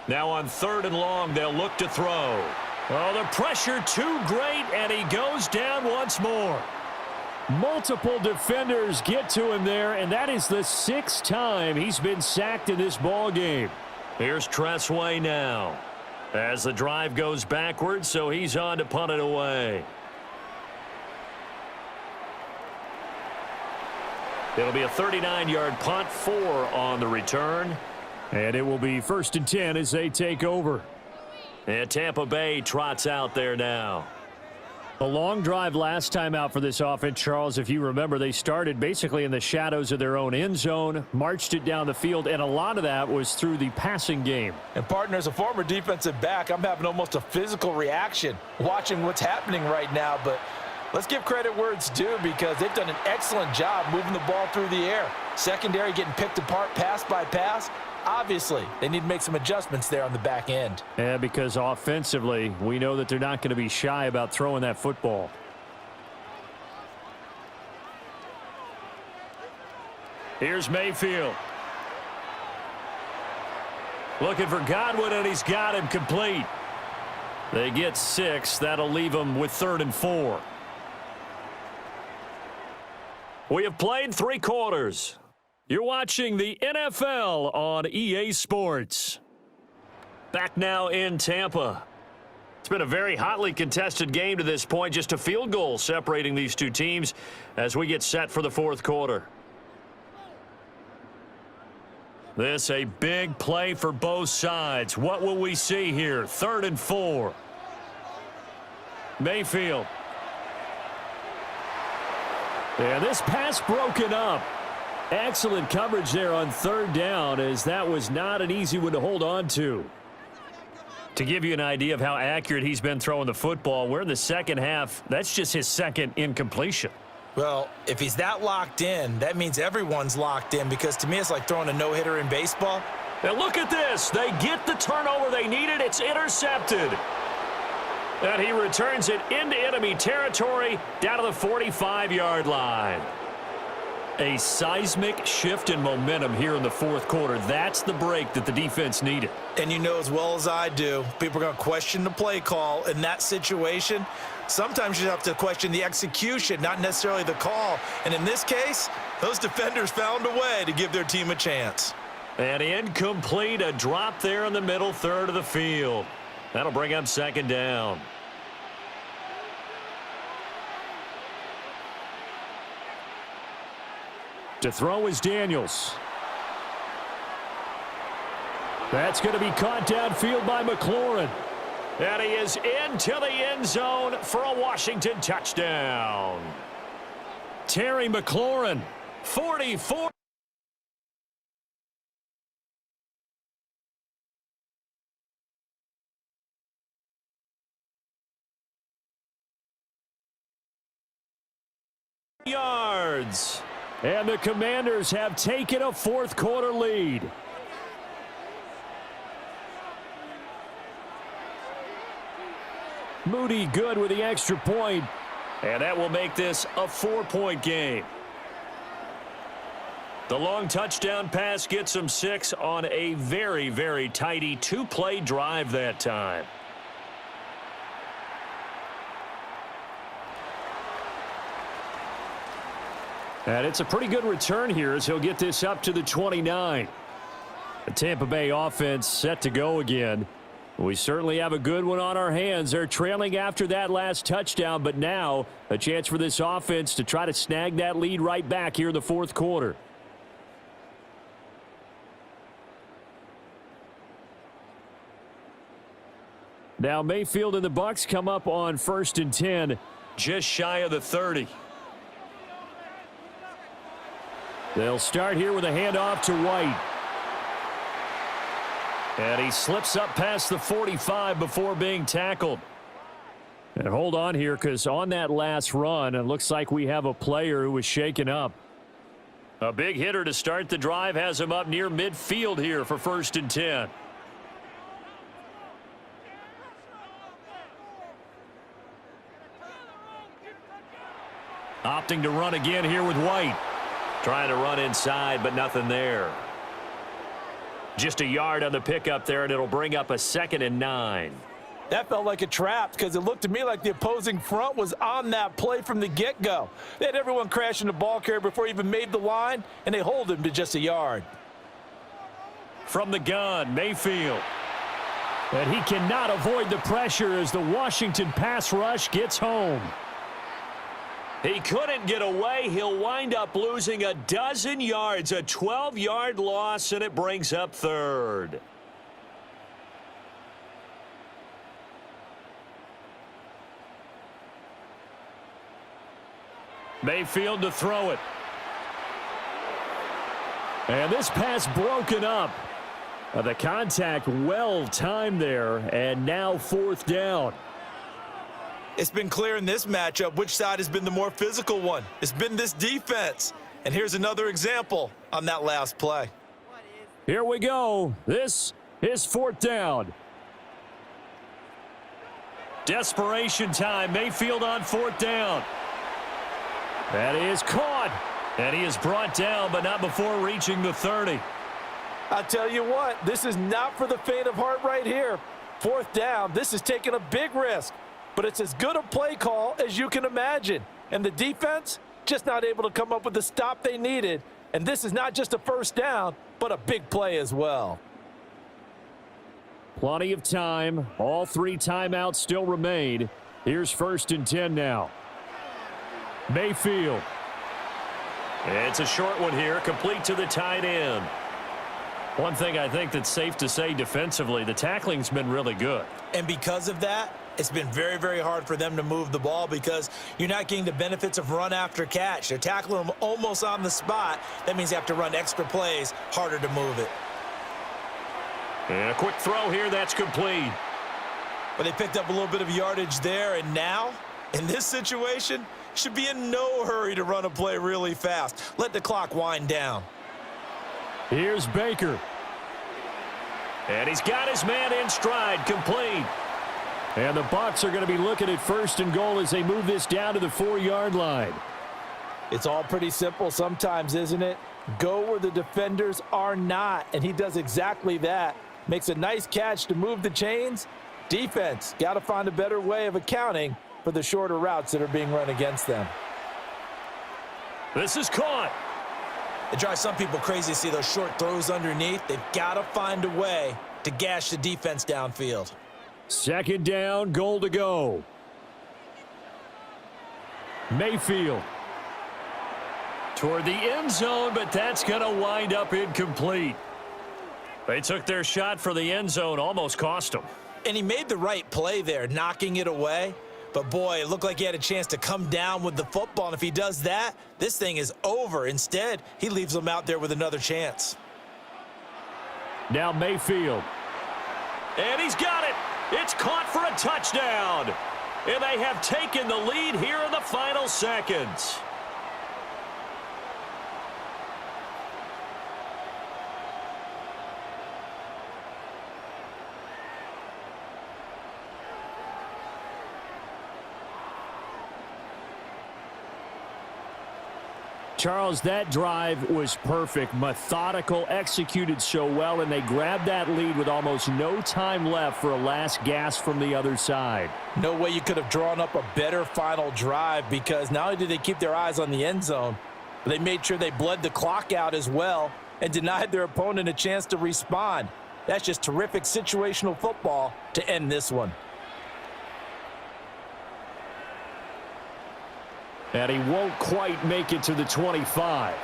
Now on 3rd and long, they'll look to throw. Oh, the pressure too great, and he goes down once more. Multiple defenders get to him there, and that is the 6th time he's been sacked in this ball game. Here's Tressway now as the drive goes backwards, so he's on to punt it away. It'll be a 39-yard punt, 4 on the return. And it will be 1st and 10 as they take over. And Tampa Bay trots out there now. A long drive last time out for this offense, Charles. If you remember, they started basically in the shadows of their own end zone, marched it down the field, and a lot of that was through the passing game. And partner, as a former defensive back, I'm having almost a physical reaction watching what's happening right now. But let's give credit where it's due, because they've done an excellent job moving the ball through the air. Secondary getting picked apart pass by pass. Obviously, they need to make some adjustments there on the back end. Yeah, because offensively, we know that they're not going to be shy about throwing that football. Here's Mayfield. Looking for Godwin, and he's got him complete. They get 6. That'll leave them with 3rd and 4. We have played 3 quarters. You're watching the NFL on EA Sports. Back now in Tampa. It's been a very hotly contested game to this point. Just a field goal separating these two teams as we get set for the 4th quarter. This a big play for both sides. What will we see here? 3rd and 4. Mayfield. And this pass broken up. Excellent coverage there on 3rd down, as that was not an easy one to hold on to. To give you an idea of how accurate he's been throwing the football, we're in the 2nd half. That's just his 2nd incompletion. Well, if he's that locked in, that means everyone's locked in, because to me it's like throwing a no-hitter in baseball. And look at this. They get the turnover they needed. It's intercepted. And he returns it into enemy territory down to the 45-yard line. A seismic shift in momentum here in the 4th quarter. That's the break that the defense needed. And you know as well as I do, people are going to question the play call in that situation. Sometimes you have to question the execution, not necessarily the call. And in this case, those defenders found a way to give their team a chance. And incomplete, a drop there in the middle 3rd of the field. That'll bring up 2nd down. To throw is Daniels. That's going to be caught downfield by McLaurin. And he is into the end zone for a Washington touchdown. Terry McLaurin, 44. Yards. And the Commanders have taken a 4th quarter lead. Moody good with the extra point. And that will make this a 4-point game. The long touchdown pass gets them 6 on a very, very tidy 2-play drive that time. And it's a pretty good return here as he'll get this up to the 29. The Tampa Bay offense set to go again. We certainly have a good one on our hands. They're trailing after that last touchdown, but now a chance for this offense to try to snag that lead right back here in the 4th quarter. Now Mayfield and the Bucks come up on 1st and 10. Just shy of the 30. They'll start here with a handoff to White. And he slips up past the 45 before being tackled. And hold on here, because on that last run, it looks like we have a player who was shaken up. A big hitter to start the drive has him up near midfield here for 1st and 10. Opting to run again here with White. Trying to run inside, but nothing there. Just a yard on the pickup there, and it'll bring up a 2nd and 9. That felt like a trap because it looked to me like the opposing front was on that play from the get-go. They had everyone crashing the ball carrier before he even made the line, and they hold him to just a yard. From the gun, Mayfield. And he cannot avoid the pressure as the Washington pass rush gets home. He couldn't get away. He'll wind up losing a dozen yards, a 12-yard loss, and it brings up third. Mayfield to throw it. And this pass broken up. The contact well timed there, and now fourth down. It's been clear in this matchup which side has been the more physical one. It's been this defense. And here's another example on that last play. Here we go. This is fourth down. Desperation time. Mayfield on fourth down. That is caught. And he is brought down, but not before reaching the 30. I'll tell you what, this is not for the faint of heart right here. Fourth down, this is taking a big risk. But it's as good a play call as you can imagine. And the defense, just not able to come up with the stop they needed. And this is not just a first down, but a big play as well. Plenty of time. All three timeouts still remain. Here's 1st and 10 now. Mayfield. It's a short one here, complete to the tight end. One thing I think that's safe to say defensively, the tackling's been really good. And because of that, it's been very, very hard for them to move the ball because you're not getting the benefits of run after catch. They're tackling them almost on the spot. That means you have to run extra plays, harder to move it. And a quick throw here, that's complete. But they picked up a little bit of yardage there, and now, in this situation, should be in no hurry to run a play really fast. Let the clock wind down. Here's Baker. And he's got his man in stride, complete. And the Bucks are going to be looking at 1st and goal as they move this down to the 4-yard line. It's all pretty simple sometimes, isn't it? Go where the defenders are not, and he does exactly that. Makes a nice catch to move the chains. Defense, got to find a better way of accounting for the shorter routes that are being run against them. This is caught. It drives some people crazy to see those short throws underneath. They've got to find a way to gash the defense downfield. 2nd down, goal to go. Mayfield. Toward the end zone, but that's going to wind up incomplete. They took their shot for the end zone, almost cost them. And he made the right play there, knocking it away. But, boy, it looked like he had a chance to come down with the football. And if he does that, this thing is over. Instead, he leaves them out there with another chance. Now Mayfield. And he's got it. It's caught for a touchdown. And they have taken the lead here in the final seconds. Charles, that drive was perfect, methodical, executed so well, and they grabbed that lead with almost no time left for a last gasp from the other side. No way you could have drawn up a better final drive because not only did they keep their eyes on the end zone, but they made sure they bled the clock out as well and denied their opponent a chance to respond. That's just terrific situational football to end this one. And he won't quite make it to the 25.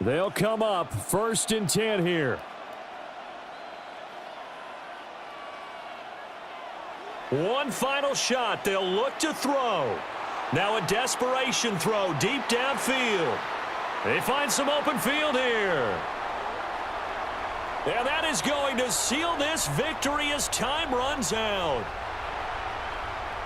They'll come up 1st and 10 here. One final shot. They'll look to throw. Now a desperation throw deep downfield. They find some open field here. And that is going to seal this victory as time runs out.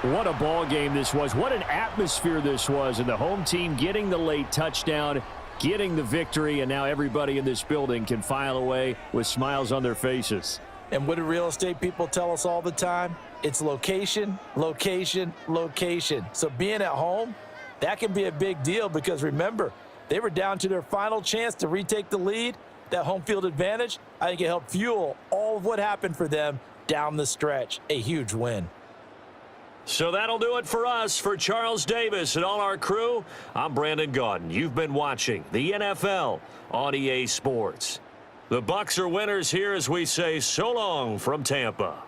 What a ball game this was. What an atmosphere this was. And the home team getting the late touchdown, getting the victory, and now everybody in this building can file away with smiles on their faces. And what do real estate people tell us all the time? It's location, location, location. So being at home, that can be a big deal because remember, they were down to their final chance to retake the lead. That home field advantage, I think it helped fuel all of what happened for them down the stretch. A huge win. So that'll do it for us. For Charles Davis and all our crew, I'm Brandon Gaudin. You've been watching the NFL on EA Sports. The Bucs are winners here as we say so long from Tampa.